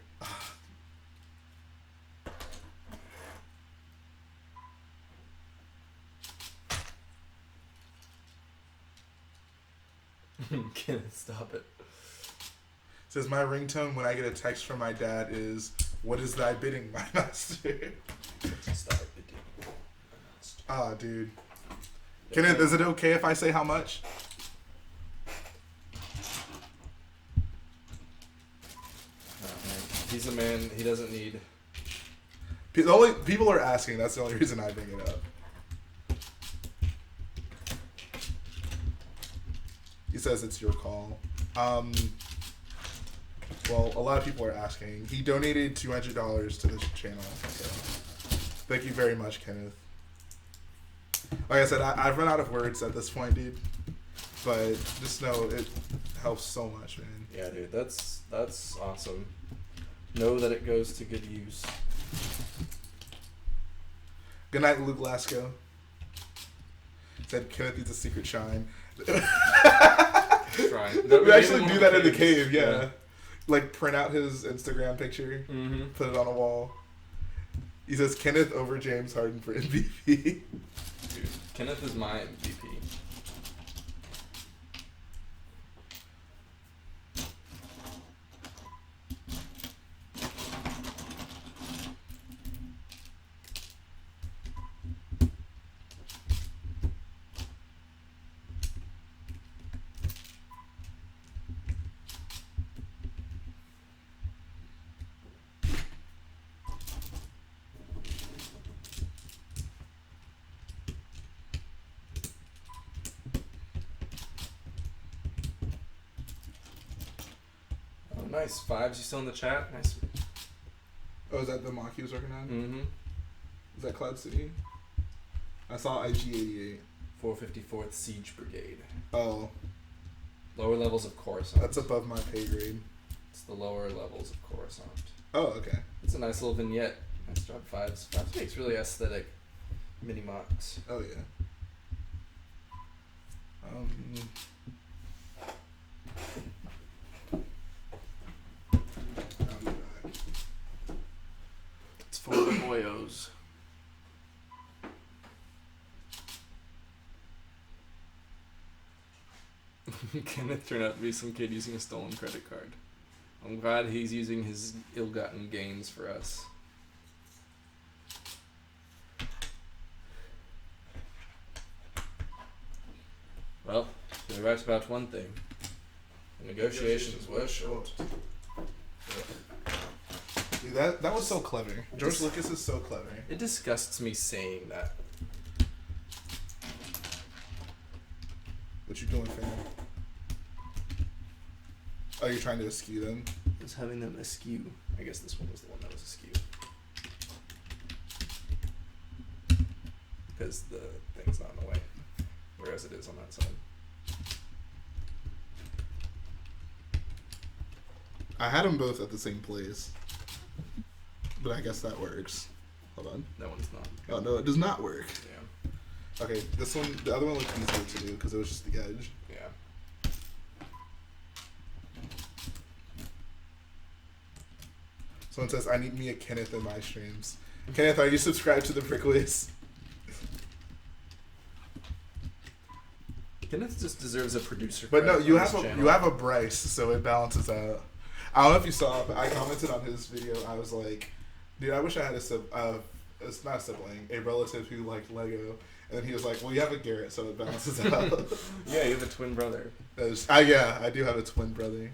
B: Kenneth, stop it.
A: Says my ringtone when I get a text from my dad is, "What is thy bidding, my master?"
B: Stop it, dude.
A: Ah, dude. Kenneth, is it okay if I say how much?
B: He's a man. He doesn't need.
A: The only people are asking. That's the only reason I bring it up. He says it's your call. Well, a lot of people are asking. He donated $200 to this channel. So thank you very much, Kenneth. Like I said, I've run out of words at this point, dude. But just know it helps so much, man.
B: Yeah, dude. That's awesome. Know that it goes to good use.
A: Good night, Luke Lasco. Said Kenneth needs a secret shine.
B: Try.
A: We actually do that in the cave, yeah. Like print out his Instagram picture, put it on a wall. He says Kenneth over James Harden for MVP.
B: Dude, Kenneth is my MVP. Nice. Fives, you still in the chat? Nice.
A: Oh, is that the MOC he was working on?
B: Mm-hmm.
A: Is that Cloud City? I saw IG-88.
B: 454th Siege Brigade.
A: Oh.
B: Lower levels of Coruscant.
A: That's above my pay grade.
B: It's the lower levels of Coruscant.
A: Oh, okay.
B: It's a nice little vignette. Nice job, Fives. Fives makes really aesthetic mini MOCs.
A: Oh, yeah.
C: It's for the boyos.
B: Kenneth turned out to be some kid using a stolen credit card. I'm glad he's using his ill-gotten gains for us. Well, we were right about one thing. The negotiations were short.
A: Dude, that was so clever. George Lucas is so clever.
B: It disgusts me saying that.
A: What you doing, fam? Oh, you're trying to askew them?
B: It's having them askew. I guess this one was the one that was askew. Because the thing's not in the way. Whereas it is on that side.
A: I had them both at the same place. But I guess that works. Hold on.
B: That one's not.
A: Oh, no, it does not work.
B: Yeah.
A: Okay, this one, the other one looked easier to do because it was just the edge.
B: Yeah.
A: Someone says, I need me a Kenneth in my streams. Kenneth, are you subscribed to the Brickwiesta?
B: Kenneth just deserves a producer.
A: But no,
B: credit
A: you
B: on
A: have
B: this
A: a
B: channel.
A: you have a Bryce, so it balances out. I don't know if you saw, but I commented on his video. I was like, dude, I wish I had it's not a sibling, a relative who liked Lego. And then he was like, well, you have a Garrett, so it balances out.
B: Yeah, you have a twin brother.
A: Yeah, I do have a twin brother.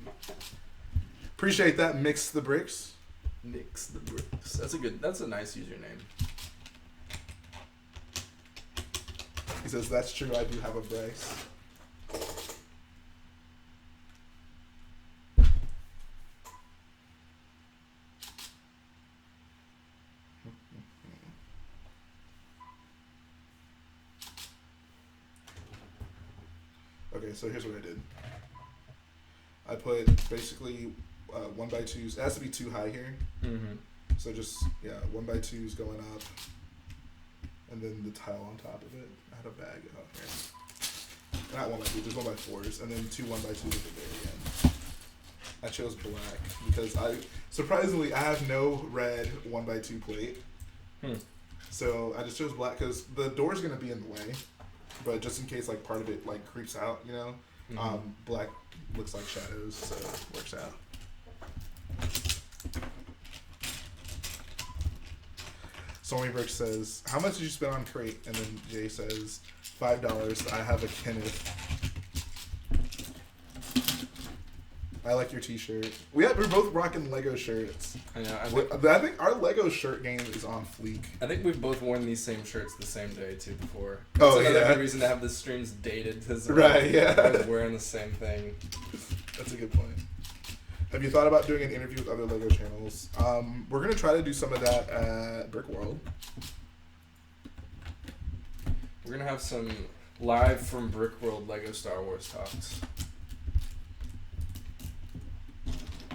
A: Appreciate that. Mix the bricks.
B: Nix the bricks. That's a nice username.
A: He says, that's true, I do have a Bryce. Okay, so here's what I did. I put basically 1x2s. It has to be too high here.
B: Mm-hmm.
A: So just, 1x2s going up. And then the tile on top of it. I had a bag out here. Not 1x2s, there's 1x4s. And then 2 1x2s at the very end. I chose black because surprisingly, I have no red 1x2 plate. So I just chose black because the door's going to be in the way. But just in case like part of it like creeps out, black looks like shadows, so it works out. Stormy Brick says, "How much did you spend on Crait?" And then Jhae says, $5. I have a Kenneth. I like your T-shirt. We're both rocking Lego shirts.
B: I know.
A: I think our Lego shirt game is on fleek.
B: I think we've both worn these same shirts the same day too before.
A: That's
B: another good reason to have the streams dated.
A: Right. Yeah.
B: We're wearing the same thing.
A: That's a good point. Have you thought about doing an interview with other Lego channels? We're gonna try to do some of that at Brick World.
B: We're gonna have some live from Brick World Lego Star Wars talks.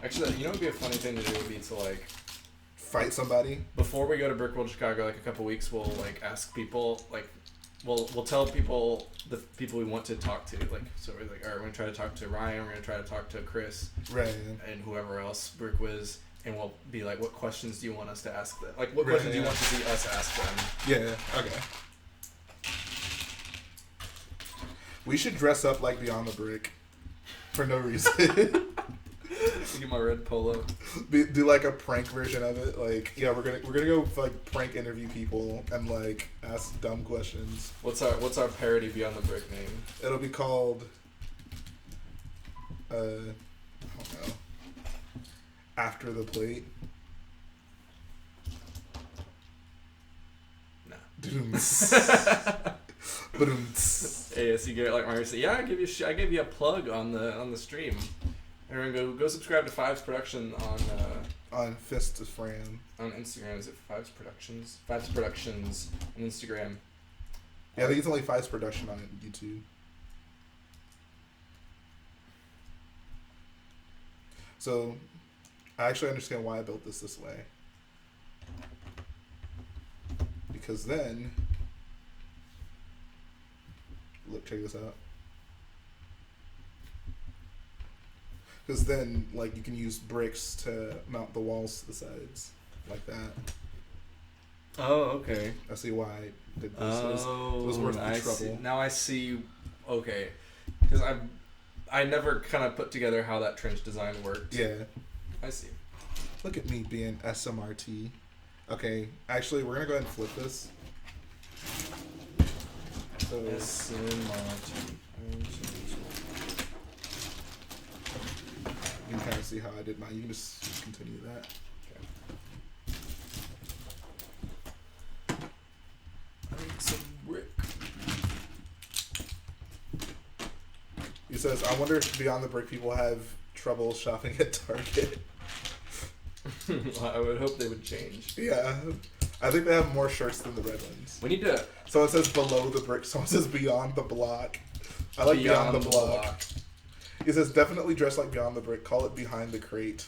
B: Actually, you know what would be a funny thing to do would be to like
A: fight somebody
B: before we go to Brick World Chicago. Like a couple weeks, we'll like ask people like we'll tell people the people we want to talk to. Like so, we're like, all right, we're gonna try to talk to Ryan. We're gonna try to talk to Chris,
A: right,
B: and whoever else, Brickwiz, and we'll be like, what questions do you want us to ask them? Like, what questions do you want to see us ask them?
A: Yeah. Okay. We should dress up like Beyond the Brick for no reason.
B: Get my red polo.
A: Do like a prank version of it. Like, we're gonna go like prank interview people and like ask dumb questions.
B: What's our parody Beyond the Brick name?
A: It'll be called I don't know. After the Plate.
B: Nah.
A: Hey,
B: so you get like Mario say, yeah, I gave you a plug on the stream. Everyone go subscribe to Fives Production
A: on Fist of Fran.
B: On Instagram. Is it Fives Productions? Fives Productions on Instagram.
A: Yeah, I think it's only Fives Production on YouTube. So, I actually understand why I built this way. Because then, look, check this out. Because then, like, you can use bricks to mount the walls to the sides, like that.
B: Oh, okay.
A: I see why I did this. It was worth the trouble.
B: See. Now I see. Okay, because I never kind of put together how that trench design worked.
A: Yeah.
B: I see.
A: Look at me being SMRT. Okay, actually, we're gonna go ahead and flip this. So
B: SMRT.
A: You can kind of see how I did mine. You can just continue that.
B: Okay. I need some brick.
A: He says, I wonder if Beyond the Brick people have trouble shopping at Target.
B: I would hope they would change.
A: Yeah. I think they have more shirts than the red ones.
B: We need to...
A: Someone says below the brick. Someone says beyond the block. I like beyond the block. He says, definitely dress like Beyond the Brick. Call it Behind the Crate.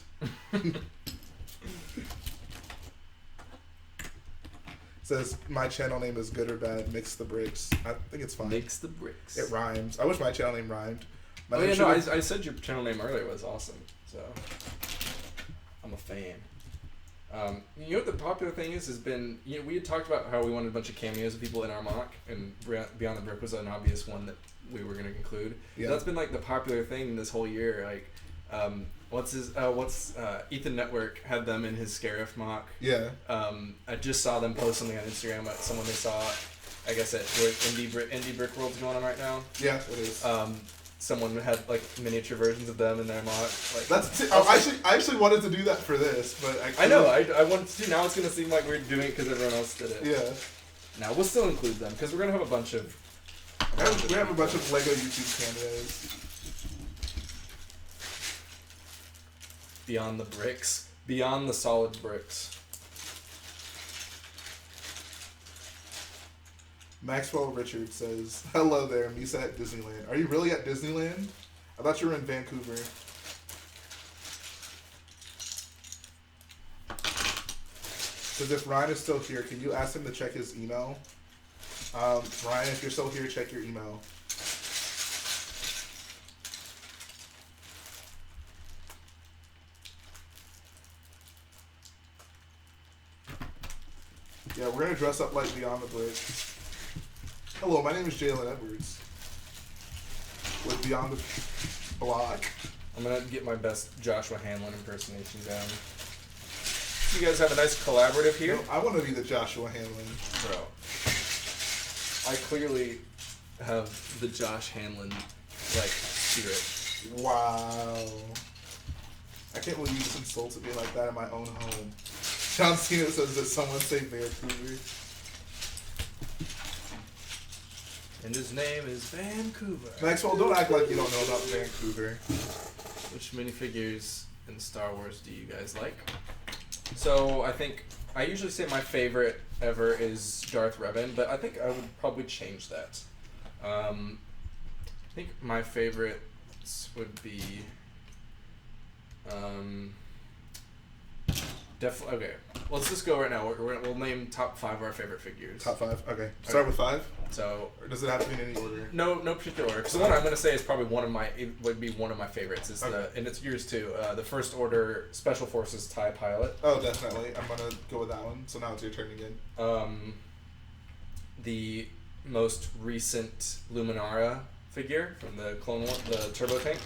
A: Says, my channel name is Good or Bad. Mix the Bricks. I think it's fine.
B: Mix the bricks.
A: It rhymes. I wish my channel name rhymed.
B: I said your channel name earlier was awesome. So, I'm a fan. You know what the popular thing has been, we had talked about how we wanted a bunch of cameos of people in our MOC, and Beyond the Brick was an obvious one that we were going to include. Yeah. That's been like the popular thing this whole year. Like, Ethan Network had them in his Scarif MOC.
A: Yeah.
B: I just saw them post something on Instagram about someone they saw, I guess at Indie Brick World's going on right now.
A: Yeah, it is.
B: Someone had like miniature versions of them in their MOC. Like,
A: I actually wanted to do that for this, but
B: I know I wanted to. Now it's gonna seem like we're doing it because everyone else did it.
A: Yeah.
B: Now we'll still include them because we're gonna have a bunch of.
A: We have a bunch of Lego YouTube cameos.
B: Beyond the bricks, beyond the solid bricks.
A: Maxwell Richard says, "Hello there, Misa at Disneyland. Are you really at Disneyland? I thought you were in Vancouver." Because if Ryan is still here, can you ask him to check his email? Ryan, if you're still here, check your email. Yeah, we're gonna dress up like Beyond the Brick. Hello, my name is Jalen Edwards. With Beyond the Block.
B: I'm gonna get my best Joshua Hanlon impersonation down. You guys have a nice collaborative here.
A: No, I want to be the Joshua Hanlon.
B: Bro. I clearly have the Josh Hanlon, like, spirit.
A: Wow. I can't believe you just insulted me like that in my own home. John Cena says, "Did someone say Vancouver?"
B: And his name is Vancouver.
A: Maxwell, don't act like you don't know about Vancouver.
B: Which minifigures in Star Wars do you guys like? So I think I usually say my favorite ever is Darth Revan, but I think I would probably change that. I think my favorites would be definitely okay. Let's just go right now. We'll name top 5 of our favorite figures.
A: Top 5? Okay. Start with 5?
B: So
A: Or does it have to be in any order?
B: no particular order. Because the one I'm gonna say is probably would be one of my favorites. Is
A: Okay.
B: and it's yours too. The First Order Special Forces TIE Pilot.
A: Oh, definitely. I'm going to go with that one. So now it's your turn again.
B: The most recent Luminara figure from the Clone War, the Turbo Tank.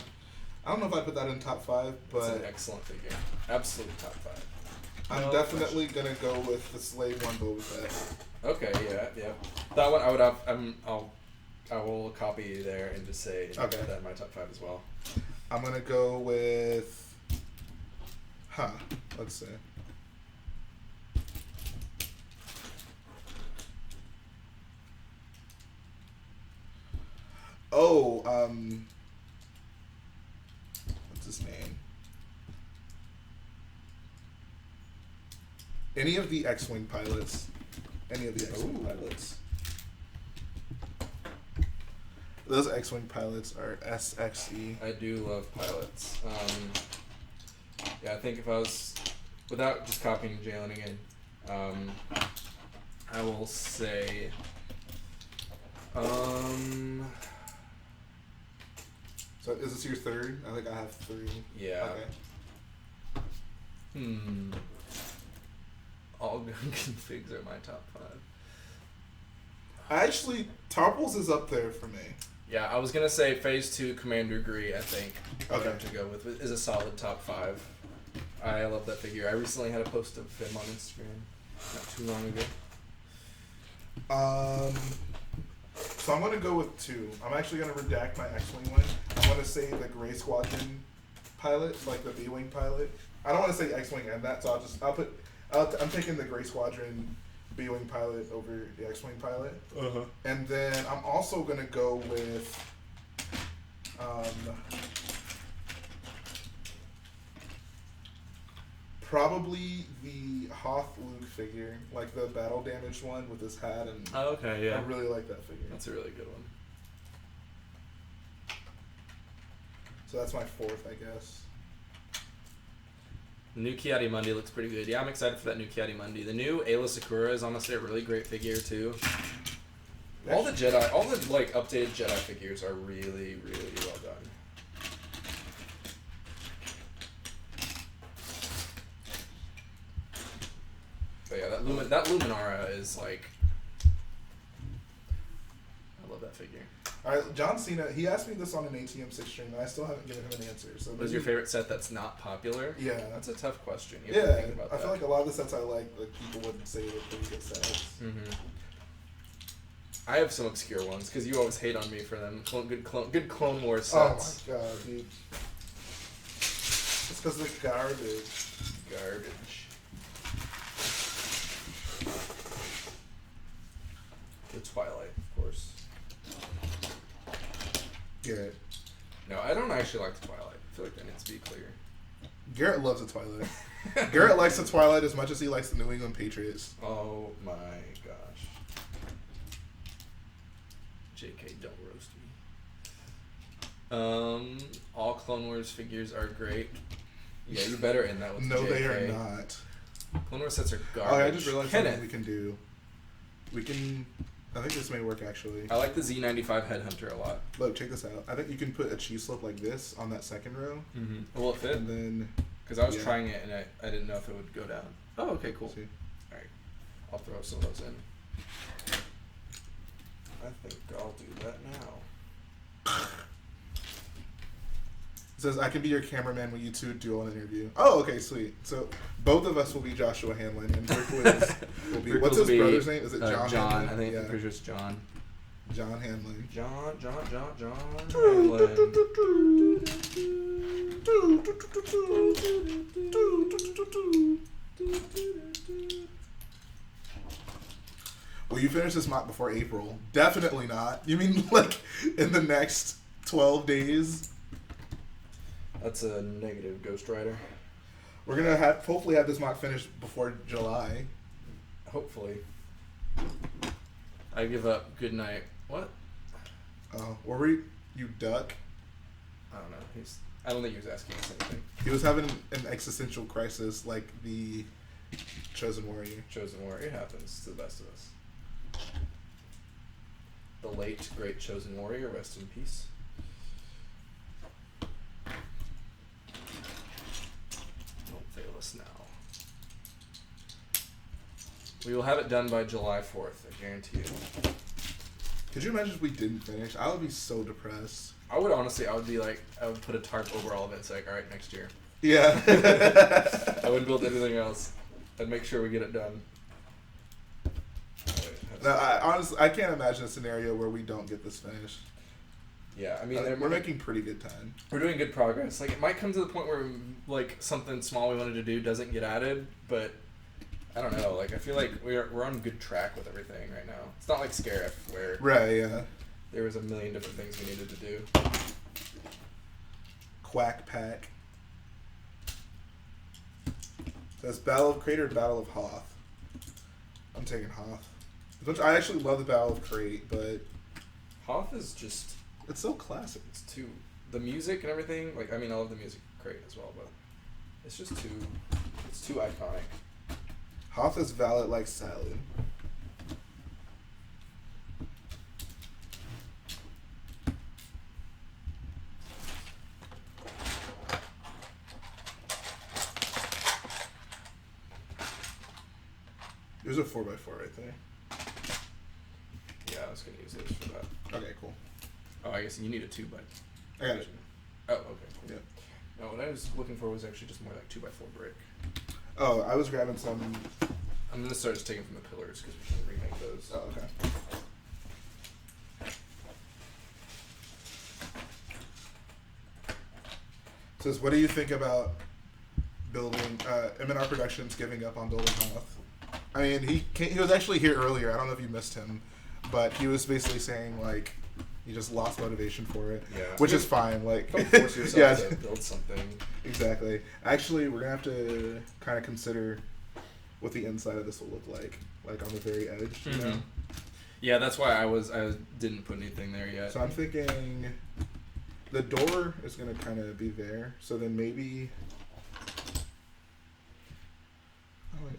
A: I don't know if I put that in top 5,
B: It's an
A: but
B: excellent figure. Absolute top 5.
A: I'm
B: No
A: definitely going to go with the Slave One Boba Fett.
B: Okay, yeah. That one I would have. I will copy you there and just say
A: Okay.
B: that in my top 5 as well.
A: I'm going to go with... Let's see. Oh, what's his name? Any of the X-Wing pilots. Any of the X-Wing
B: Ooh.
A: pilots. Those X-Wing pilots are SXE.
B: I do love pilots. Yeah, I think if I was, without just copying Jalen again, I will say,
A: So is this your third? I think I have 3.
B: yeah.
A: Okay.
B: All Gungan figs are my top 5.
A: Actually, Tarples is up there for me.
B: Yeah, I was gonna say Phase 2 Commander Gree, I think.
A: Okay.
B: To go with is a solid top 5. I love that figure. I recently had a post of him on Instagram not too long ago.
A: So I'm gonna go with 2. I'm actually gonna redact my X-Wing one. I want to say the Gray Squadron pilot, like the B-Wing pilot. I don't want to say X-Wing and that, so I'm taking the Gray Squadron B-Wing pilot over the X-Wing pilot. And then I'm also gonna go with probably the Hoth Luke figure, like the battle damaged one with his hat, and
B: Oh, okay, yeah.
A: I really like that figure.
B: That's a really good one.
A: So that's my 4th, I guess.
B: The new Ki-Adi-Mundi looks pretty good. Yeah, I'm excited for that new Ki-Adi-Mundi. The new Ayla Sakura is honestly a really great figure too. All the like updated Jedi figures are really, really well done. But yeah, that Luminara is like, I love that figure.
A: All right, John Cena. He asked me this on an ATM6 stream, and I still haven't given him an answer. So
B: What is your favorite set that's not popular?
A: Yeah,
B: That's a tough question. You have to
A: yeah.
B: think about
A: I
B: that.
A: feel like a lot of the sets I like people would say they're pretty good sets.
B: Mm-hmm. I have some obscure ones because you always hate on me for them. Good Clone Wars sets.
A: Oh my god, dude! It's because they're garbage.
B: Garbage. The Twilight, of course.
A: Garrett.
B: No, I don't actually like the Twilight. I feel like that needs to be clear.
A: Garrett loves the Twilight. Garrett likes the Twilight as much as he likes the New England Patriots.
B: Oh my gosh. JK, don't roast me. All Clone Wars figures are great. Yeah, you better end that with
A: No,
B: JK.
A: they are not.
B: Clone Wars sets are garbage.
A: Oh, I just realized something
B: Kenneth.
A: we can do. We can... I think this may work, actually.
B: I like the Z95 Headhunter a lot.
A: Look, check this out. I think you can put a cheese slope like this on that second row.
B: Mm-hmm. Will it fit?
A: And then...
B: Because I was
A: yeah.
B: trying it, and I didn't know if it would go down. Oh, okay, cool.
A: See?
B: Alright. I'll throw some of those in. I think I'll do that now.
A: It says, I can be your cameraman when you two do an interview. Oh, okay, sweet. So, both of us will be Joshua Hanlon, and Brickwiz will be...
B: Brick
A: What's
B: will
A: his
B: be,
A: brother's name? Is it John
B: John,
A: Hanlon?
B: I think.
A: Yeah.
B: I'm pretty sure it's John.
A: John Hanlon.
B: John Hanlon.
A: Will you finish this mock before April? Definitely not. You mean, like, in the next 12 days?
B: That's a negative, Ghost Rider.
A: We're gonna hopefully have this mock finished before July.
B: Hopefully. I give up. Good night. What?
A: Were we... You duck?
B: I don't know. I don't think he was asking us anything.
A: He was having an existential crisis like the Chosen Warrior.
B: Chosen Warrior. It happens to the best of us. The late, great Chosen Warrior. Rest in peace. Don't fail us now. We will have it done by July 4th. I guarantee you.
A: Could you imagine if we didn't finish? I would be so depressed.
B: I would honestly, I would put a tarp over all of it and say, like, alright, next year.
A: Yeah.
B: I wouldn't build anything else. I'd make sure we get it done.
A: No, I can't imagine a scenario where we don't get this finished.
B: Yeah, I mean,
A: We're making pretty good time.
B: we're doing good progress. Like, it might come to the point where, like, something small we wanted to do doesn't get added, but I don't know. Like, I feel like we're on good track with everything right now. It's not like Scarif, where
A: Right, yeah.
B: there was a million different things we needed to do.
A: Quack Pack. That's Battle of Crait or Battle of Hoth? I'm taking Hoth. I actually love the Battle of Crait, but
B: Hoth is just,
A: it's so classic.
B: it's too, the music and everything, like, I mean, I love the music Crait as well, but it's just it's too iconic.
A: Hoth is valid like salad. There's a 4x4 right there.
B: Yeah, I was gonna use those for that.
A: Okay, cool.
B: Oh, I guess you need a 2x.
A: I got it.
B: Oh, okay, cool.
A: Yeah.
B: No, what I was looking for was actually just more like 2x4 brick.
A: Oh, I was grabbing some.
B: I'm gonna start just taking from the pillars because we can remake those.
A: Oh, okay. Says, what do you think about building M&R Productions giving up on building Hoth? I mean, he was actually here earlier. I don't know if you missed him, but he was basically saying like he just lost motivation for it,
B: Yeah.
A: which is fine. Like,
B: Don't force yourself
A: yeah,
B: to build something.
A: exactly. Actually, we're gonna have to kind of consider what the inside of this will look like on the very edge. You know?
B: Yeah, that's why I didn't put anything there yet.
A: So I'm thinking the door is gonna kind of be there. So then maybe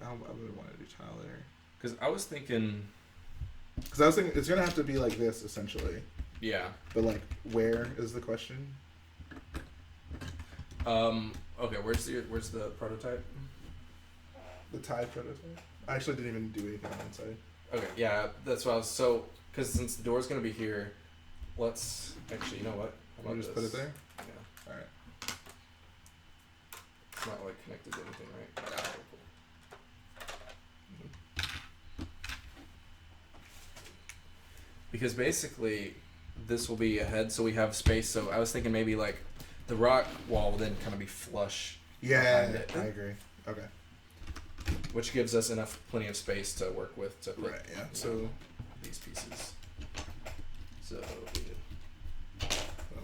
A: I would want to do tile there.
B: Because I was thinking
A: It's gonna have to be like this essentially.
B: Yeah.
A: But like, where is the question?
B: Okay. Where's the prototype?
A: The tie prototype. I actually didn't even do anything on the inside.
B: Okay. Yeah, that's what I was. Because since the door's gonna be here, let's actually. You know what? How
A: You
B: about
A: just
B: this?
A: put it there.
B: Yeah.
A: All right.
B: It's not like connected to anything, right? Okay, cool. Because basically, this will be ahead, so we have space. So I was thinking maybe like the rock wall will then kind of be flush.
A: Yeah,
B: behind it,
A: I agree. Okay.
B: which gives us plenty of space to work with to put
A: Right. Yeah.
B: you
A: So
B: know, these pieces. So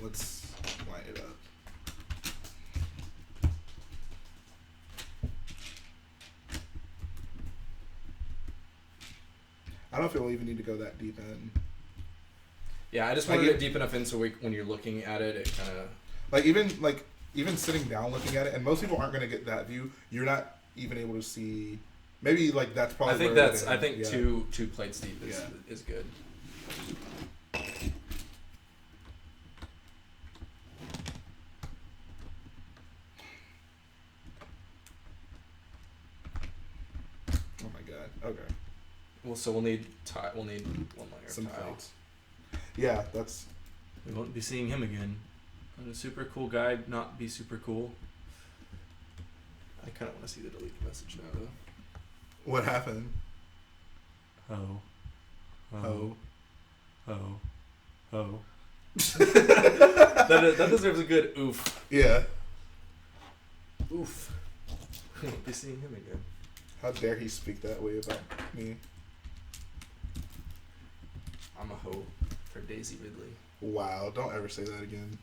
A: let's line it up. I don't know if we'll even need to go that deep in.
B: Yeah, I just wanted it deep enough in so when you're looking at it, it kind of
A: even sitting down looking at it, and most people aren't gonna get that view. You're not even able to see. Maybe like that's probably.
B: I think two plates deep is good.
A: Oh my god. Okay.
B: Well, so we'll need one layer
A: Some
B: of tile.
A: plates. Yeah, that's.
C: We won't be seeing him again. And a super cool guy not be super cool.
B: I kind of want to see the deleted message now, though.
A: What happened?
C: Oh.
B: That deserves a good oof.
A: Yeah.
B: Oof. We won't be seeing him again.
A: How dare he speak that way about me?
B: I'm a hoe for Daisy Ridley.
A: Wow, don't ever say that again.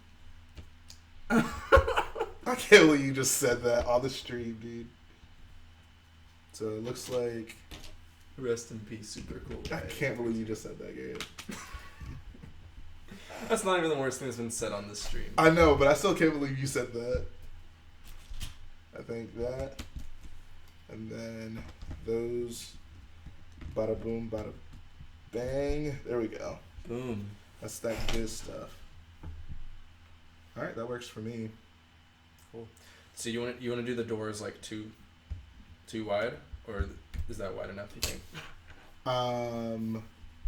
A: I can't believe you just said that on the stream, dude. So it looks like...
B: Rest in peace, super cool guy.
A: I can't believe you just said that, Gabe.
B: That's not even the worst thing that's been said on this stream.
A: I know, but I still can't believe you said that. I think that. And then those. Bada boom, bada bang. There we go.
B: Boom.
A: That's that good stuff. Alright, that works for me.
B: Cool. So you want to do the doors like too wide, or is that wide enough? You think?
A: Oh,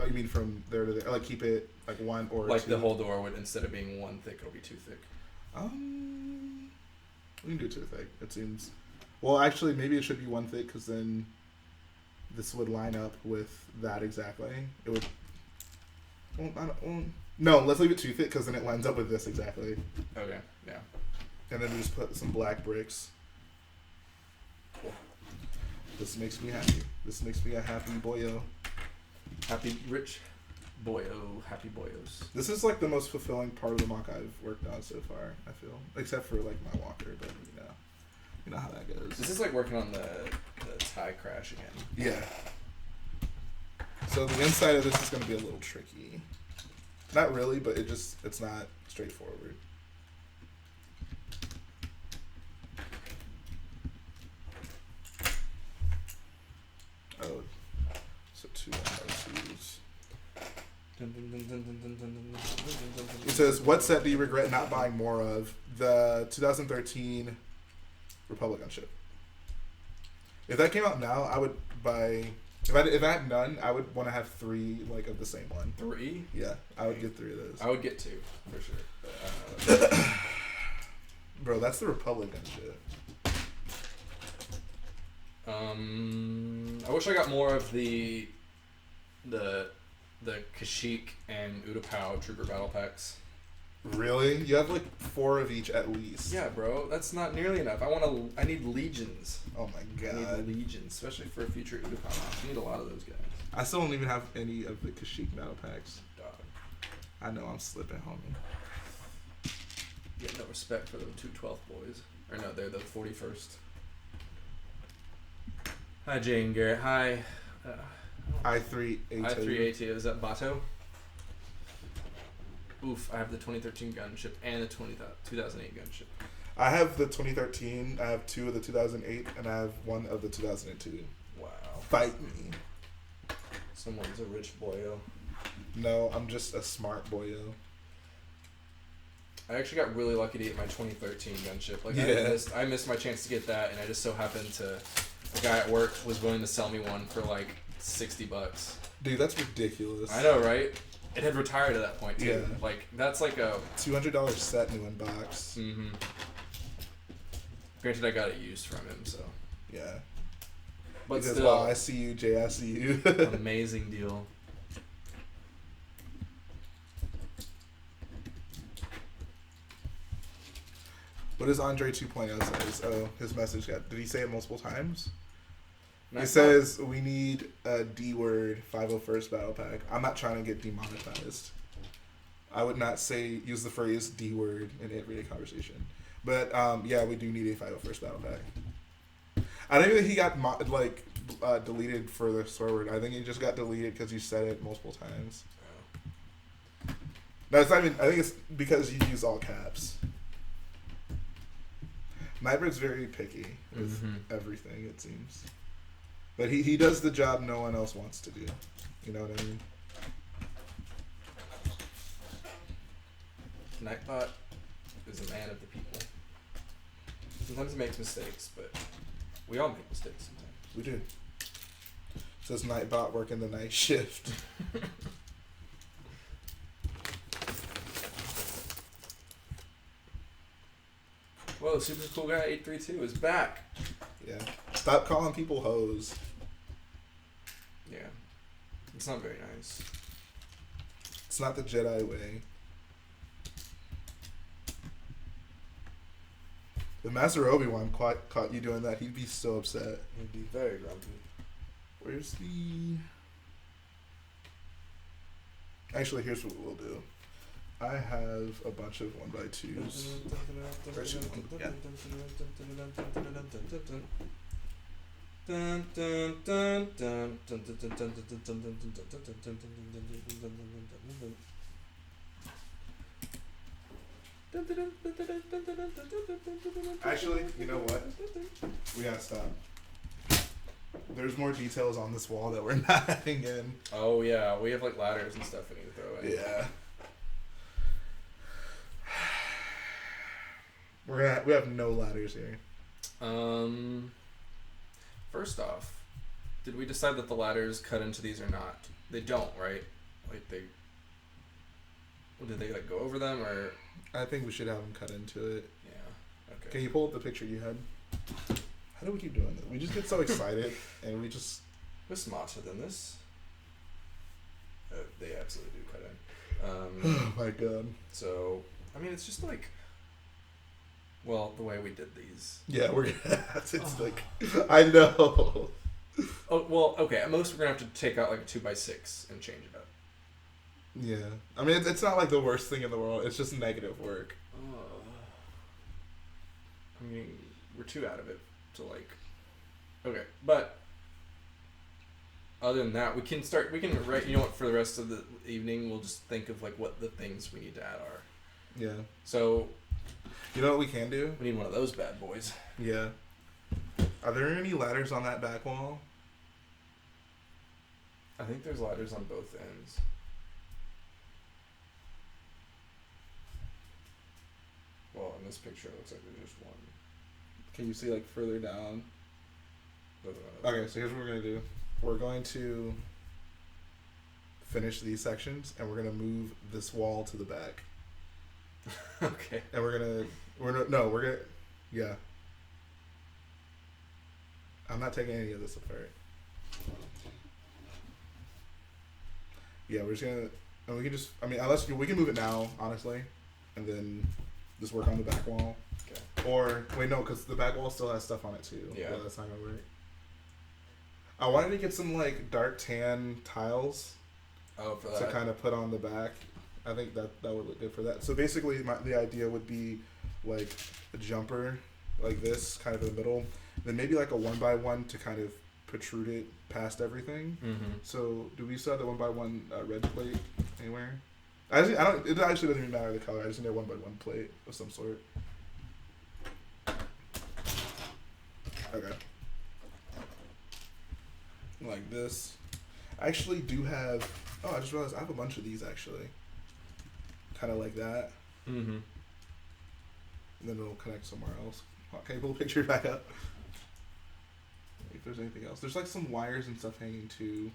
A: you mean from there to there? Like keep it like one or
B: like
A: two?
B: the whole door would, instead of being one thick, it'll be too thick.
A: We can do too thick. It seems. Well, actually, maybe it should be one thick because then this would line up with that exactly. It would. No, let's leave it too thick because then it lines up with this exactly.
B: Okay. Yeah.
A: And then we just put some black bricks.
B: Cool.
A: This makes me happy. This makes me a happy boyo.
B: Happy rich boyo. Happy boyos.
A: This is like the most fulfilling part of the MOC I've worked on so far, I feel. Except for like my walker, but you know how that goes.
B: This is like working on the tie crash again.
A: Yeah. So the inside of this is going to be a little tricky. Not really, but it's not straightforward. Oh, so 2 R2s. It says, what set do you regret not buying more of? The 2013 Republican ship. If that came out now, I would buy... If I had none, I would want to have 3 like of the same one.
B: 3?
A: Yeah, I would get 3 of those.
B: I would get 2 for sure.
A: Bro, that's the Republican shit.
B: I wish I got more of the Kashyyyk and Utapau Trooper battle packs.
A: Really? You have like 4 of each at least.
B: Yeah, bro, that's not nearly enough. I need legions.
A: Oh my god.
B: I need legions, especially for a future Utapau match. I need a lot of those guys.
A: I still don't even have any of the Kashyyyk battle packs.
B: Dog.
A: I know I'm slipping, homie.
B: You got no respect for the 212th boys. Or no, they're the 41st. Hi, Jhae and Garrett. Hi.
A: I3ATO.
B: I3ATO. Is that Bato? Oof, I have the 2013 gunship and the 2008 gunship.
A: I have the 2013, I have 2 of the 2008, and I have 1 of the 2002.
B: Wow.
A: Fight me.
B: Someone's a rich boyo.
A: No, I'm just a smart boyo.
B: I actually got really lucky to get my 2013 gunship. Like
A: Yeah.
B: I missed my chance to get that, and I just so happened to... A guy at work was willing to sell me one for like $60.
A: Dude, that's ridiculous.
B: I know, right? It had retired at that point too.
A: Yeah.
B: Like that's like a
A: $200 set new in box.
B: Mm-hmm. Granted, I got it used from him, so
A: Yeah.
B: but
A: because,
B: still,
A: wow, I see you, Jhae. I see you.
B: amazing deal.
A: What does Andre 2.0 says? Oh, his message got. Did he say it multiple times?
B: And
A: It says we need a D word 501st battle pack. I'm not trying to get demonetized. I would not use the phrase D word in everyday conversation. But yeah, we do need a 501st battle pack. I don't even think he got deleted for the story word. I think he just got deleted because you said it multiple times. No, it's not even. I think it's because you use all caps. Nightbird's very picky with everything, it seems. But he does the job no one else wants to do. You know what I mean?
B: Nightbot is a man of the people. Sometimes he makes mistakes, but we all make mistakes sometimes.
A: We do. Says Nightbot working the night shift.
B: Whoa, super cool guy 832 is back.
A: Yeah. Stop calling people hoes.
B: Yeah. It's not very nice.
A: It's not the Jedi way. If Master Obi-Wan caught you doing that, he'd be so upset.
B: He'd be very grumpy.
A: Where's the... Actually, here's what we'll do. I have a bunch of 1x2s. Where's your one? Yeah. Actually, you know what? We gotta stop. There's more details on this wall that we're not adding in.
B: Oh yeah, we have like ladders and stuff we need to throw in.
A: Yeah. We have no ladders here.
B: First off, did we decide that the ladders cut into these or not? They don't, right? Like they. Did they like go over them or?
A: I think we should have them cut into it.
B: Yeah. Okay.
A: Can you pull up the picture you had? How do we keep doing this? We just get so excited and we just.
B: We're smarter than this. They absolutely do cut in.
A: Oh my god.
B: So I mean, it's just like. Well, the way we did these.
A: Yeah, we're gonna have to. It's like, I know.
B: Oh well, okay. At most, we're gonna have to take out like a 2x6 and change it up.
A: Yeah, I mean, it's not like the worst thing in the world. It's just negative work.
B: I mean, we're too out of it to like. Okay, but other than that, we can write. You know what? For the rest of the evening, we'll just think of like what the things we need to add are.
A: Yeah.
B: So.
A: You know what we can do?
B: We need one of those bad boys.
A: Yeah. Are there any ladders on that back wall?
B: I think there's ladders on both ends. Well, in this picture, it looks like there's just one.
A: Can you see like further down?
B: Doesn't matter.
A: Okay, so here's what we're gonna do. We're going to finish these sections, and we're gonna move this wall to the back.
B: Okay.
A: And we're gonna, yeah. I'm not taking any of this apart. Yeah, we're just gonna, and we can just, I mean, we can move it now, honestly, and then just work on the back wall.
B: Okay.
A: Or, wait, no, because the back wall still has stuff on it too.
B: Yeah.
A: Well, that's not gonna work. I wanted to get some, like, dark tan tiles.
B: Oh, for that.
A: To kind of put on the back. I think that would look good for that. So basically, the idea would be like a jumper, like this, kind of in the middle. Then maybe like a 1x1 to kind of protrude it past everything.
B: Mm-hmm.
A: So do we still have the 1x1 red plate anywhere? I don't. It actually doesn't even matter the color. I just need a 1x1 plate of some sort. Okay. Like this. I actually do have. Oh, I just realized I have a bunch of these actually. Kind of like that.
B: Mm-hmm.
A: And then it'll connect somewhere else. Okay, pull the picture back up. If there's anything else. There's like some wires and stuff hanging too.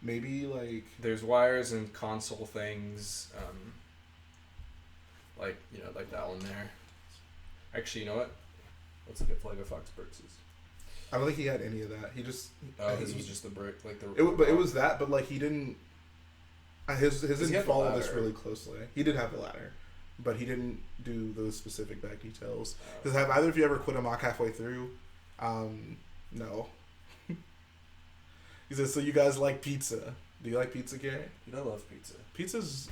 A: Maybe like...
B: There's wires and console things. Like, you know, like that one there. Actually, you know what? Let's look at Lego Fox Bricks'.
A: I don't think he had any of that. He just...
B: Oh, his was just the brick, like the...
A: But it was that, but like he didn't... His didn't follow this really closely. He did have the ladder, but he didn't do those specific back details. Because have either of you ever quit a mock halfway through? No. He says, so you guys like pizza. Do you like pizza, Gary?
B: Dude, I love pizza.
A: Pizza's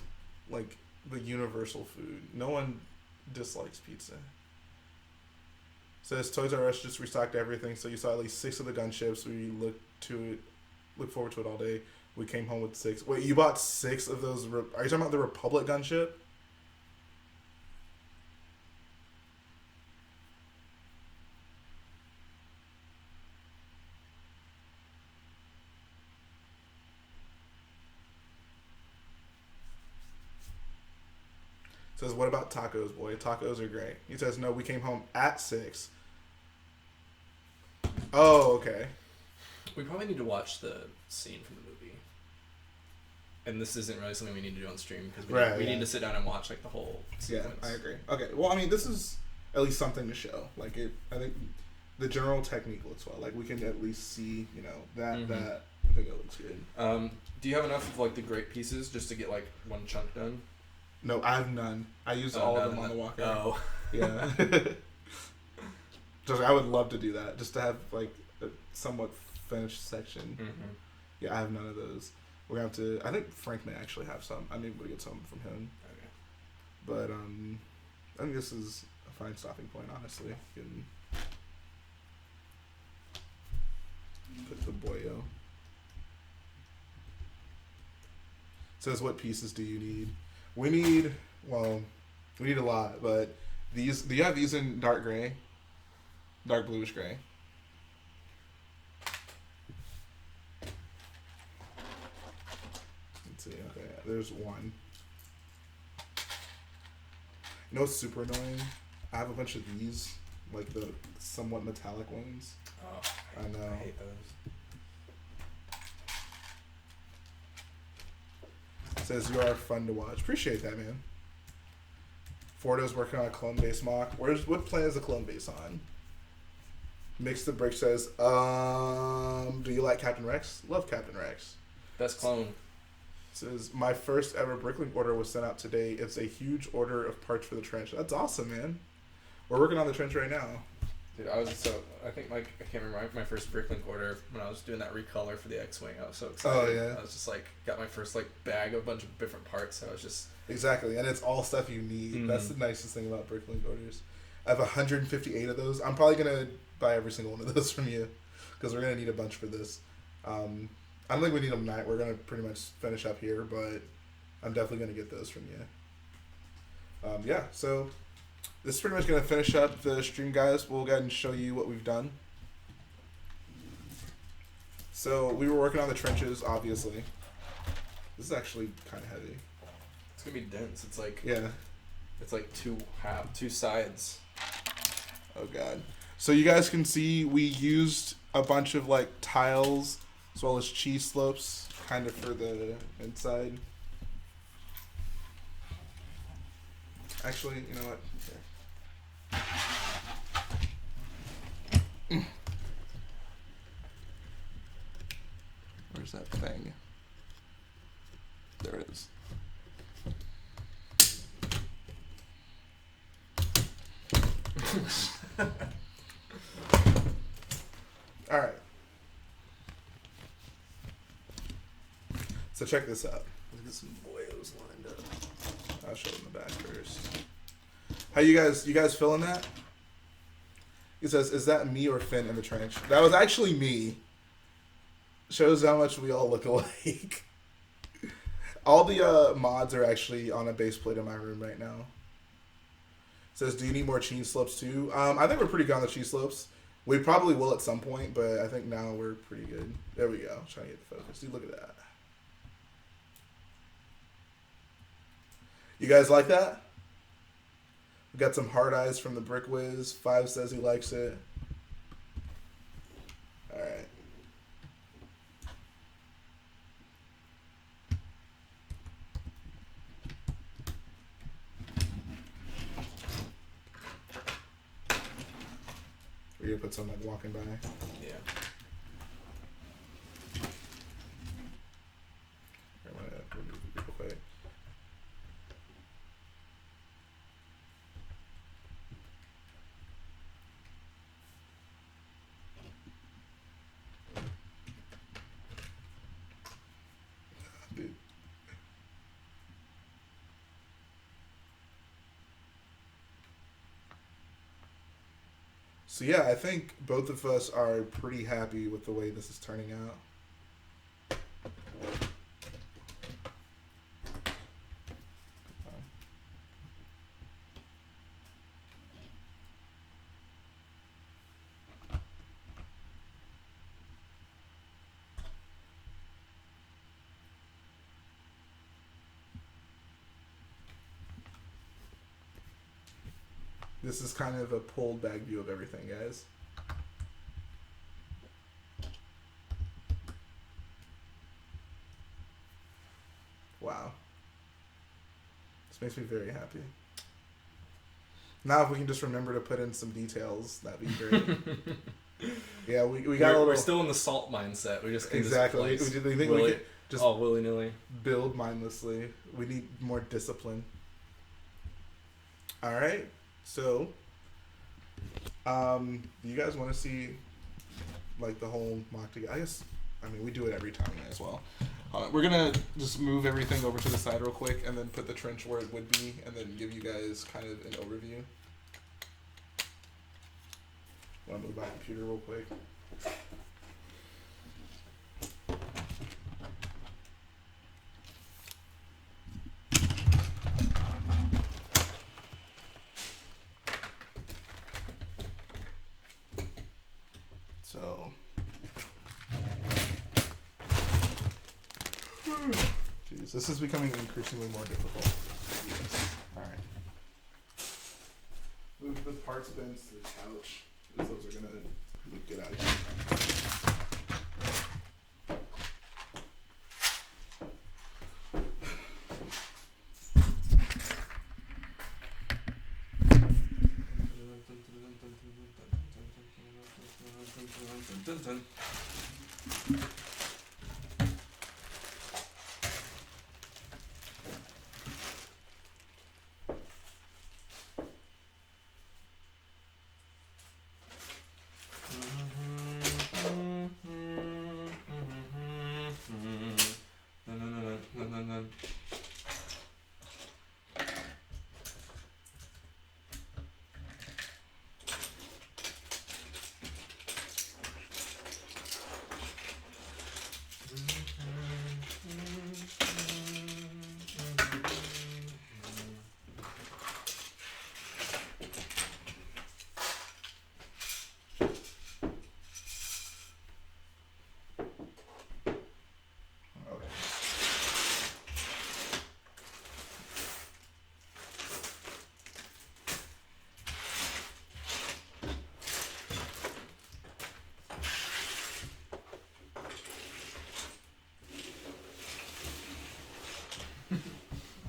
A: like the universal food. No one dislikes pizza. Says Toys R Us just restocked everything, so you saw at least 6 of the gunships. We look forward to it all day. We came home with 6. Wait, you bought 6 of those? Are you talking about the Republic gunship? Says, what about tacos, boy? Tacos are great. He says, no, we came home at 6. Oh, okay.
B: We probably need to watch the scene from the movie. And this isn't really something we need to do on stream because we need to sit down and watch like the whole sequence.
A: Yeah, I agree. Okay, well, I mean, this is at least something to show. Like, I think the general technique looks well. Like, we can at least see, you know, that I think it looks good.
B: Do you have enough of like the great pieces just to get like one chunk done?
A: No, I have none. I used all of them on the walker.
B: Oh,
A: yeah. Just, I would love to do that, just to have like a somewhat finished section.
B: Mm-hmm.
A: Yeah, I have none of those. We're gonna have to. I think Frank may actually have some. I'm able to get some from him.
B: Okay.
A: But I think this is a fine stopping point. Honestly, you can put the boyo. Says, what pieces do you need? We need a lot, but these. Do you have these in dark gray? Dark bluish gray. Let's see. Okay, there's one. You know what's super annoying? I have a bunch of these, like the somewhat metallic ones.
B: Oh,
A: I know.
B: I hate those.
A: Says you are fun to watch. Appreciate that, man. Fordo's working on a clone base mock. What plan is the clone base on? Mix the Brick says, do you like Captain Rex? Love Captain Rex.
B: Best clone.
A: Says, my first ever bricklink order was sent out today. It's a huge order of parts for the trench. That's awesome, man. We're working on the trench right now.
B: Dude, I think I can't remember my first bricklink order when I was doing that recolor for the X-Wing. I was so excited.
A: Oh, yeah.
B: I was just like, got my first like bag of a bunch of different parts. I was just...
A: Exactly, and it's all stuff you need. Mm-hmm. That's the nicest thing about bricklink orders. I have 158 of those. I'm probably going to buy every single one of those from you because we're going to need a bunch for this. I don't think we need them tonight. We're going to pretty much finish up here, but I'm definitely going to get those from you. Yeah, so this is pretty much going to finish up the stream, guys. We'll go ahead and show you what we've done. So we were working on the trenches, obviously. This is actually kind of heavy.
B: It's going to be dense. It's like...
A: Yeah.
B: It's like two sides.
A: Oh, God. So you guys can see we used a bunch of like tiles as well as cheese slopes kind of for the inside. Actually, you know what? Here. Where's that thing? There it is. All right. So check this out. Let's get some boyos lined up. I'll show them the back first. How you guys feeling that? He says, "Is that me or Finn in the trench?" That was actually me. Shows how much we all look alike. All the mods are actually on a base plate in my room right now. Says, do you need more cheese slopes too? I think we're pretty good on the cheese slopes. We probably will at some point, but I think now we're pretty good. There we go. Trying to get the focus. Dude, look at that. You guys like that? We got some hard eyes from the Brick Whiz. 5 says he likes it. All right. We're gonna put some like walking by.
B: Yeah.
A: I'm gonna remove it real quick. Dude. So yeah, I think both of us are pretty happy with the way this is turning out. This is kind of a pulled back view of everything, guys. Wow. This makes me very happy. Now if we can just remember to put in some details, that'd be great. Yeah, we got a little...
B: We're still in the salt mindset. We just can
A: exactly.
B: Just
A: we think we could just
B: all willy-nilly
A: build mindlessly. We need more discipline. All right. So, do you guys want to see like the whole mock together? I guess. I mean, we do it every time as well. We're gonna just move everything over to the side real quick, and then put the trench where it would be, and then give you guys kind of an overview. Want to move my computer real quick? So, jeez, this is becoming increasingly more difficult. Yes. All right. Move the parts bins to the couch. Those are gonna get out of here.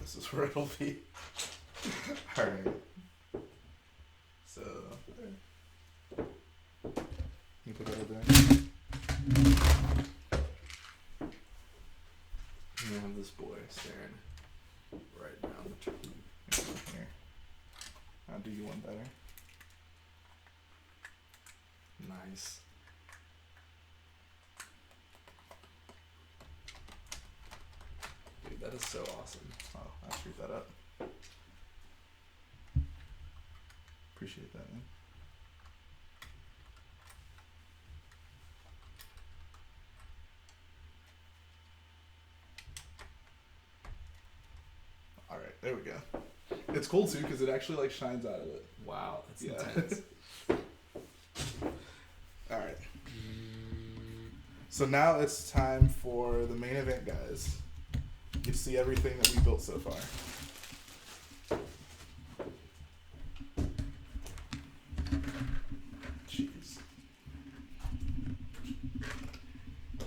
A: This is where it'll be. Alright. So, you put that over there.
C: You have this boy staring right down the tree.
A: Here. I'll do you one better.
C: Nice. Dude, that is so awesome.
A: Oh, I'll screw that up. Appreciate that, man. Alright, there we go. It's cool too because it actually like shines out of it.
C: Wow, that's
A: Yeah.
C: intense.
A: Alright. So now it's time for the main event, guys. You can see everything that we built so far. Jeez.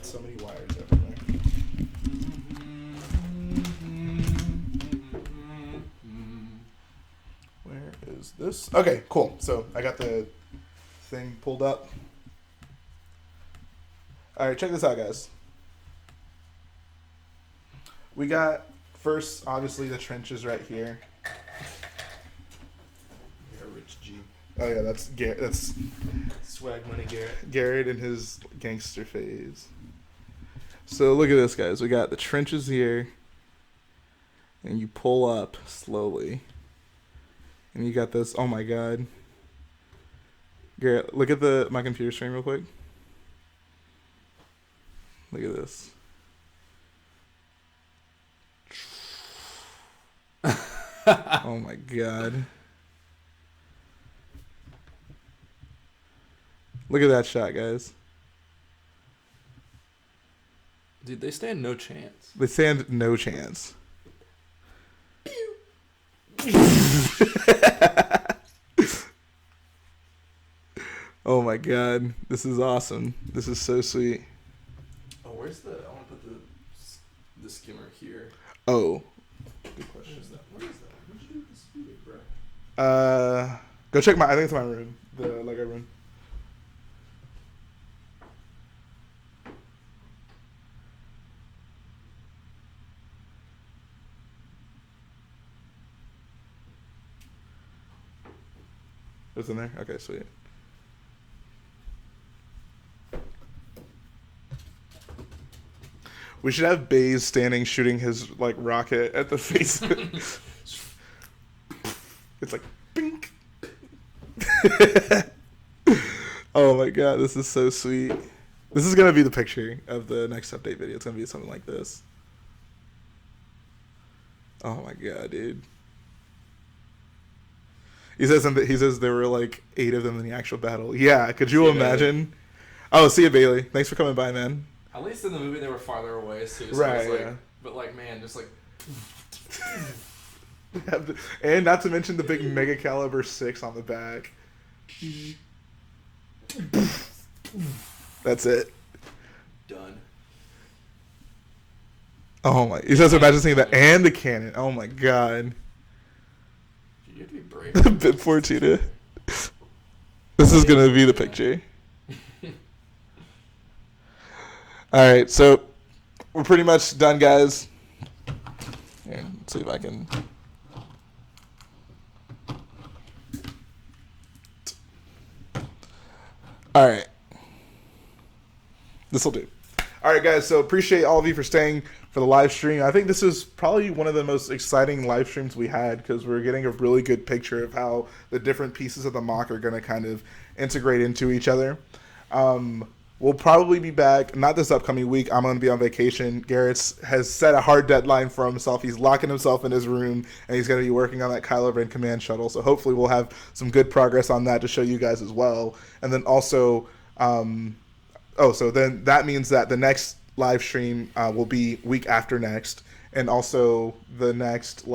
A: So many wires everywhere. Where is this? Okay, cool. So I got the thing pulled up. Alright, check this out, guys. We got, first, obviously, the trenches right here.
C: You're a rich G.
A: Oh, yeah, that's Garrett. That's
C: Swag money, Garrett.
A: Garrett in his gangster phase. So, look at this, guys. We got the trenches here. And you pull up slowly. And you got this. Oh, my God. Garrett, look at my computer screen real quick. Look at this. Oh my God. Look at that shot, guys.
C: Dude, they stand no chance.
A: They stand no chance. Oh my god, this is awesome. This is so sweet.
C: Oh, where's the? I want to put the skimmer here.
A: Oh.
C: Good question. What is that? What did you do with the speeder, bro?
A: Go check my. I think it's my room, the Lego room. It's in there. Okay, sweet. We should have Baze standing shooting his like rocket at the face. It's like bink. Oh my god, this is so sweet. This is gonna be the picture of the next update video. It's gonna be something like this. Oh my god, dude. He says there were like 8 of them in the actual battle. Yeah, could you imagine? Oh, see you, Bailey. Thanks for coming by, man.
C: At least in the movie they were farther away too. So
A: Right,
C: it was like,
A: yeah.
C: But like, man, just like.
A: And not to mention the big Mega Caliber 6 on the back. That's it.
C: Done.
A: Oh my! He says, "Imagine seeing that and the cannon." Oh my god!
C: You have to be brave.
A: Bit Fortuna. This is gonna be the picture. All right, so we're pretty much done, guys. Here, let's see if I can. All right. This will do. All right, guys. So appreciate all of you for staying for the live stream. I think this is probably one of the most exciting live streams we had because we're getting a really good picture of how the different pieces of the MOC are going to kind of integrate into each other. We'll probably be back, not this upcoming week. I'm going to be on vacation. Garrett has set a hard deadline for himself. He's locking himself in his room, and he's going to be working on that Kylo Ren command shuttle. So hopefully we'll have some good progress on that to show you guys as well. And then also, so then that means that the next live stream will be week after next. And also the next,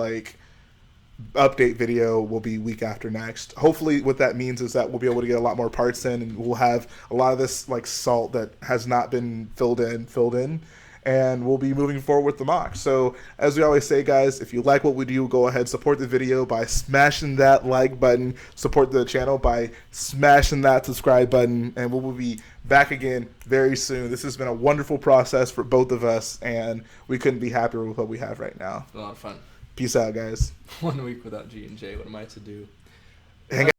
A: update video will be week after next. Hopefully what that means is that we'll be able to get a lot more parts in, and we'll have a lot of this salt that has not been filled in, and we'll be moving forward with the MOC. So as we always say, guys, if you like what we do, go ahead, support the video by smashing that like button, support the channel by smashing that subscribe button, and we will be back again very soon. This has been a wonderful process for both of us, and we couldn't be happier with what we have right now.
C: A lot of fun.
A: Peace out, guys.
C: 1 week without G and Jhae. What am I to do?
A: Hang